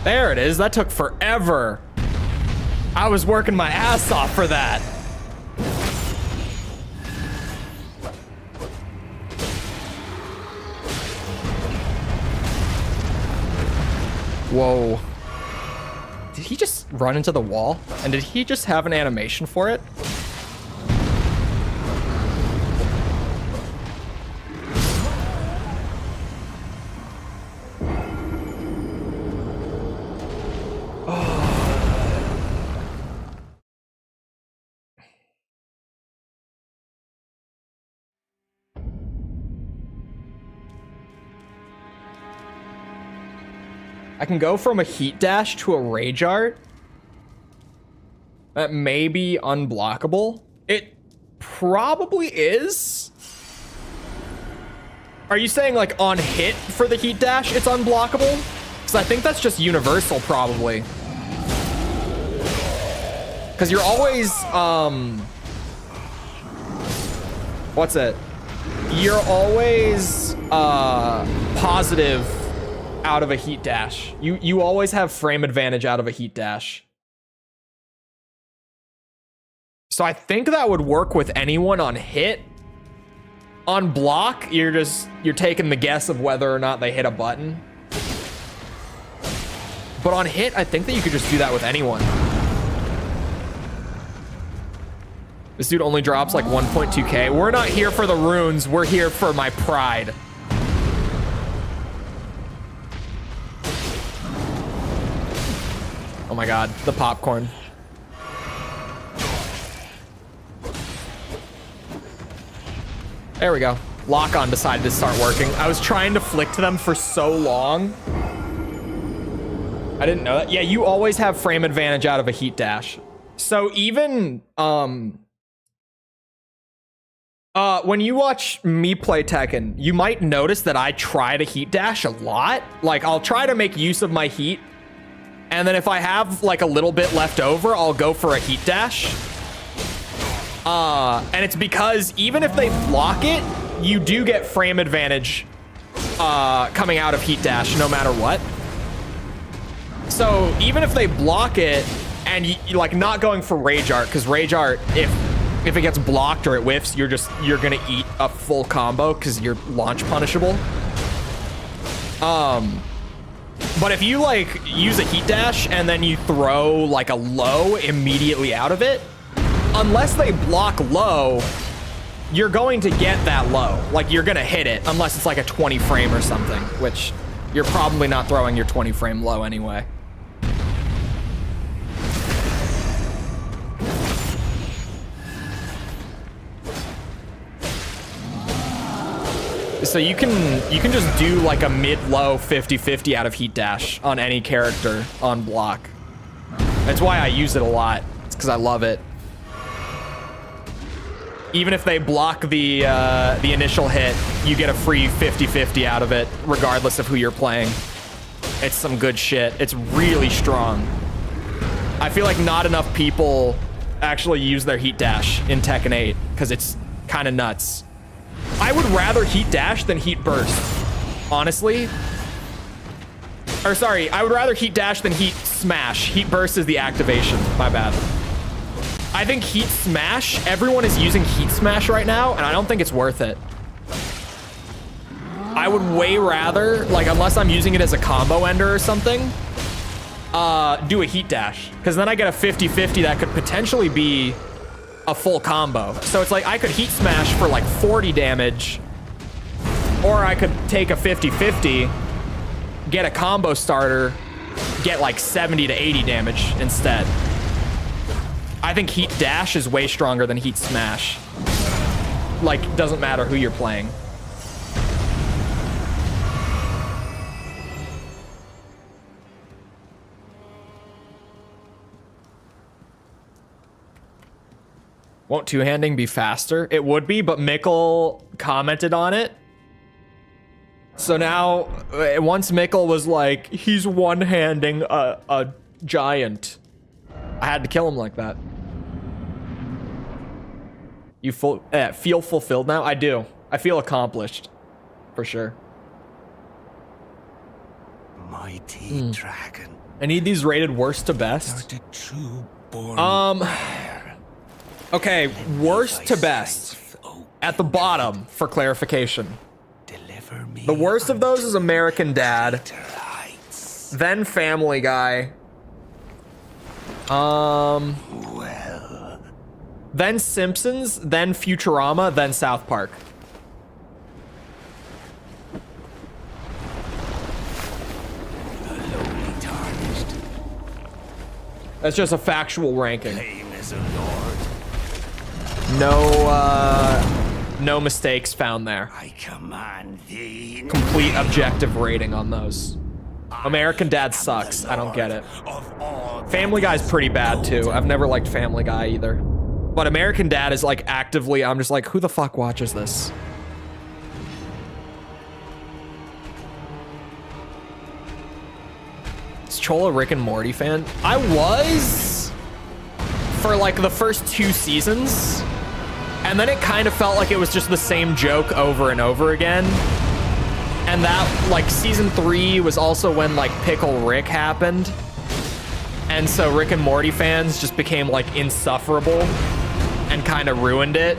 There it is. That took forever. I was working my ass off for that. Whoa. Did he just run into the wall? And did he just have an animation for it? I can go from a heat dash to a rage art. That may be unblockable. It probably is. Are you saying like on hit for the heat dash it's unblockable? Because I think that's just universal probably. Because you're always, what's it? You're always positive out of a heat dash. You always have frame advantage out of a heat dash. So I think that would work with anyone on hit. On block, you're taking the guess of whether or not they hit a button. But on hit, I think that you could just do that with anyone. This dude only drops like 1.2k. We're not here for the runes, we're here for my pride. Oh my god, the popcorn. There we go. Lock-on decided to start working. I was trying to flick to them for so long. I didn't know that. Yeah, you always have frame advantage out of a heat dash. So even when you watch me play Tekken, you might notice that I try to heat dash a lot. Like, I'll try to make use of my heat. And then if I have like a little bit left over, I'll go for a heat dash. And it's because even if they block it, you do get frame advantage coming out of heat dash no matter what. So even if they block it and you like not going for rage art, because rage art, if it gets blocked or it whiffs, you're gonna eat a full combo because you're launch punishable. But if you like use a heat dash and then you throw like a low immediately out of it, unless they block low, you're going to get that low. Like you're gonna hit it unless it's like a 20 frame or something, which you're probably not throwing your 20 frame low anyway. So you can just do like a mid-low 50-50 out of heat dash on any character on block. That's why I use it a lot. It's because I love it. Even if they block the initial hit, you get a free 50-50 out of it, regardless of who you're playing. It's some good shit. It's really strong. I feel like not enough people actually use their heat dash in Tekken 8 because it's kind of nuts. I would rather heat dash than heat burst, honestly. Or sorry, I would rather heat dash than heat smash. Heat burst is the activation, my bad. I think heat smash, everyone is using heat smash right now, and I don't think it's worth it. I would way rather, like unless I'm using it as a combo ender or something, do a heat dash. Because then I get a 50-50 that could potentially be a full combo. So it's like I could heat smash for like 40 damage, or I could take a 50-50, get a combo starter, get like 70 to 80 damage instead. I think heat dash is way stronger than heat smash. Like, doesn't matter who you're playing. Won't two-handing be faster? It would be, but Mikkel commented on it. So now, once Mikkel was like, he's one-handing a giant. I had to kill him like that. You feel fulfilled now? I do. I feel accomplished. For sure. Mighty dragon. I need these rated worst to best. Okay, worst to best. At the bottom, for clarification. The worst of those is American Dad. Then Family Guy. Then Simpsons, then Futurama, then South Park. That's just a factual ranking. No mistakes found there. I command thee. Complete objective rating on those. American Dad sucks. I don't get it. Family Guy's pretty bad too. I've never liked Family Guy either. But American Dad is like actively, I'm just like, who the fuck watches this? Is Chole a Rick and Morty fan? I was for like the first 2 seasons. And then it kind of felt like it was just the same joke over and over again. And that, like, season 3 was also when, like, Pickle Rick happened. And so Rick and Morty fans just became, like, insufferable and kind of ruined it.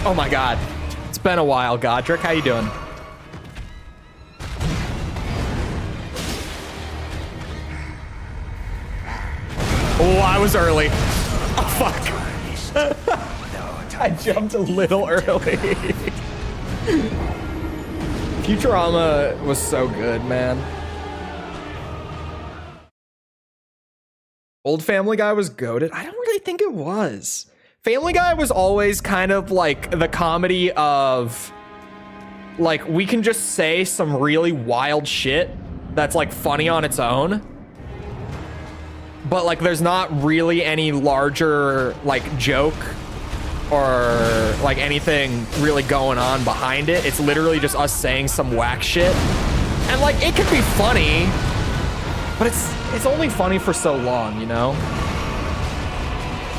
Oh my god. It's been a while, Godric. How you doing? Oh, I was early. Oh, fuck. I jumped a little early. Futurama was so good, man. Old Family Guy was goated. I don't really think it was. Family Guy was always kind of like the comedy of, like, we can just say some really wild shit that's like funny on its own, but like there's not really any larger like joke or like anything really going on behind it. It's literally just us saying some whack shit, and like it could be funny, but it's only funny for so long, you know?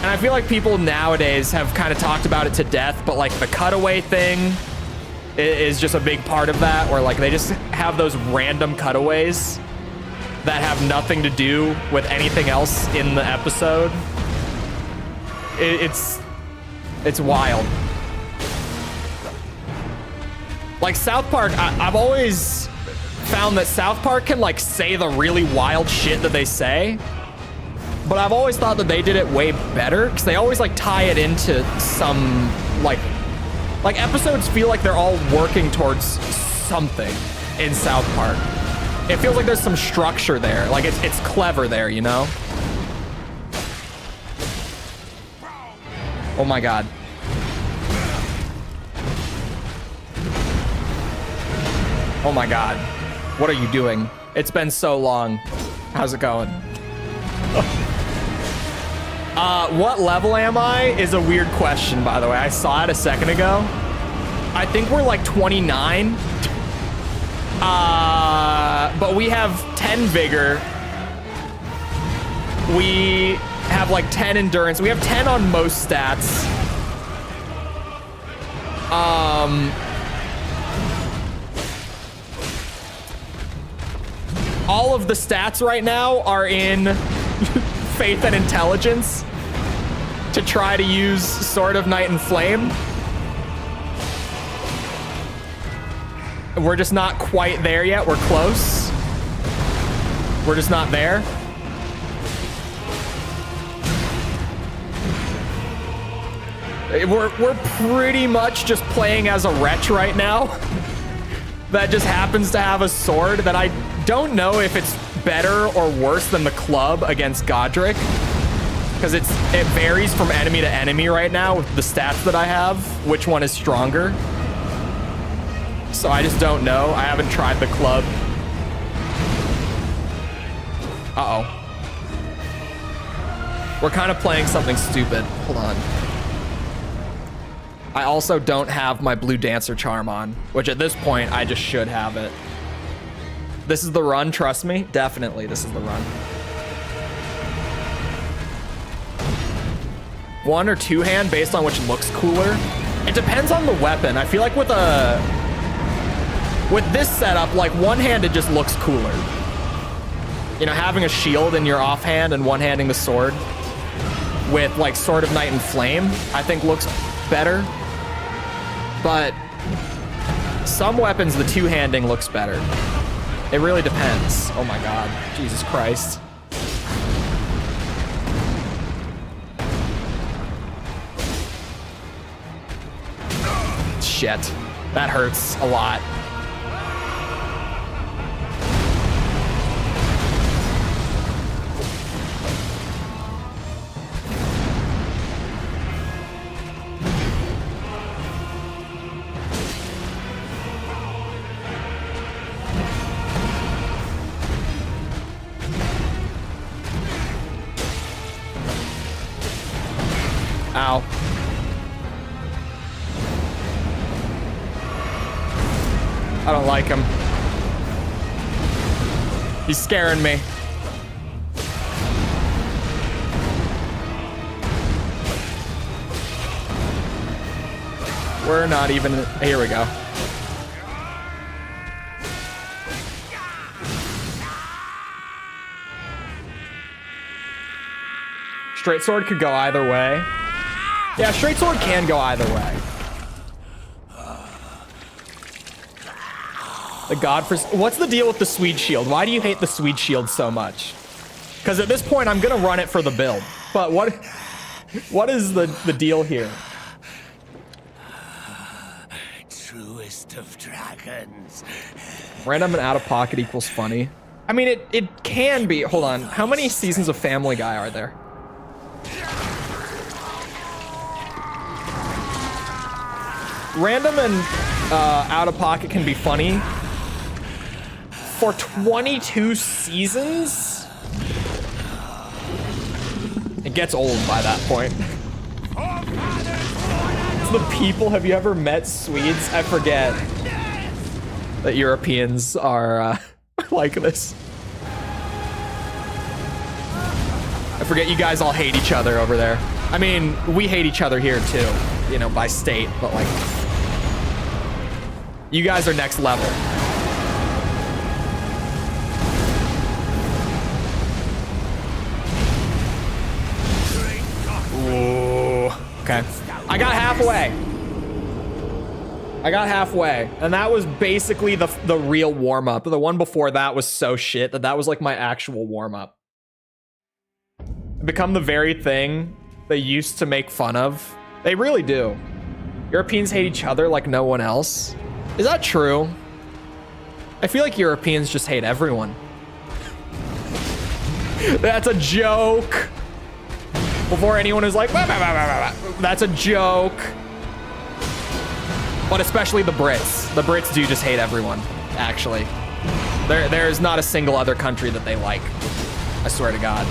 And I feel like people nowadays have kind of talked about it to death, but like the cutaway thing is just a big part of that, where like they just have those random cutaways that have nothing to do with anything else in the episode. It's wild. Like South Park, I've always found that South Park can like say the really wild shit that they say, but I've always thought that they did it way better because they always like tie it into some like episodes feel like they're all working towards something in South Park. It feels like there's some structure there. Like it's clever there, you know? Oh my god. Oh my god. What are you doing? It's been so long. How's it going? What level am I is a weird question, by the way. I saw it a second ago. I think we're like 29. But we have 10 vigor. We have like 10 endurance. We have 10 on most stats. All of the stats right now are in faith and intelligence to try to use Sword of Night and Flame. We're just not quite there yet. We're close. We're just not there. We're pretty much just playing as a wretch right now that just happens to have a sword that I don't know if it's better or worse than the club against Godric. Because it varies from enemy to enemy right now with the stats that I have, which one is stronger. So I just don't know. I haven't tried the club. Uh-oh. We're kind of playing something stupid. Hold on. I also don't have my blue dancer charm on, which at this point, I just should have it. This is the run, trust me. Definitely, this is the run. One or two hand based on which looks cooler. It depends on the weapon. I feel like with this setup, like one-handed just looks cooler. You know, having a shield in your offhand and one-handing the sword with like Sword of Night and Flame, I think looks better. But some weapons, the two-handing looks better. It really depends. Oh my God, Jesus Christ. Shit, that hurts a lot. Ow. I don't like him. He's scaring me. We're not even... Here we go. Straight sword could go either way. Yeah, straight sword can go either way. The god for... What's the deal with the Swede shield? Why do you hate the Swede shield so much? Because at this point, I'm going to run it for the build. But what is the deal here? Truest of dragons. Random and out of pocket equals funny. I mean, it can be. Hold on. How many seasons of Family Guy are there? Random and out of pocket can be funny. For 22 seasons? It gets old by that point. The people, have you ever met Swedes? I forget that Europeans are like this. I forget you guys all hate each other over there. I mean, we hate each other here too, you know, by state, but like, you guys are next level. Ooh, okay. I got halfway. And that was basically the real warm-up. The one before that was so shit that was like my actual warm-up. Become the very thing they used to make fun of. They really do. Europeans hate each other like no one else. Is that true? I feel like Europeans just hate everyone. That's a joke. Before anyone is like, bah, bah, bah, bah, bah. That's a joke. But especially the Brits. The Brits do just hate everyone, actually. There's not a single other country that they like. I swear to God.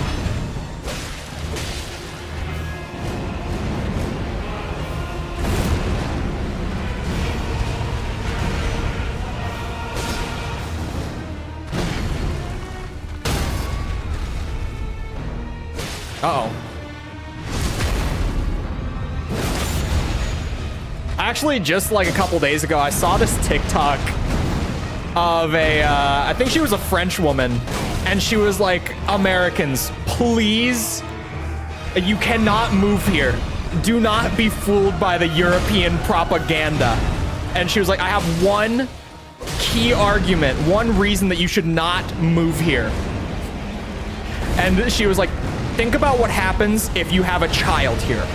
Uh-oh. Actually, just like a couple days ago, I saw this TikTok of I think she was a French woman, and she was like, Americans, please, you cannot move here. Do not be fooled by the European propaganda. And she was like, I have one key argument, one reason that you should not move here. And she was like, think about what happens if you have a child here.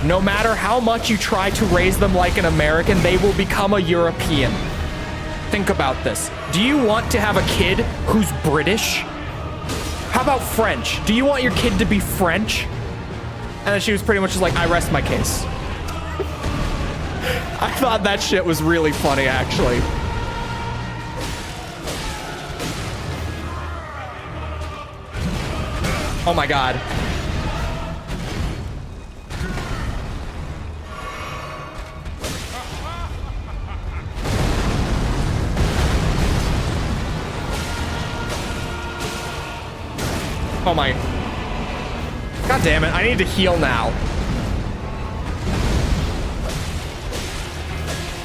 No matter how much you try to raise them like an American, they will become a European. Think about this. Do you want to have a kid who's British? How about French? Do you want your kid to be French? And then she was pretty much just like, I rest my case. I thought that shit was really funny, actually. Oh my god. Oh my. God damn it, I need to heal now.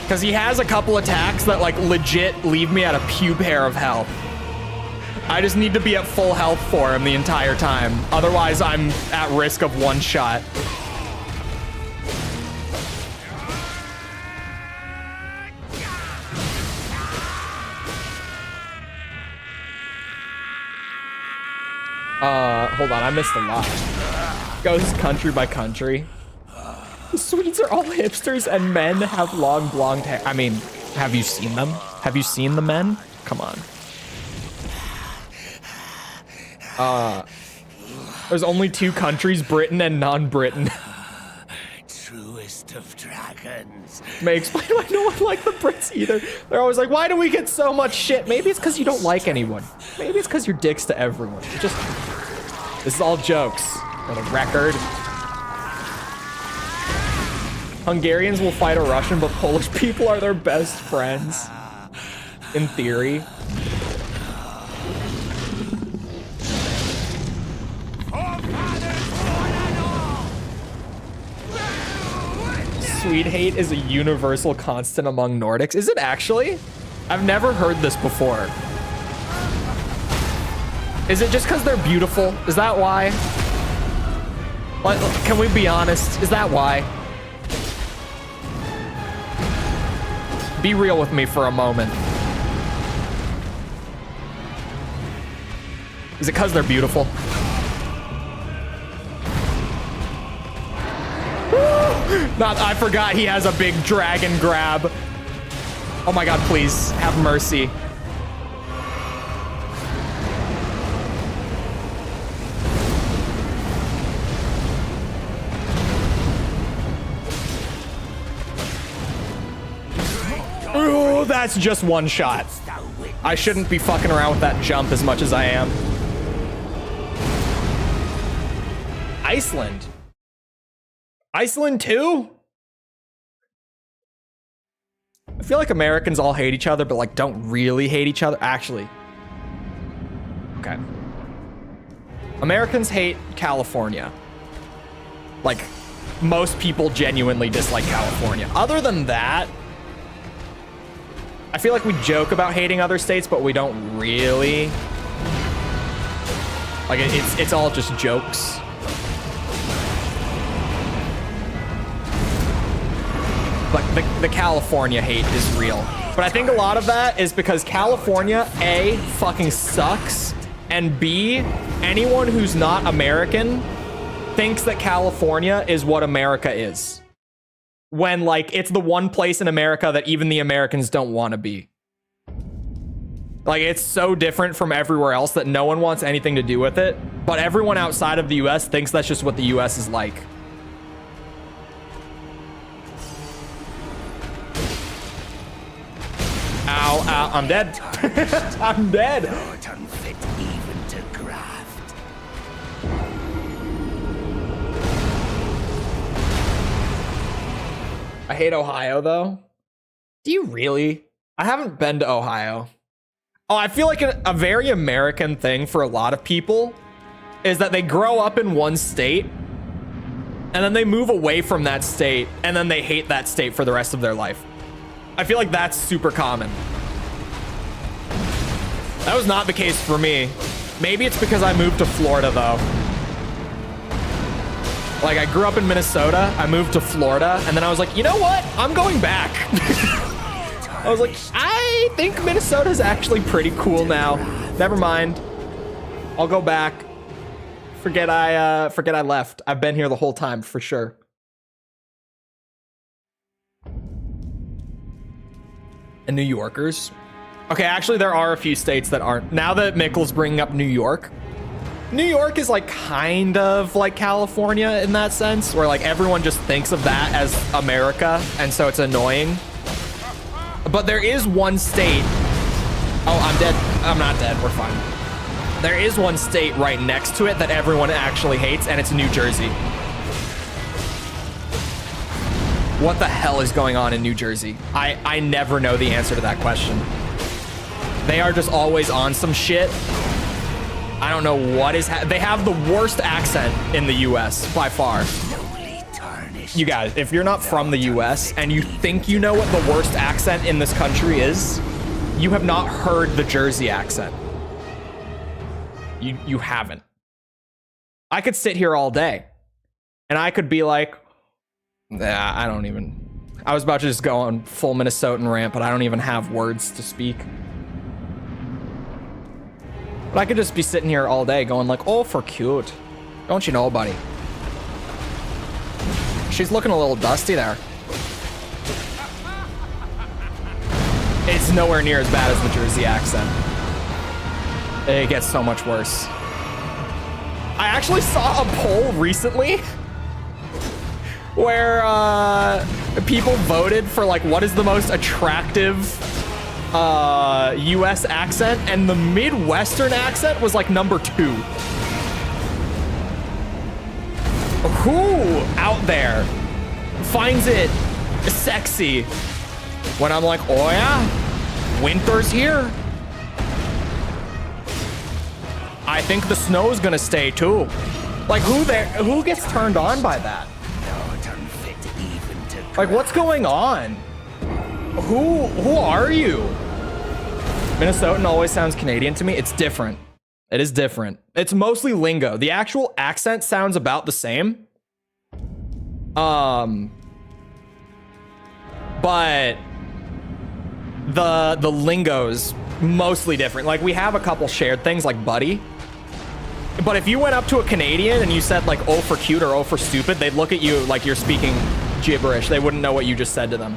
Because he has a couple attacks that like legit leave me at a pube hair of health. I just need to be at full health for him the entire time. Otherwise, I'm at risk of one shot. Hold on, I missed a lot. Goes country by country. The Swedes are all hipsters and men have long blonde hair. I mean, have you seen them? Have you seen the men? Come on. There's only two countries, Britain and non-Britain. Truest of dragons. May explain why no one liked the Brits either. They're always like, why do we get so much shit? Maybe it's because you don't like anyone. Maybe it's because you're dicks to everyone. Just, this is all jokes for the record. Hungarians will fight a Russian, but Polish people are their best friends. In theory. Swede hate is a universal constant among Nordics. Is it actually? I've never heard this before. Is it just because they're beautiful? Is that why? Like, can we be honest? Is that why? Be real with me for a moment. Is it because they're beautiful? Not, I forgot he has a big dragon grab. Oh my god, please, have mercy. Oh, that's just one shot. I shouldn't be fucking around with that jump as much as I am. Iceland. Iceland too? I feel like Americans all hate each other, but like don't really hate each other. Actually. Okay. Americans hate California. Like, most people genuinely dislike California. Other than that, I feel like we joke about hating other states, but we don't really. Like, it's all just jokes. But the California hate is real. But I think a lot of that is because California, A, fucking sucks, and B, anyone who's not American thinks that California is what America is. When, like, it's the one place in America that even the Americans don't want to be. Like, it's so different from everywhere else that no one wants anything to do with it. But everyone outside of the US thinks that's just what the US is like. Ow, ow, I'm dead. I'm dead. Not unfit even to graft. I hate Ohio, though. Do you really? I haven't been to Ohio. Oh, I feel like a very American thing for a lot of people is that they grow up in one state and then they move away from that state and then they hate that state for the rest of their life. I feel like that's super common. That was not the case for me. Maybe it's because I moved to Florida, though. Like, I grew up in Minnesota, I moved to Florida, and then I was like, you know what? I'm going back. I was like, I think Minnesota's actually pretty cool now. Never mind. I'll go back. Forget I left. I've been here the whole time, for sure. And New Yorkers. Okay, actually, there are a few states that aren't. Now that Mikkel's bringing up New York, New York is like kind of like California in that sense, where like everyone just thinks of that as America, and so it's annoying. But there is one state. Oh, I'm dead. I'm not dead. We're fine. There is one state right next to it that everyone actually hates, and it's New Jersey. What the hell is going on in New Jersey? I never know the answer to that question. They are just always on some shit. I don't know what is they have the worst accent in the US by far. You guys, if you're not from the US and you think you know what the worst accent in this country is, you have not heard the Jersey accent. You haven't. I could sit here all day and I could be like, nah, I don't even. I was about to just go on full Minnesotan rant, but I don't even have words to speak. But I could just be sitting here all day going like, oh, for cute. Don't you know, buddy? She's looking a little dusty there. It's nowhere near as bad as the Jersey accent. It gets so much worse. I actually saw a poll recently where people voted for like what is the most attractive US accent, and the Midwestern accent was like number 2. Who out there finds it sexy when I'm like, oh yeah, winter's here. I think the snow's gonna stay too. Like who gets turned on by that? Like what's going on? Who are you? Minnesotan always sounds Canadian to me. It's different. It is different. It's mostly lingo. The actual accent sounds about the same. But the lingo's mostly different. Like we have a couple shared things like buddy. But if you went up to a Canadian and you said like oh for cute or oh for stupid, they'd look at you like you're speaking gibberish. They wouldn't know what you just said to them.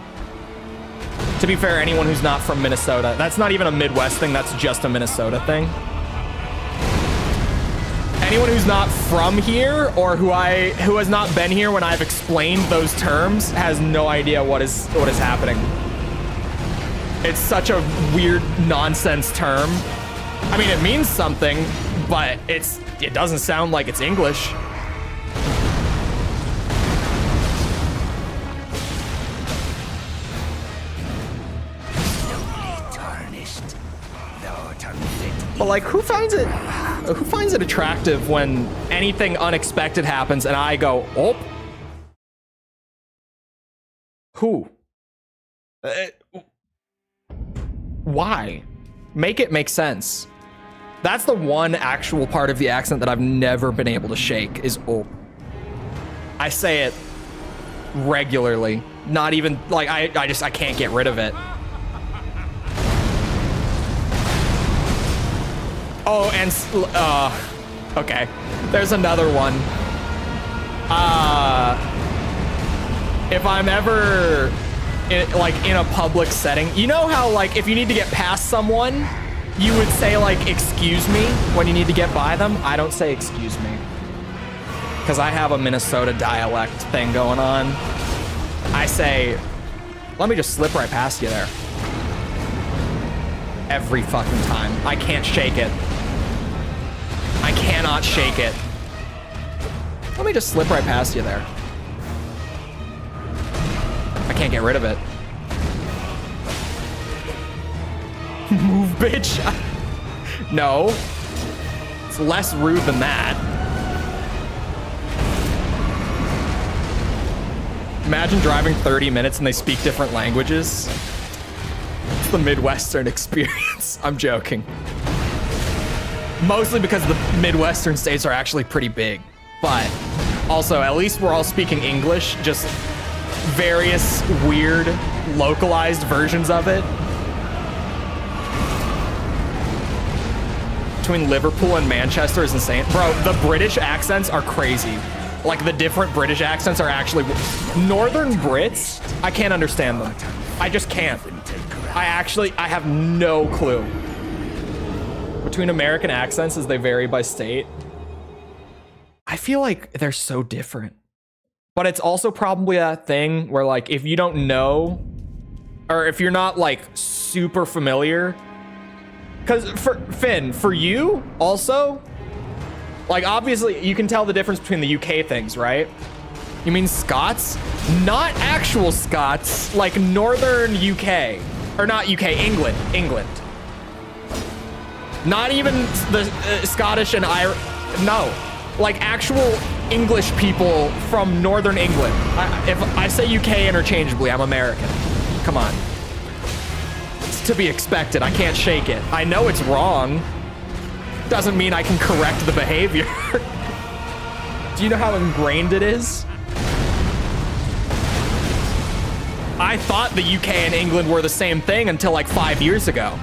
To be fair, anyone who's not from Minnesota, that's not even a Midwest thing, that's just a Minnesota thing. Anyone who's not from here or who has not been here when I've explained those terms has no idea what is happening. It's such a weird nonsense term. I mean, it means something, but it doesn't sound like it's English. But like, who finds it attractive when anything unexpected happens and I go, oh? Who? Why? Make it make sense. That's the one actual part of the accent that I've never been able to shake is oh. I say it regularly. Not even like I can't get rid of it. Oh, and okay. There's another one. If I'm ever in a public setting, you know how like if you need to get past someone, you would say like excuse me when you need to get by them? I don't say excuse me. Because I have a Minnesota dialect thing going on. I say, let me just slip right past you there. Every fucking time. I can't shake it. I cannot shake it. Let me just slip right past you there. I can't get rid of it. Move, bitch. No. It's less rude than that. Imagine driving 30 minutes and they speak different languages. It's the Midwestern experience. I'm joking. Mostly because the Midwestern states are actually pretty big. But also, at least we're all speaking English, just various weird, localized versions of it. Between Liverpool and Manchester is insane. Bro, the British accents are crazy. Like, the different British accents are actually... Northern Brits, I can't understand them. I just can't. I have no clue. Between American accents as they vary by state. I feel like they're so different. But it's also probably that thing where like if you don't know, or if you're not like super familiar, because for Finn, for you also, like obviously you can tell the difference between the UK things, right? You mean Scots? Not actual Scots, like Northern UK, or not UK, England. Not even the Scottish and Irish, no. Like actual English people from Northern England. If I say UK interchangeably, I'm American. Come on. It's to be expected. I can't shake it. I know it's wrong. Doesn't mean I can correct the behavior. Do you know how ingrained it is? I thought the UK and England were the same thing until like 5 years ago.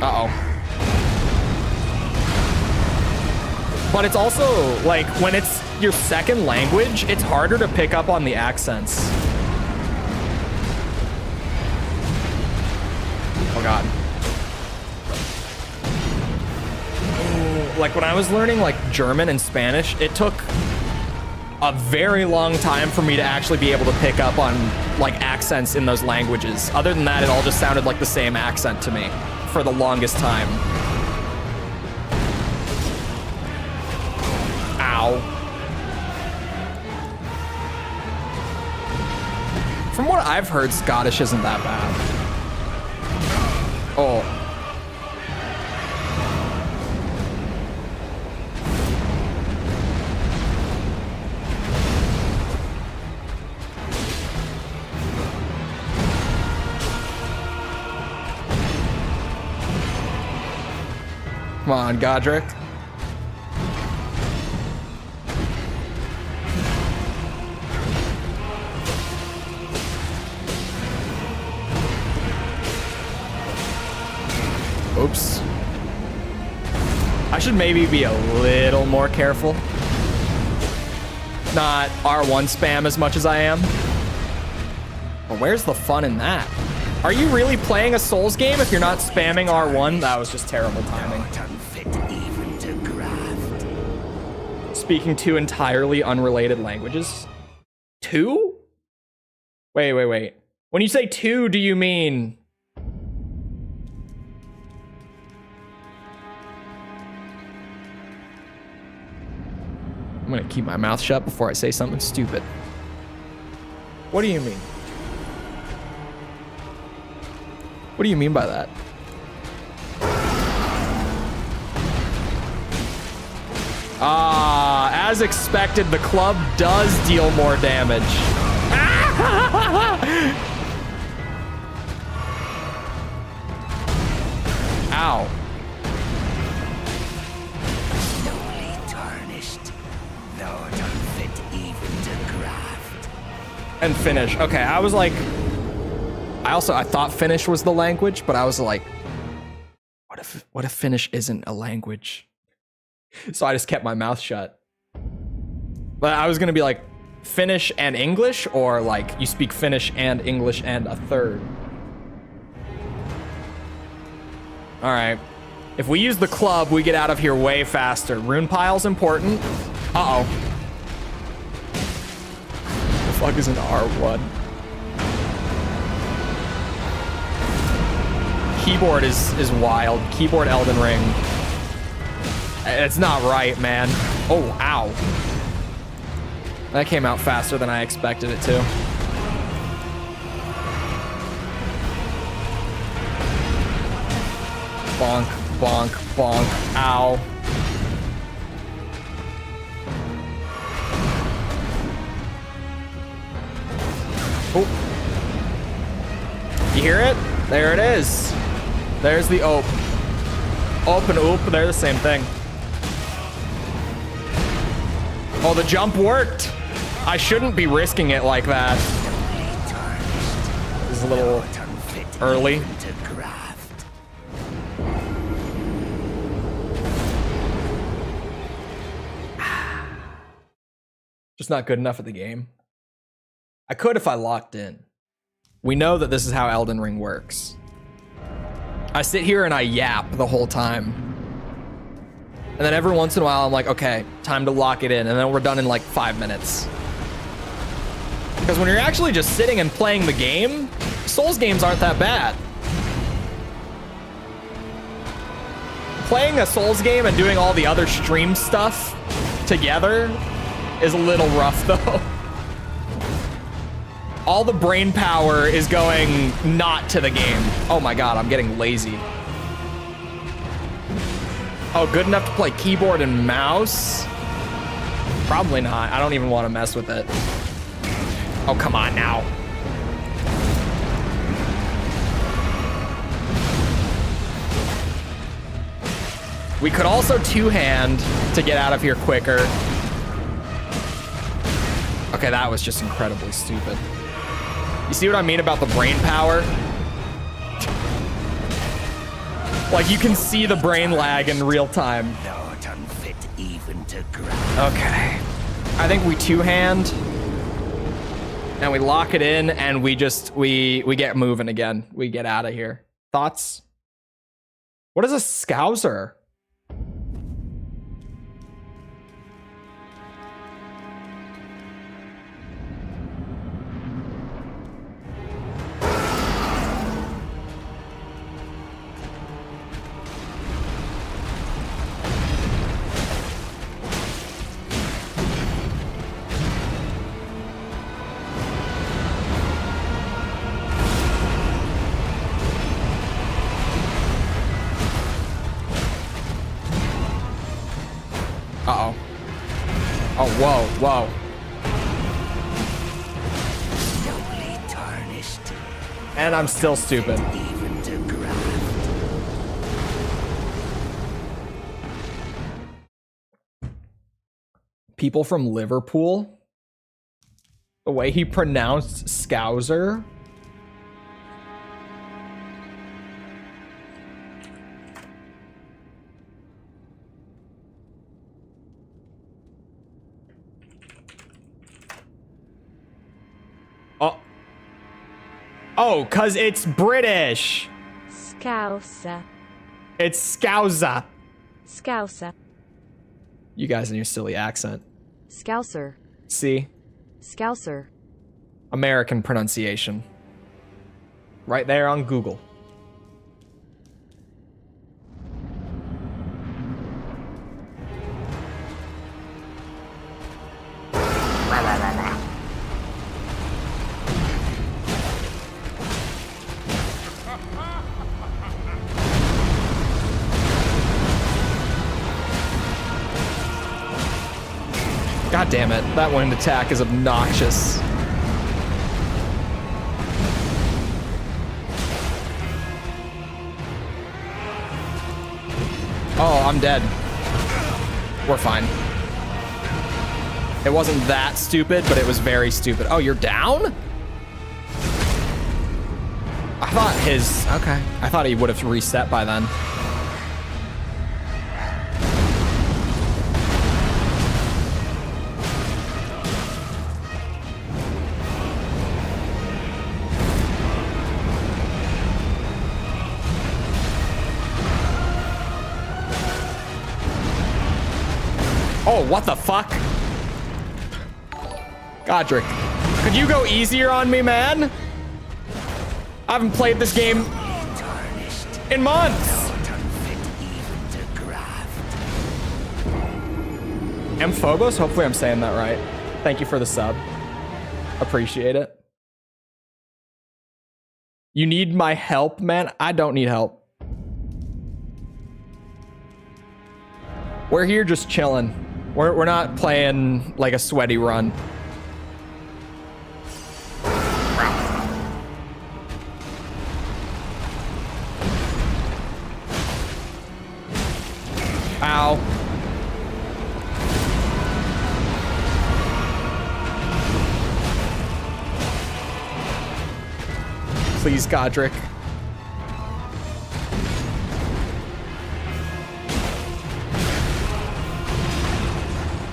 Uh-oh. But it's also, like, when it's your second language, it's harder to pick up on the accents. Oh, God. Like, when I was learning, like, German and Spanish, it took a very long time for me to actually be able to pick up on, like, accents in those languages. Other than that, it all just sounded like the same accent to me for the longest time. Ow. From what I've heard, Scottish isn't that bad. Oh. Come on, Godric. Oops. I should maybe be a little more careful. Not R1 spam as much as I am. Well, where's the fun in that? Are you really playing a Souls game if you're not spamming R1? That was just terrible timing. Speaking two entirely unrelated languages? Two? Wait. When you say two, do you mean... I'm gonna keep my mouth shut before I say something stupid. What do you mean? What do you mean by that? As expected, the club does deal more damage. Ow. Slowly tarnished, though unfit even to craft. And Finnish. Okay, I was like... I thought Finnish was the language, but I was like, what if Finnish isn't a language? So I just kept my mouth shut. But I was gonna be like, Finnish and English, or like you speak Finnish and English and a third. All right. If we use the club, we get out of here way faster. Rune pile's important. Uh-oh. The fuck is an R1? Keyboard is wild. Keyboard Elden Ring. It's not right, man. Oh, ow. That came out faster than I expected it to. Bonk, bonk, bonk. Ow. Oh. You hear it? There it is. There's the ope. Ope and oop, they're the same thing. Oh, the jump worked. I shouldn't be risking it like that. This is a little early. Just not good enough at the game. I could if I locked in. We know that this is how Elden Ring works. I sit here and I yap the whole time. And then every once in a while, I'm like, okay, time to lock it in. And then we're done in like 5 minutes. Because when you're actually just sitting and playing the game, Souls games aren't that bad. Playing a Souls game and doing all the other stream stuff together is a little rough though. All the brain power is going not to the game. Oh my god, I'm getting lazy. Oh, good enough to play keyboard and mouse? Probably not. I don't even want to mess with it. Oh, come on now. We could also two-hand to get out of here quicker. Okay, that was just incredibly stupid. You see what I mean about the brain power? Like, you can see the brain lag in real time. Not unfit even to grab. Okay. I think we two-hand. And we lock it in, and we just, we get moving again. We get out of here. Thoughts? What is a scouser? Uh-oh. Oh, whoa, whoa. Slowly tarnished. And I'm still stupid. Even to graft. People from Liverpool? The way he pronounced scouser? Oh, cause it's British. Scouser. It's Scouser. Scouser. You guys and your silly accent. Scouser. See? Scouser. American pronunciation. Right there on Google. God damn it, that wind attack is obnoxious. Oh, I'm dead. We're fine. It wasn't that stupid, but it was very stupid. Oh, you're down? I thought his... Okay. I thought he would have reset by then. Oh, what the fuck? Godric, could you go easier on me, man? I haven't played this game in months. Amphobos, hopefully I'm saying that right. Thank you for the sub. Appreciate it. You need my help, man? I don't need help. We're here just chilling. We're not playing like a sweaty run. Ow. Please, Godric.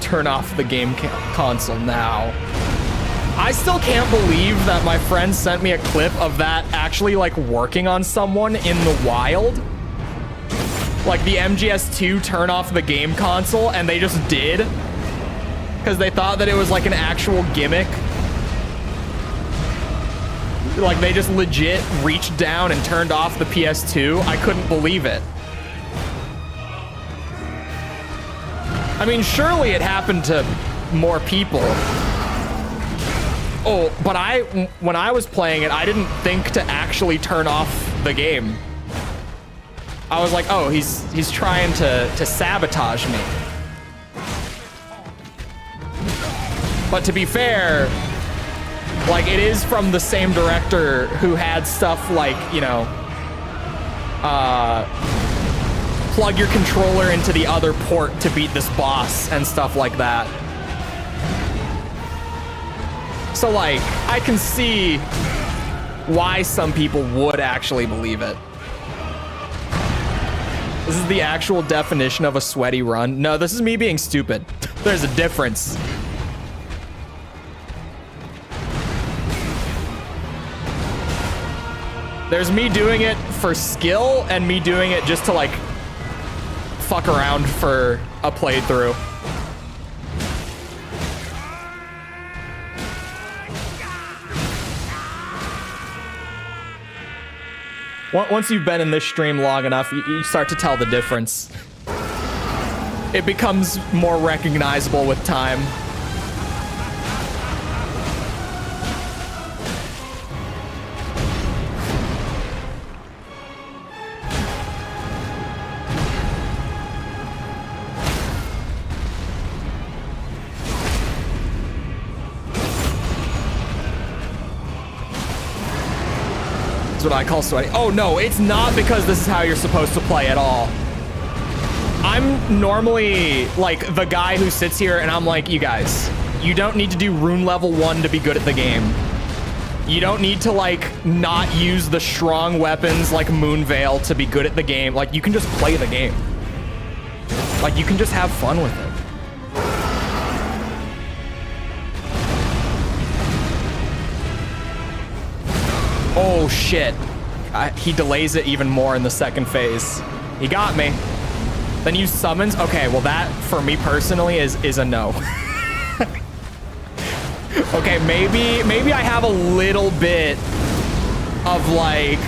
Turn off the game console now. I still can't believe that my friend sent me a clip of that actually like working on someone in the wild. Like the MGS2 turn off the game console, and they just did. Because they thought that it was like an actual gimmick. Like they just legit reached down and turned off the PS2. I couldn't believe it. I mean, surely it happened to more people. Oh, but when I was playing it, I didn't think to actually turn off the game. I was like, oh, he's trying to sabotage me. But to be fair, like it is from the same director who had stuff like, you know, plug your controller into the other port to beat this boss and stuff like that. So like, I can see why some people would actually believe it. This is the actual definition of a sweaty run. No, this is me being stupid. There's a difference. There's me doing it for skill and me doing it just to like fuck around for a playthrough. Once you've been in this stream long enough, you start to tell the difference. It becomes more recognizable with time. What I call sweaty. Oh no, it's not because this is how you're supposed to play at all. I'm normally like the guy who sits here and I'm like, you guys, you don't need to do rune level 1 to be good at the game. You don't need to like not use the strong weapons like Moonveil to be good at the game. Like you can just play the game. Like you can just have fun with it. Oh shit. He delays it even more in the second phase. He got me. Then use summons. Okay, well that for me personally is a no. Okay, maybe I have a little bit of like,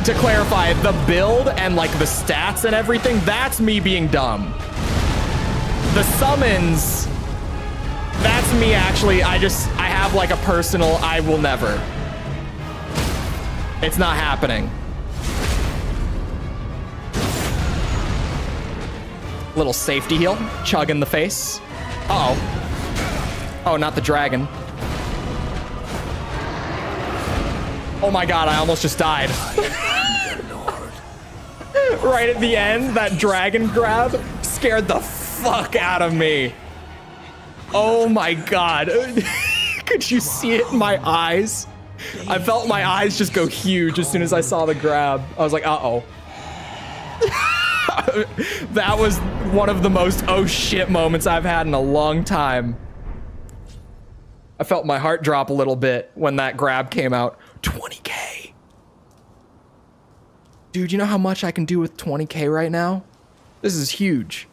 to clarify, the build and like the stats and everything, that's me being dumb. The summons, that's me actually, I have like a personal, I will never. It's not happening. Little safety heal. Chug in the face. Uh-oh. Oh, not the dragon. Oh my god, I almost just died. Right at the end, that dragon grab scared the fuck out of me. Oh my god. Could you see it in my eyes? I felt my eyes just go huge as soon as I saw the grab. I was like, uh-oh. That was one of the most oh shit moments I've had in a long time. I felt my heart drop a little bit when that grab came out. 20K. Dude, you know how much I can do with 20K right now? This is huge.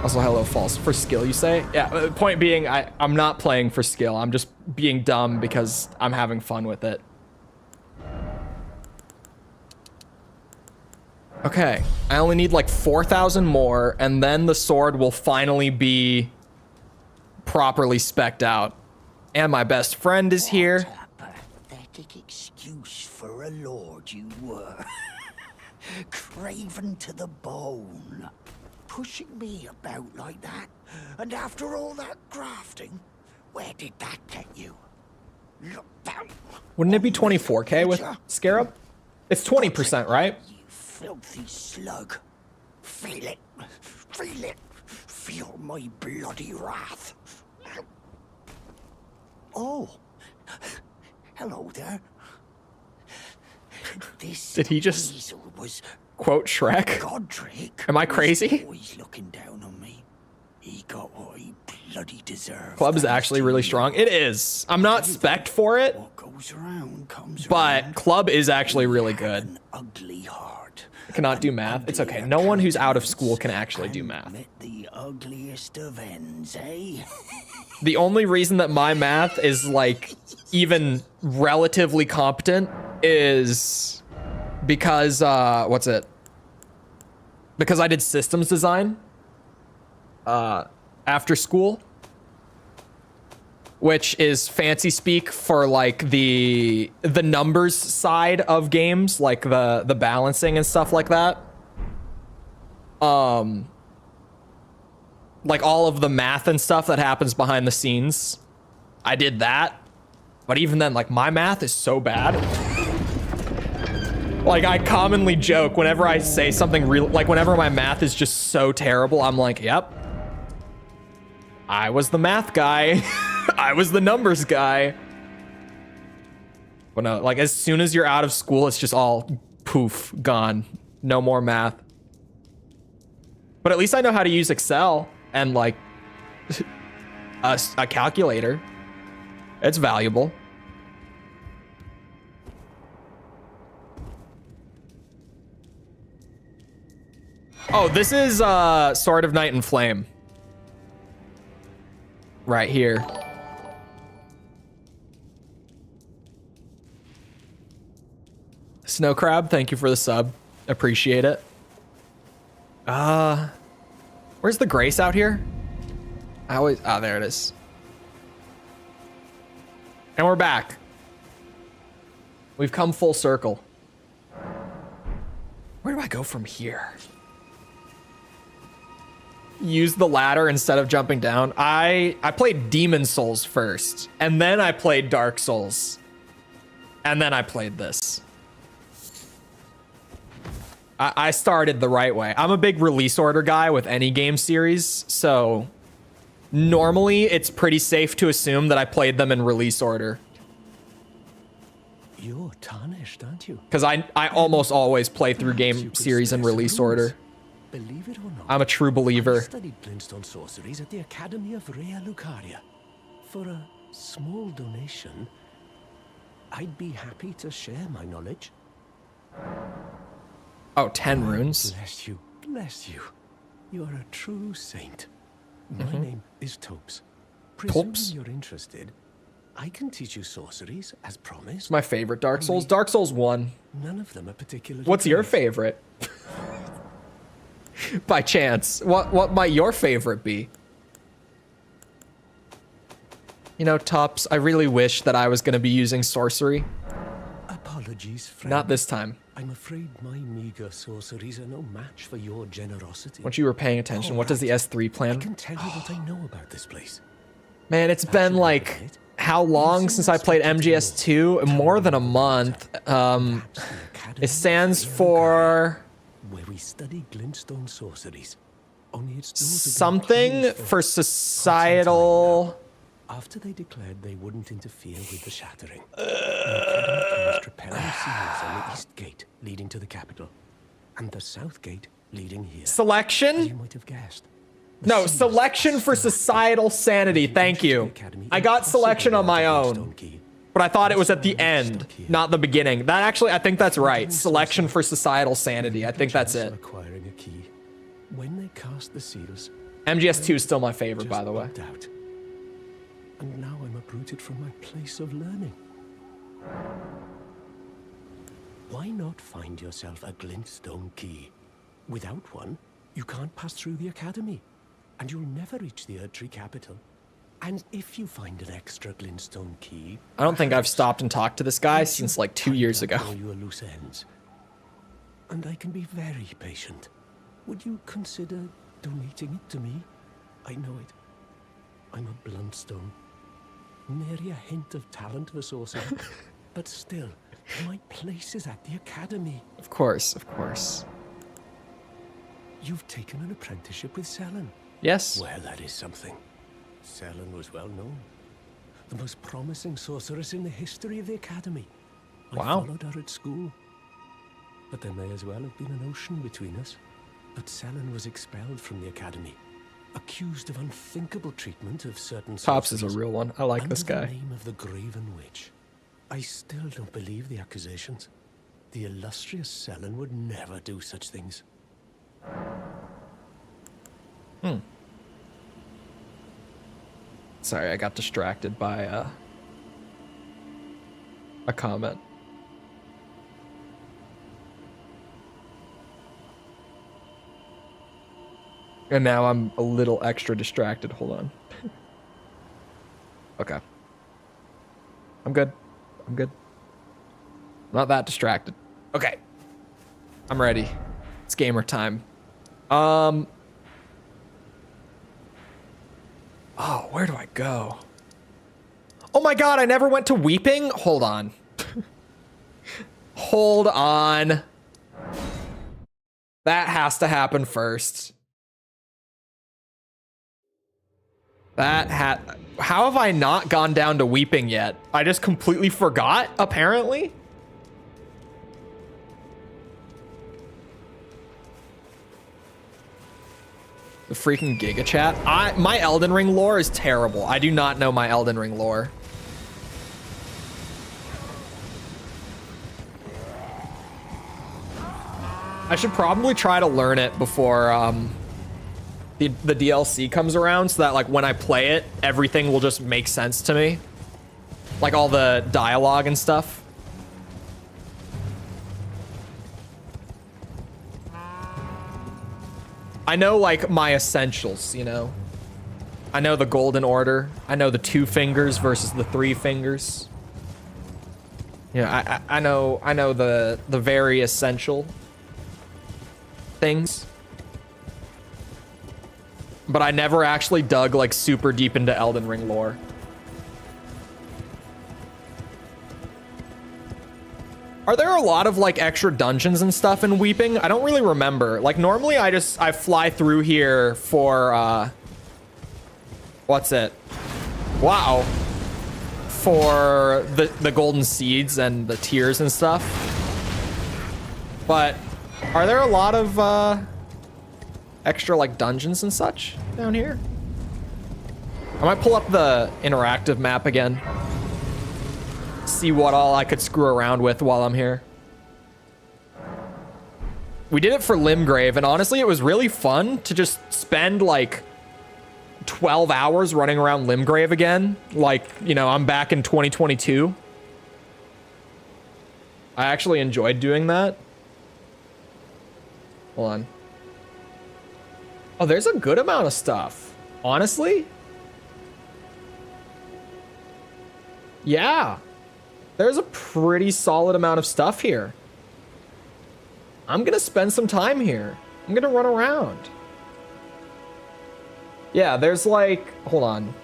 Also, hello, false. For skill, you say? Yeah, point being, I'm not playing for skill. I'm just being dumb because I'm having fun with it. Okay, I only need like 4,000 more, and then the sword will finally be properly spec'd out. And my best friend is here. What a pathetic excuse for a lord you were. Craven to the bone. Pushing me about like that, and after all that grafting, where did that get you? Look down. Wouldn't it be 24K with Scarab? It's 20%, right? You filthy slug. Feel it. Feel it. Feel my bloody wrath. Oh. Hello there. This Did he just weasel was quote Shrek? Godric. Am I crazy? Always looking down on me. He got what he bloody deserved. Club is thanks actually to really you. strong. It is. I'm not spec'd for it, What goes around comes but around. club is actually really good. An ugly heart. I cannot do An math. It's okay. uglier No one who's out of school countenance, can actually do and math. met the ugliest of ends, eh? The only reason that my math is like even relatively competent is because what's it? Because I did systems design after school, which is fancy speak for like the numbers side of games, like the balancing and stuff like that. Like all of the math and stuff that happens behind the scenes. I did that. But even then, like my math is so bad. Like I commonly joke whenever I say something real, like whenever my math is just so terrible, I'm like, yep. I was the math guy. I was the numbers guy. But no, like as soon as you're out of school, it's just all poof, gone. No more math. But at least I know how to use Excel and like a calculator. It's valuable. Oh, this is Sword of Night and Flame. Right here. Snow Crab, thank you for the sub. Appreciate it. Where's the Grace out here? There it is. And we're back. We've come full circle. Where do I go from here? Use the ladder instead of jumping down. I played Demon Souls first, and then I played Dark Souls. And then I played this. I started the right way. I'm a big release order guy with any game series, so normally it's pretty safe to assume that I played them in release order. You're tarnished, aren't you? Because I almost always play through game series in release order. Believe it or not, I'm a true I believer. studied glintstone sorceries at the Academy of Rea Lucaria. For a small donation, I'd be happy to share my knowledge. Oh, 10 runes. Bless you, bless you. You're a true saint. My name is Topes. Presuming Topes? you're interested, I can teach you sorceries, as promised. It's my favorite Dark Souls. Dark Souls 1. None of them are particularly What's your great. favorite? By chance. What might your favorite be? You know, Tops, I really wish that I was going to be using sorcery. Apologies, friend. Not this time. I'm afraid my meager sorceries are no match for your generosity. Once you were paying attention, what does the S3 I plan? can tell you what I know about this place. Man, it's been like how long since I played MGS2? More than a month. Perhaps the Academy It stands of Rea for Lucaria, where we study glintstone sorceries. Only its doors have been something closed for societal. After they declared they wouldn't interfere with the shattering, the Academy cast repelling seals on the east gate leading to the capital, and the south gate leading here. As you Selection? might have guessed. the No, seals selection for societal sanity. Thank you. I got selection on my own, but I thought it was at the end, not the beginning. That actually, I think that's right. Selection for societal sanity. I think that's it. Acquiring a key. When they cast the seals, MGS2 is still my favorite, just by the way. walked out. And now I'm uprooted from my place of learning. Why not find yourself a glintstone key? Without one, you can't pass through the academy, and you'll never reach the Erdtree capital. And if you find an extra glintstone key, I don't think I've stopped and talked to this guy since like 2 years ago. all your loose ends. And I can be very patient. Would you consider donating it to me? I know it. I'm a bluntstone. Nary a hint of talent for sorcery. But still, my place is at the academy. Of course, of course. You've taken an apprenticeship with Selen. Yes. Well, that is something. Selen was well known. The most promising sorceress in the history of the academy. I Wow. followed her at school. But there may as well have been an ocean between us. But Selen was expelled from the academy. accused of unthinkable treatment of certain Pops is a sorceries real one. I like this under guy. the name of the Graven Witch. I still don't believe the accusations. The illustrious Selen would never do such things. Sorry, I got distracted by a comment. And now I'm a little extra distracted. Hold on. Okay. I'm good. I'm good. Not that distracted. Okay. I'm ready. It's gamer time. Oh, where do I go? Oh my god, I never went to Weeping? Hold on. Hold on. That has to happen first. How have I not gone down to Weeping yet? I just completely forgot, apparently. The freaking Giga Chat. My Elden Ring lore is terrible. I do not know my Elden Ring lore. I should probably try to learn it before the DLC comes around, so that like when I play it, everything will just make sense to me. Like all the dialogue and stuff. I know like my essentials, you know. I know the golden order. I know the 2 fingers versus the 3 fingers. Yeah, I know the very essential things. But I never actually dug like super deep into Elden Ring lore. Are there a lot of like extra dungeons and stuff in Weeping? I don't really remember. Like normally I fly through here for what's it? Wow. For the golden seeds and the tears and stuff. But are there a lot of extra like dungeons and such down here? I might pull up the interactive map again. See what all I could screw around with while I'm here. We did it for Limgrave, and honestly, it was really fun to just spend like 12 hours running around Limgrave again. Like, you know, I'm back in 2022. I actually enjoyed doing that. Hold on. Oh, there's a good amount of stuff. Honestly? Yeah. There's a pretty solid amount of stuff here. I'm gonna spend some time here. I'm gonna run around. Yeah, there's like, hold on.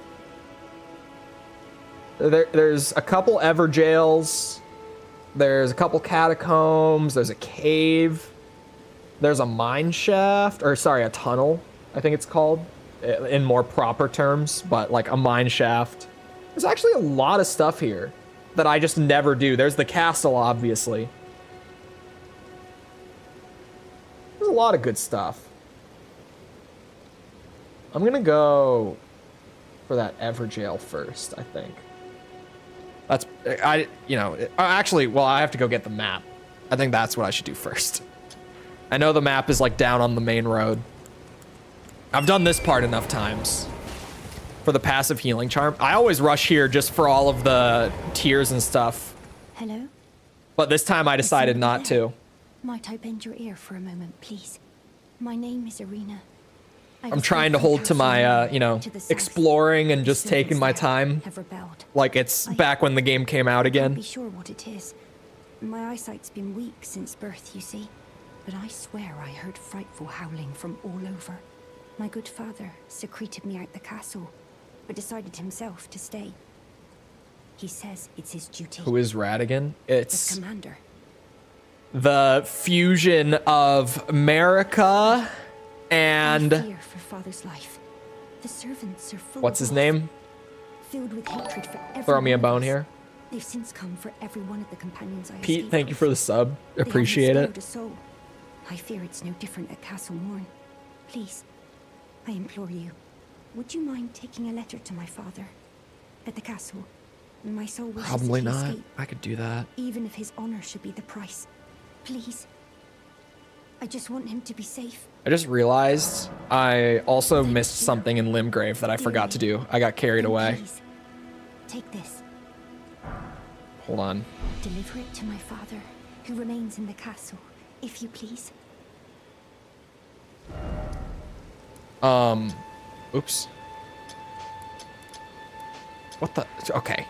There's a couple Everjails. There's a couple catacombs. There's a cave. There's a mine shaft, or sorry, a tunnel, I think it's called, in more proper terms, but like a mine shaft. There's actually a lot of stuff here that I just never do. There's the castle, obviously. There's a lot of good stuff. I'm gonna go for that Everjail first, I think. That's, actually, well, I have to go get the map. I think that's what I should do first. I know the map is like down on the main road. I've done this part enough times for the passive healing charm. I always rush here just for all of the tears and stuff. Hello? But this time I decided not to. Might I bend your ear for a moment, please? My name is Irina. I'm trying to hold to my, exploring and just taking my time. Like it's back when the game came out again. I can't be sure what it is. My eyesight's been weak since birth, you see. But I swear I heard frightful howling from all over. My good father secreted me out the castle, but decided himself to stay. He says it's his duty. Who is Radigan? It's as commander. The fusion of America and I fear for father's life. The servants are full what's of his wrath, name? filled with hatred for everyone. Throw me a bone else. here. They've since come for every one of the companions I Pete, escaped thank you with. for the sub. They haven't Appreciate spared it. a soul. I fear it's no different at Castle Morn. Please, I implore you, would you mind taking a letter to my father at the castle? My soul wishes Probably that he not. escape, I could do that. even if his honor should be the price. Please. I just want him to be safe. I just realized I also missed something in Limgrave that I forgot to do. I got carried Then away. please, take this. Hold on. Deliver it to my father, who remains in the castle, if you please. Oops. What the? Okay.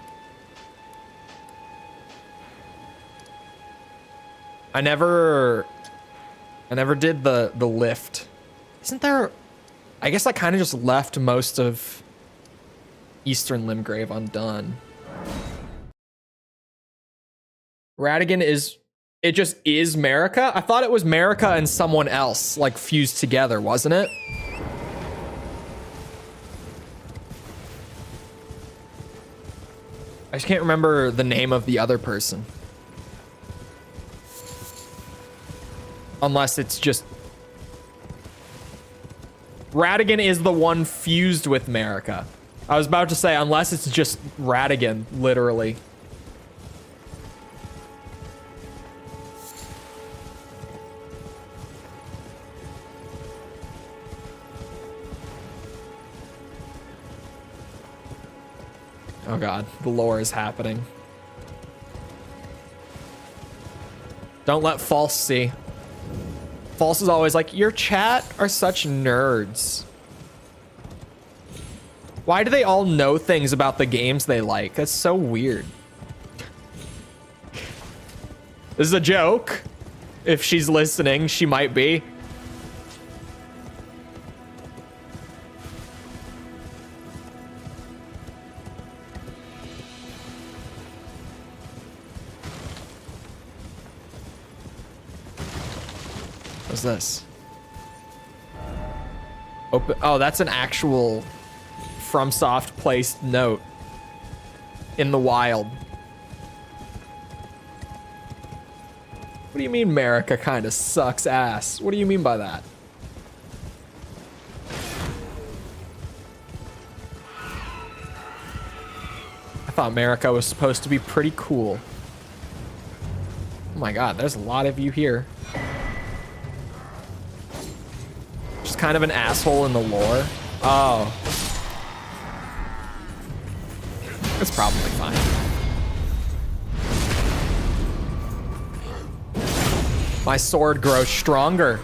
I never did the lift. Isn't there? I guess I kind of just left most of Eastern Limgrave undone. Radigan is, it just is Marika? I thought it was Marika and someone else, like, fused together, wasn't it? I just can't remember the name of the other person. Unless it's just... Radigan is the one fused with Marika. I was about to say, unless it's just Radigan, literally. Oh god, the lore is happening. Don't let False see. False is always like, your chat are such nerds. Why do they all know things about the games they like? That's so weird. This is a joke. If she's listening, she might be. What's this? Open. Oh, that's an actual FromSoft placed note in the wild. What do you mean Marika kind of sucks ass? What do you mean by that? I thought Marika was supposed to be pretty cool. Oh my god, there's a lot of you here. Just kind of an asshole in the lore. Oh. It's probably fine. My sword grows stronger.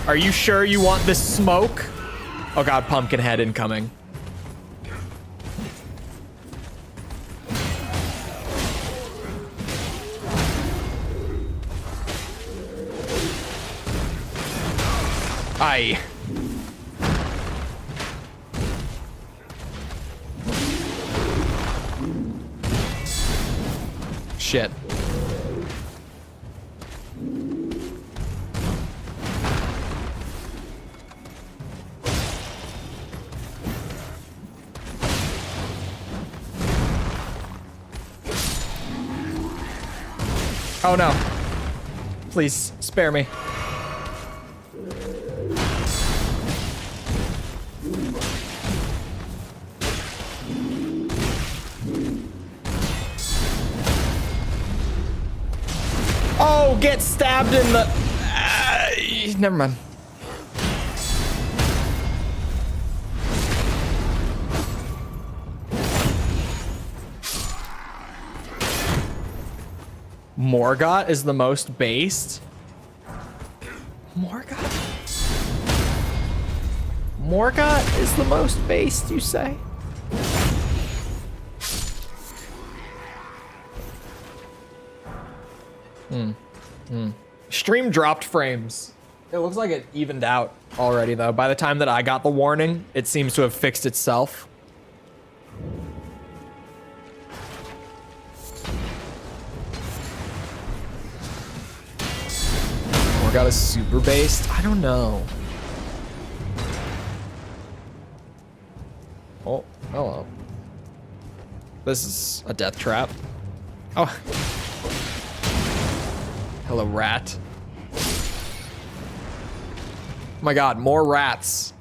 Are you sure you want this smoke? Oh god, Pumpkinhead incoming. Aye. Shit. Oh no. Please spare me. Oh, get stabbed in the... never mind. Morgott is the most based? Morgott? Morgott is the most based, you say? Stream dropped frames. It looks like it evened out already, though. By the time that I got the warning, it seems to have fixed itself. Morgott is super based? I don't know. Oh, hello. This is a death trap. Oh. Hello, rat. Oh my god, more rats.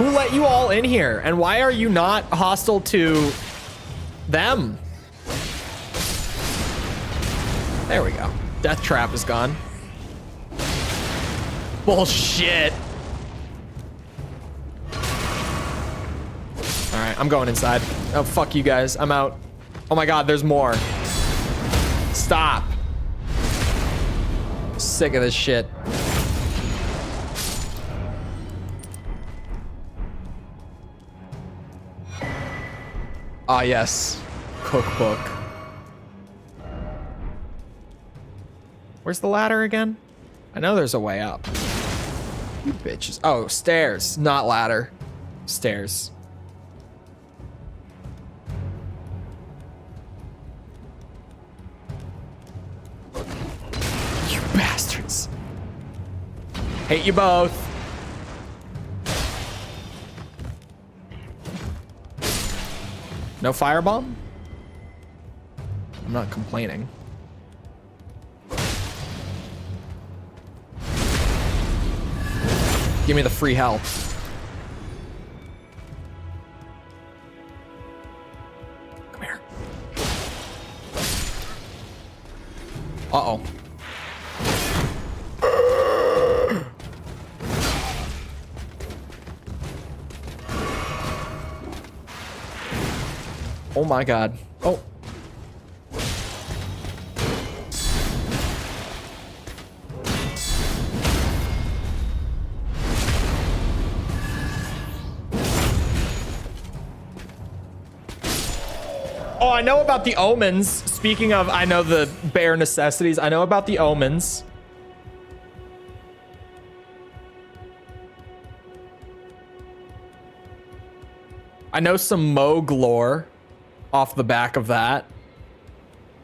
Who let you all in here? And why are you not hostile to them? There we go. Death trap is gone. Bullshit. All right, I'm going inside. Oh, fuck you guys. I'm out. Oh my God, there's more. Stop. Sick of this shit. Ah, yes. Cookbook. Where's the ladder again? I know there's a way up. You bitches. Oh, stairs, not ladder. Stairs. You bastards. Hate you both. No firebomb? I'm not complaining. Give me the free health. Come here. Uh-oh. Oh my God. Oh. Oh, I know about the omens. Speaking of, I know the bare necessities. I know about the omens. I know some Moog lore off the back of that.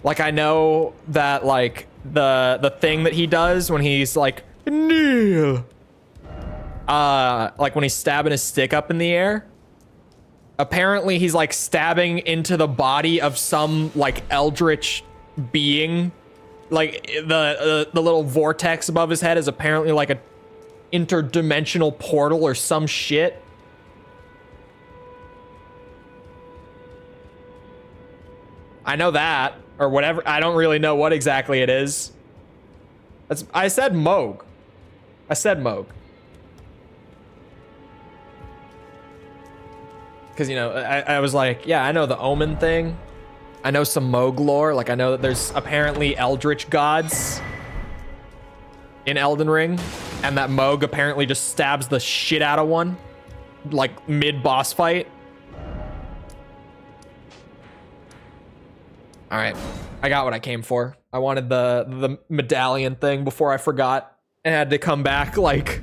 Like, I know that, like, the thing that he does when he's like, kneel. Like when he's stabbing his stick up in the air. Apparently he's like stabbing into the body of some like eldritch being. Like the little vortex above his head is apparently like a interdimensional portal or some shit. I know that, or whatever. I don't really know what exactly it is. I said Moog. I said Moog. Because, you know, I was like, yeah, I know the Omen thing. I know some Moog lore. Like, I know that there's apparently eldritch gods in Elden Ring. And that Moog apparently just stabs the shit out of one. Like, mid-boss fight. All right. I got what I came for. I wanted the medallion thing before I forgot. And had to come back, like,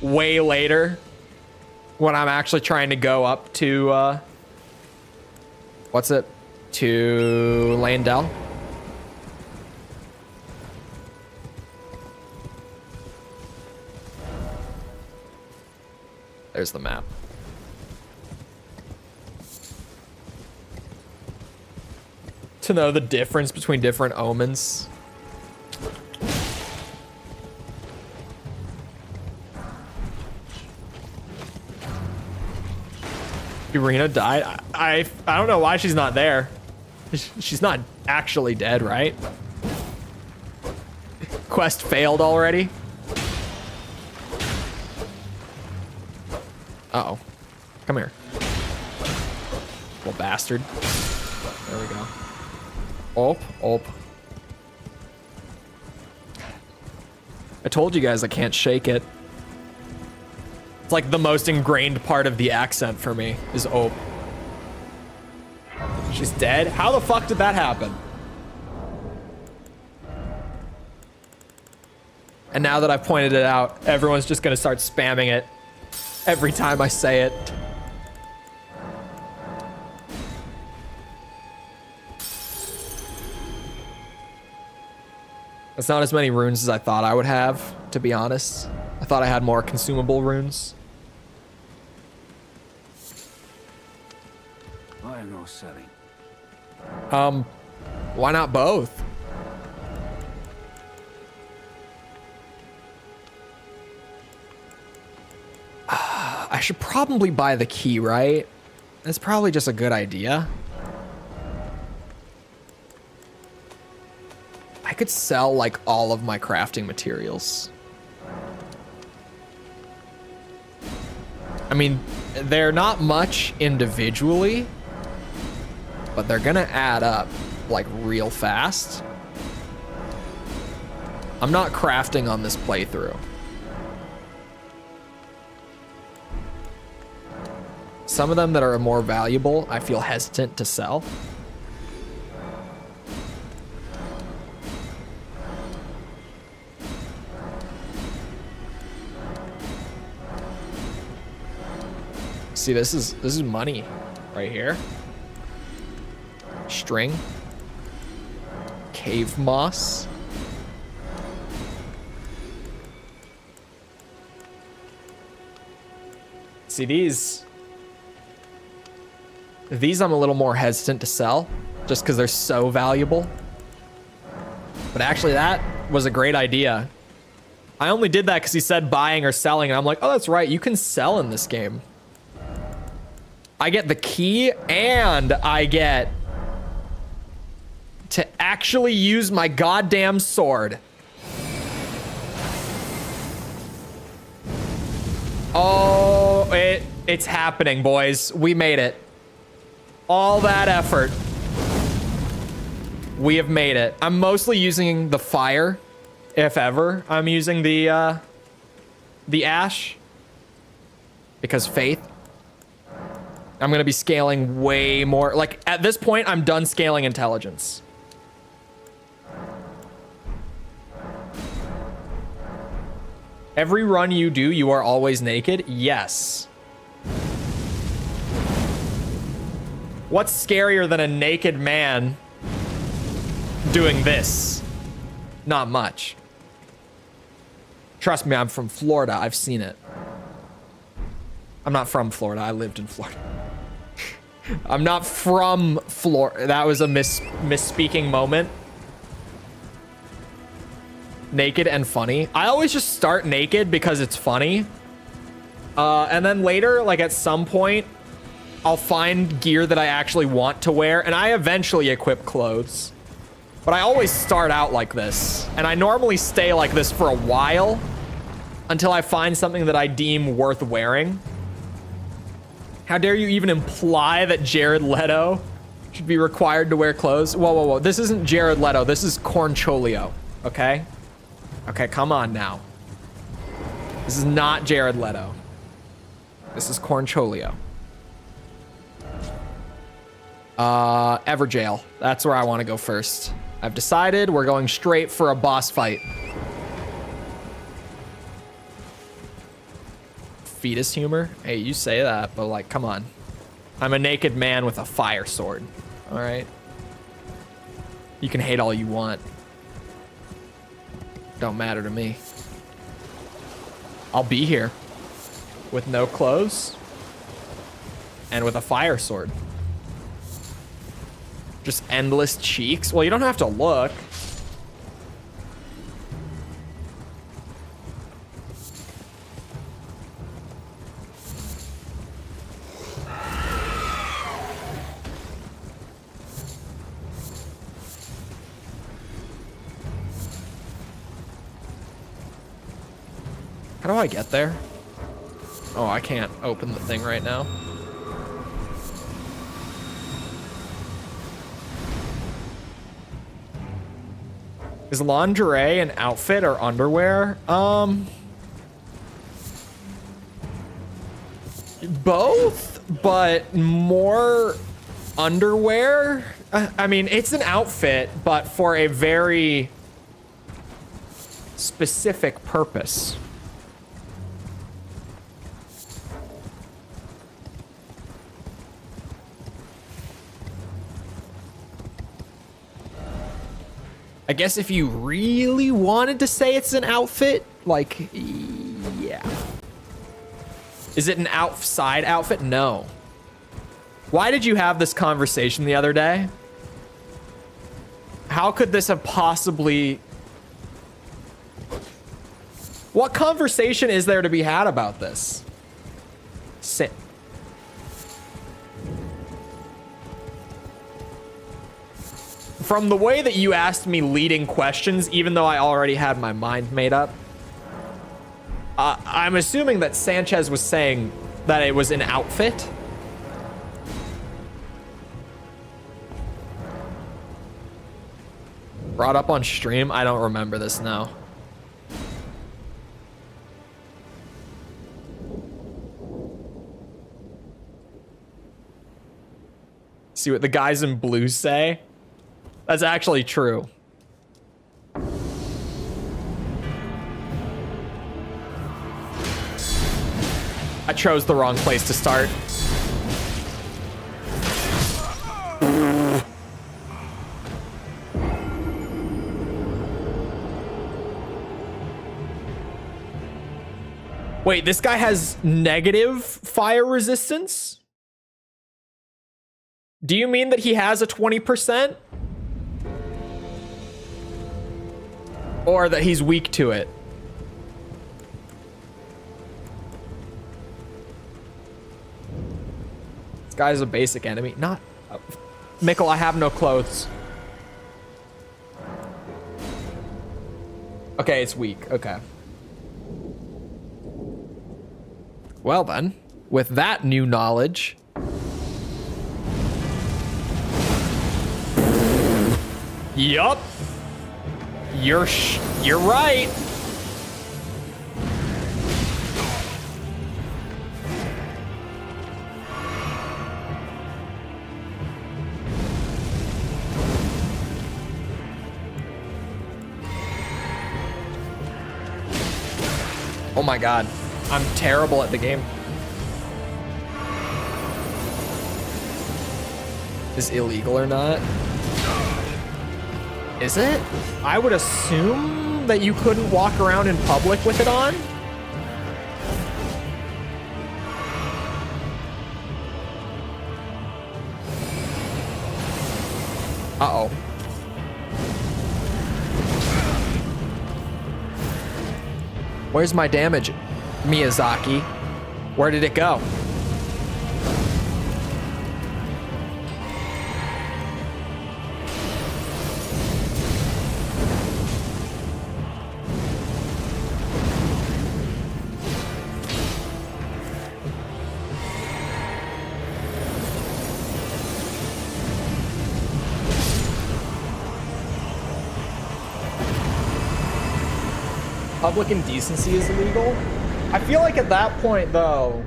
way later. When I'm actually trying to go up to, what's it? To Landell. There's the map. To know the difference between different omens. Irina died. I don't know why she's not there. She's not actually dead, right? Quest failed already. Uh-oh. Come here. Little bastard. There we go. Oh. I told you guys I can't shake it. It's like the most ingrained part of the accent for me is "op." She's dead? How the fuck did that happen? And now that I've pointed it out, everyone's just gonna start spamming it every time I say it. That's not as many runes as I thought I would have, to be honest. I thought I had more consumable runes. I am no selling. Why not both? I should probably buy the key, right? That's probably just a good idea. I could sell like all of my crafting materials. I mean, they're not much individually, but they're gonna add up like real fast. I'm not crafting on this playthrough. Some of them that are more valuable, I feel hesitant to sell. See, this is money right here. String. Cave moss. See, these I'm a little more hesitant to sell just because they're so valuable. But actually, that was a great idea. I only did that because he said buying or selling, and I'm like, oh, that's right, you can sell in this game. I get the key, and I get to actually use my goddamn sword. Oh, it's happening, boys. We made it. All that effort. We have made it. I'm mostly using the fire, if ever. I'm using the ash. Because faith. I'm going to be scaling way more. Like, at this point, I'm done scaling intelligence. Every run you do, you are always naked? Yes. What's scarier than a naked man doing this? Not much. Trust me, I'm from Florida. I've seen it. I'm not from Florida. I lived in Florida. I'm not from Florida. That was a misspeaking moment. Naked and funny. I always just start naked because it's funny. And then later, like at some point, I'll find gear that I actually want to wear, and I eventually equip clothes. But I always start out like this, and I normally stay like this for a while until I find something that I deem worth wearing. How dare you even imply that Jared Leto should be required to wear clothes? Whoa, whoa, whoa. This isn't Jared Leto. This is Corncholio, okay? Okay, come on now. This is not Jared Leto. This is Corncholio. Everjail. That's where I want to go first. I've decided we're going straight for a boss fight. Fetus humor? Hey, you say that, but like, come on. I'm a naked man with a fire sword. All right? You can hate all you want. Don't matter to me. I'll be here with no clothes and with a fire sword. Just endless cheeks. Well, you don't have to look. How do I get there? Oh, I can't open the thing right now. Is lingerie an outfit or underwear? Both, but more underwear. I mean, it's an outfit, but for a very specific purpose. I guess if you really wanted to say it's an outfit, like, yeah. Is it an outside outfit? No. Why did you have this conversation the other day? How could this have possibly... What conversation is there to be had about this? from the way that you asked me leading questions, even though I already had my mind made up, I'm assuming that Sanchez was saying that it was an outfit. Brought up on stream? I don't remember this now. See what the guys in blue say? That's actually true. I chose the wrong place to start. Wait, this guy has negative fire resistance? Do you mean that he has a 20%? Or that he's weak to it? This guy's a basic enemy. Not... Mikkel, I have no clothes. Okay, it's weak. Okay. Well then, with that new knowledge... Yup. You're right. Oh my god. I'm terrible at the game. Is illegal or not? Is it? I would assume that you couldn't walk around in public with it on. Uh-oh. Where's my damage, Miyazaki? Where did it go? Public indecency is illegal? I feel like at that point, though...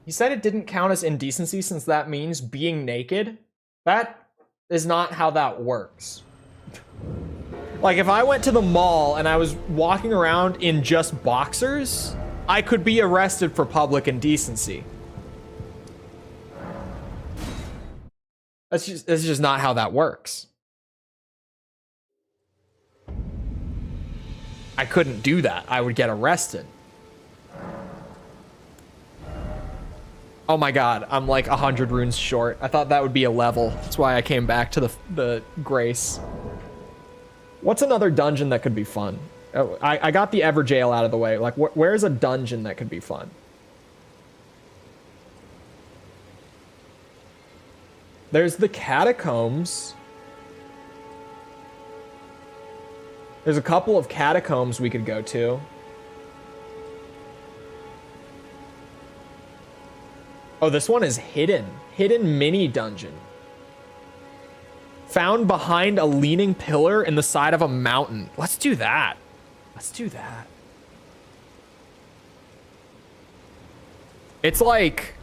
You said it didn't count as indecency since that means being naked? That is not how that works. Like, if I went to the mall and I was walking around in just boxers, I could be arrested for public indecency. That's just not how that works. I couldn't do that. I would get arrested. Oh my god, I'm like 100 runes short. I thought that would be a level. That's why I came back to the Grace. What's another dungeon that could be fun? Oh, I got the Everjail out of the way. Like, where's a dungeon that could be fun? There's the catacombs. There's a couple of catacombs we could go to. Oh, this one is hidden. Hidden mini dungeon. Found behind a leaning pillar in the side of a mountain. Let's do that. Let's do that. It's like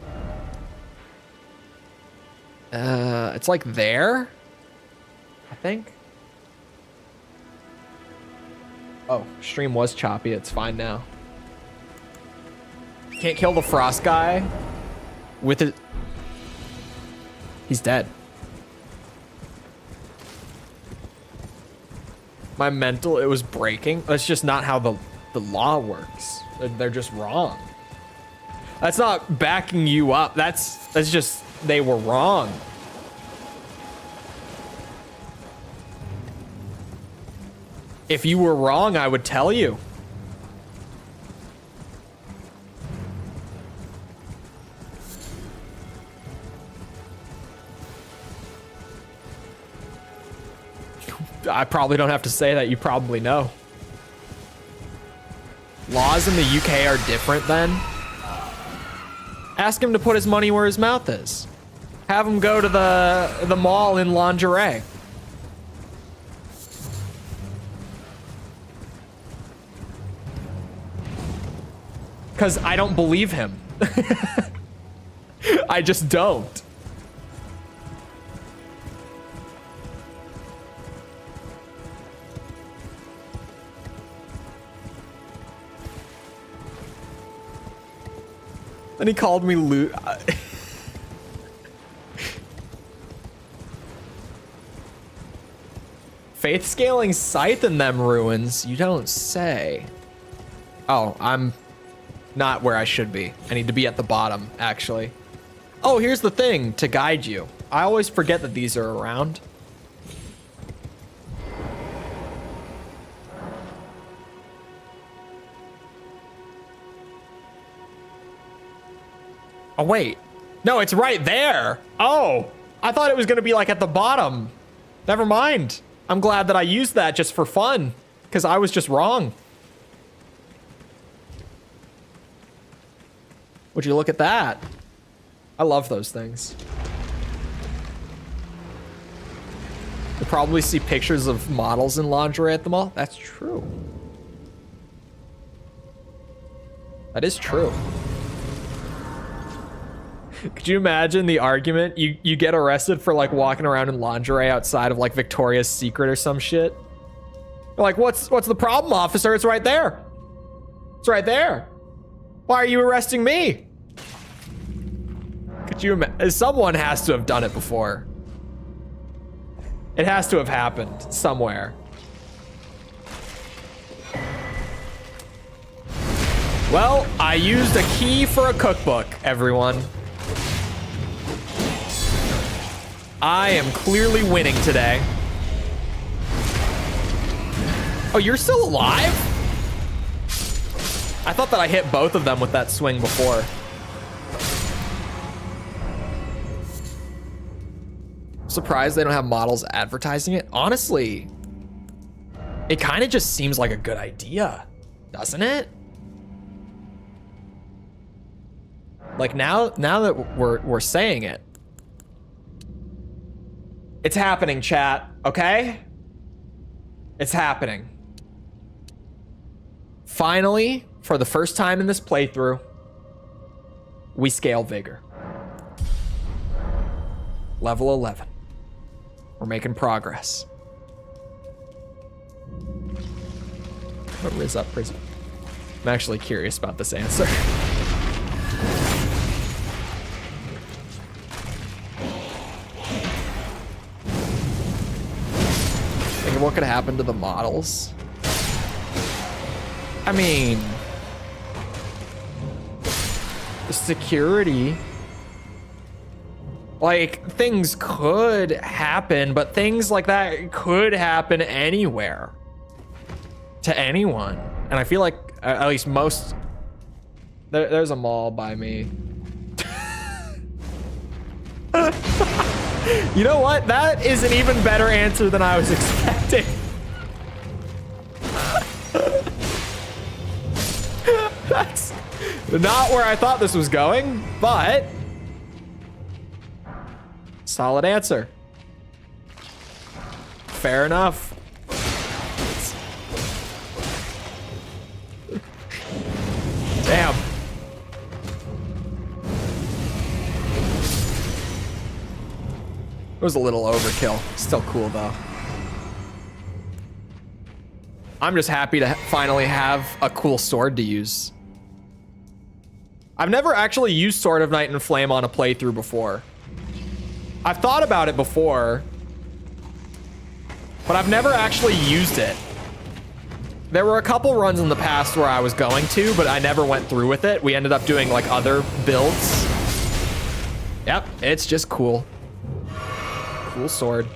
there, I think. Oh, stream was choppy. It's fine now. Can't kill the frost guy with it. He's dead. My mental, it was breaking. That's just not how the law works. They're just wrong. That's not backing you up. That's just, they were wrong. If you were wrong, I would tell you. I probably don't have to say that. You probably know. Laws in the UK are different then. Ask him to put his money where his mouth is. Have him go to the mall in lingerie. Because I don't believe him. I just don't. And he called me loot. Faith scaling scythe in them ruins. You don't say. Oh, I'm not where I should be. I need to be at the bottom, actually. Oh, here's the thing to guide you. I always forget that these are around. Oh, wait. No, it's right there. Oh, I thought it was going to be like at the bottom. Never mind. I'm glad that I used that just for fun, because I was just wrong. Would you look at that? I love those things. You'll probably see pictures of models in lingerie at the mall. That's true. That is true. Could you imagine the argument? You get arrested for like walking around in lingerie outside of like Victoria's Secret or some shit. You're like, what's the problem, officer? It's right there. It's right there. Why are you arresting me? Could you imagine? Someone has to have done it before. It has to have happened somewhere. Well, I used a key for a cookbook, everyone. I am clearly winning today. Oh, you're still alive? I thought that I hit both of them with that swing before. Surprised they don't have models advertising it. Honestly, it kind of just seems like a good idea, doesn't it? Like now that we're saying it. It's happening, chat, okay? It's happening. Finally, for the first time in this playthrough, we scale vigor. Level 11. We're making progress. What Riz up, Riz? I'm actually curious about this answer. Think of what could happen to the models. I mean, the security. Like, things could happen, but things like that could happen anywhere. To anyone. And I feel like, at least most... There's a mall by me. You know what? That is an even better answer than I was expecting. That's not where I thought this was going, but... solid answer. Fair enough. Damn. It was a little overkill. Still cool though. I'm just happy to finally have a cool sword to use. I've never actually used Sword of Night and Flame on a playthrough before. I've thought about it before, but I've never actually used it. There were a couple runs in the past where I was going to, but I never went through with it. We ended up doing like other builds. Yep, it's just cool. Cool sword.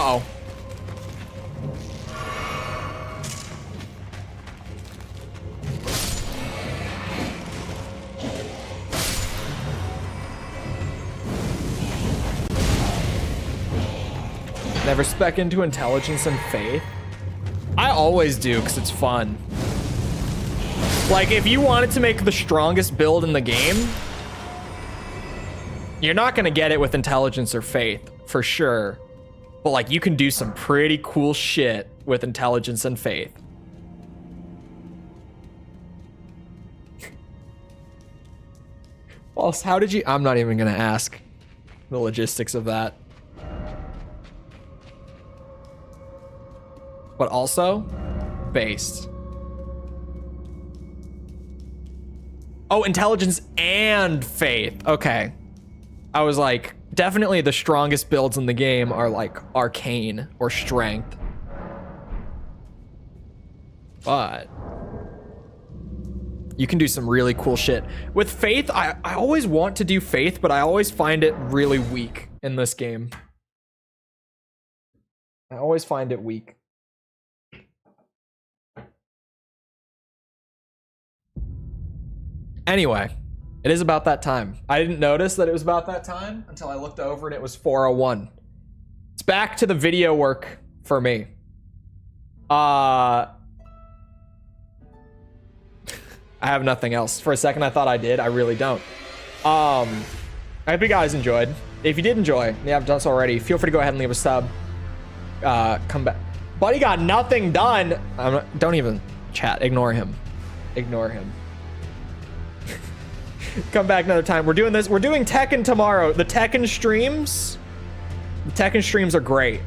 Uh-oh. Never spec into intelligence and faith. I always do, because it's fun. Like, if you wanted to make the strongest build in the game, you're not going to get it with intelligence or faith, for sure. But, like, you can do some pretty cool shit with intelligence and faith. Well, how did you... I'm not even going to ask the logistics of that. But also, based. Oh, intelligence and faith. Okay. I was like, definitely the strongest builds in the game are like arcane or strength. But you can do some really cool shit. With faith, I always want to do faith, but I always find it really weak in this game. I always find it weak. Anyway, it is about that time. I didn't notice that it was about that time until I looked over and it was 4:01. It's back to the video work for me. I have nothing else. For a second I thought I did. I really don't. I hope you guys enjoyed. If you did enjoy, and you haven't done so already, feel free to go ahead and leave a sub. Come back. Buddy got nothing done. Don't even chat. Ignore him. Ignore him. Come back another time. We're doing this. We're doing Tekken tomorrow. The Tekken streams are great.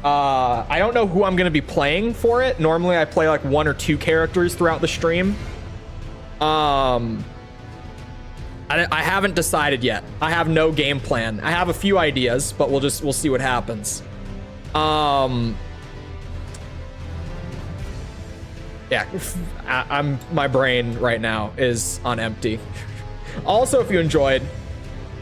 I don't know who I'm going to be playing for it. Normally I play like 1 or 2 characters throughout the stream. I haven't decided yet. I have no game plan. I have a few ideas, but we'll see what happens. Yeah, my brain right now is on empty. Also, if you enjoyed,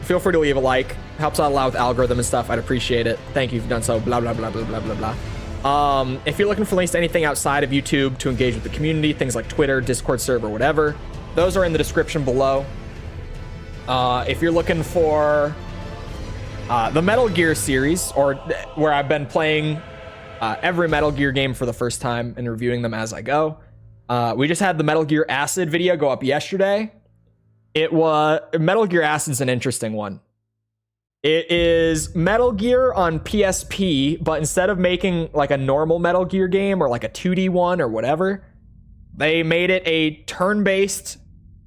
feel free to leave a like. Helps out a lot with algorithm and stuff. I'd appreciate it. Thank you if you've done so. Blah, blah, blah, blah, blah, blah, blah. If you're looking for links to anything outside of YouTube to engage with the community, things like Twitter, Discord server, whatever, those are in the description below. If you're looking for the Metal Gear series, or where I've been playing every Metal Gear game for the first time and reviewing them as I go. We just had the Metal Gear Acid video go up yesterday. Metal Gear Acid's an interesting one. It is Metal Gear on PSP, but instead of making like a normal Metal Gear game or like a 2D one or whatever, they made it a turn-based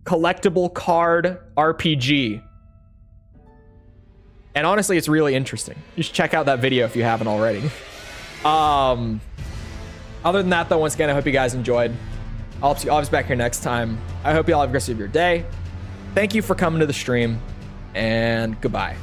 collectible card RPG. And honestly, it's really interesting. You should check out that video if you haven't already. Other than that, though, once again, I hope you guys enjoyed. I'll be back here next time. I hope you all have a great rest of your day. Thank you for coming to the stream, and goodbye.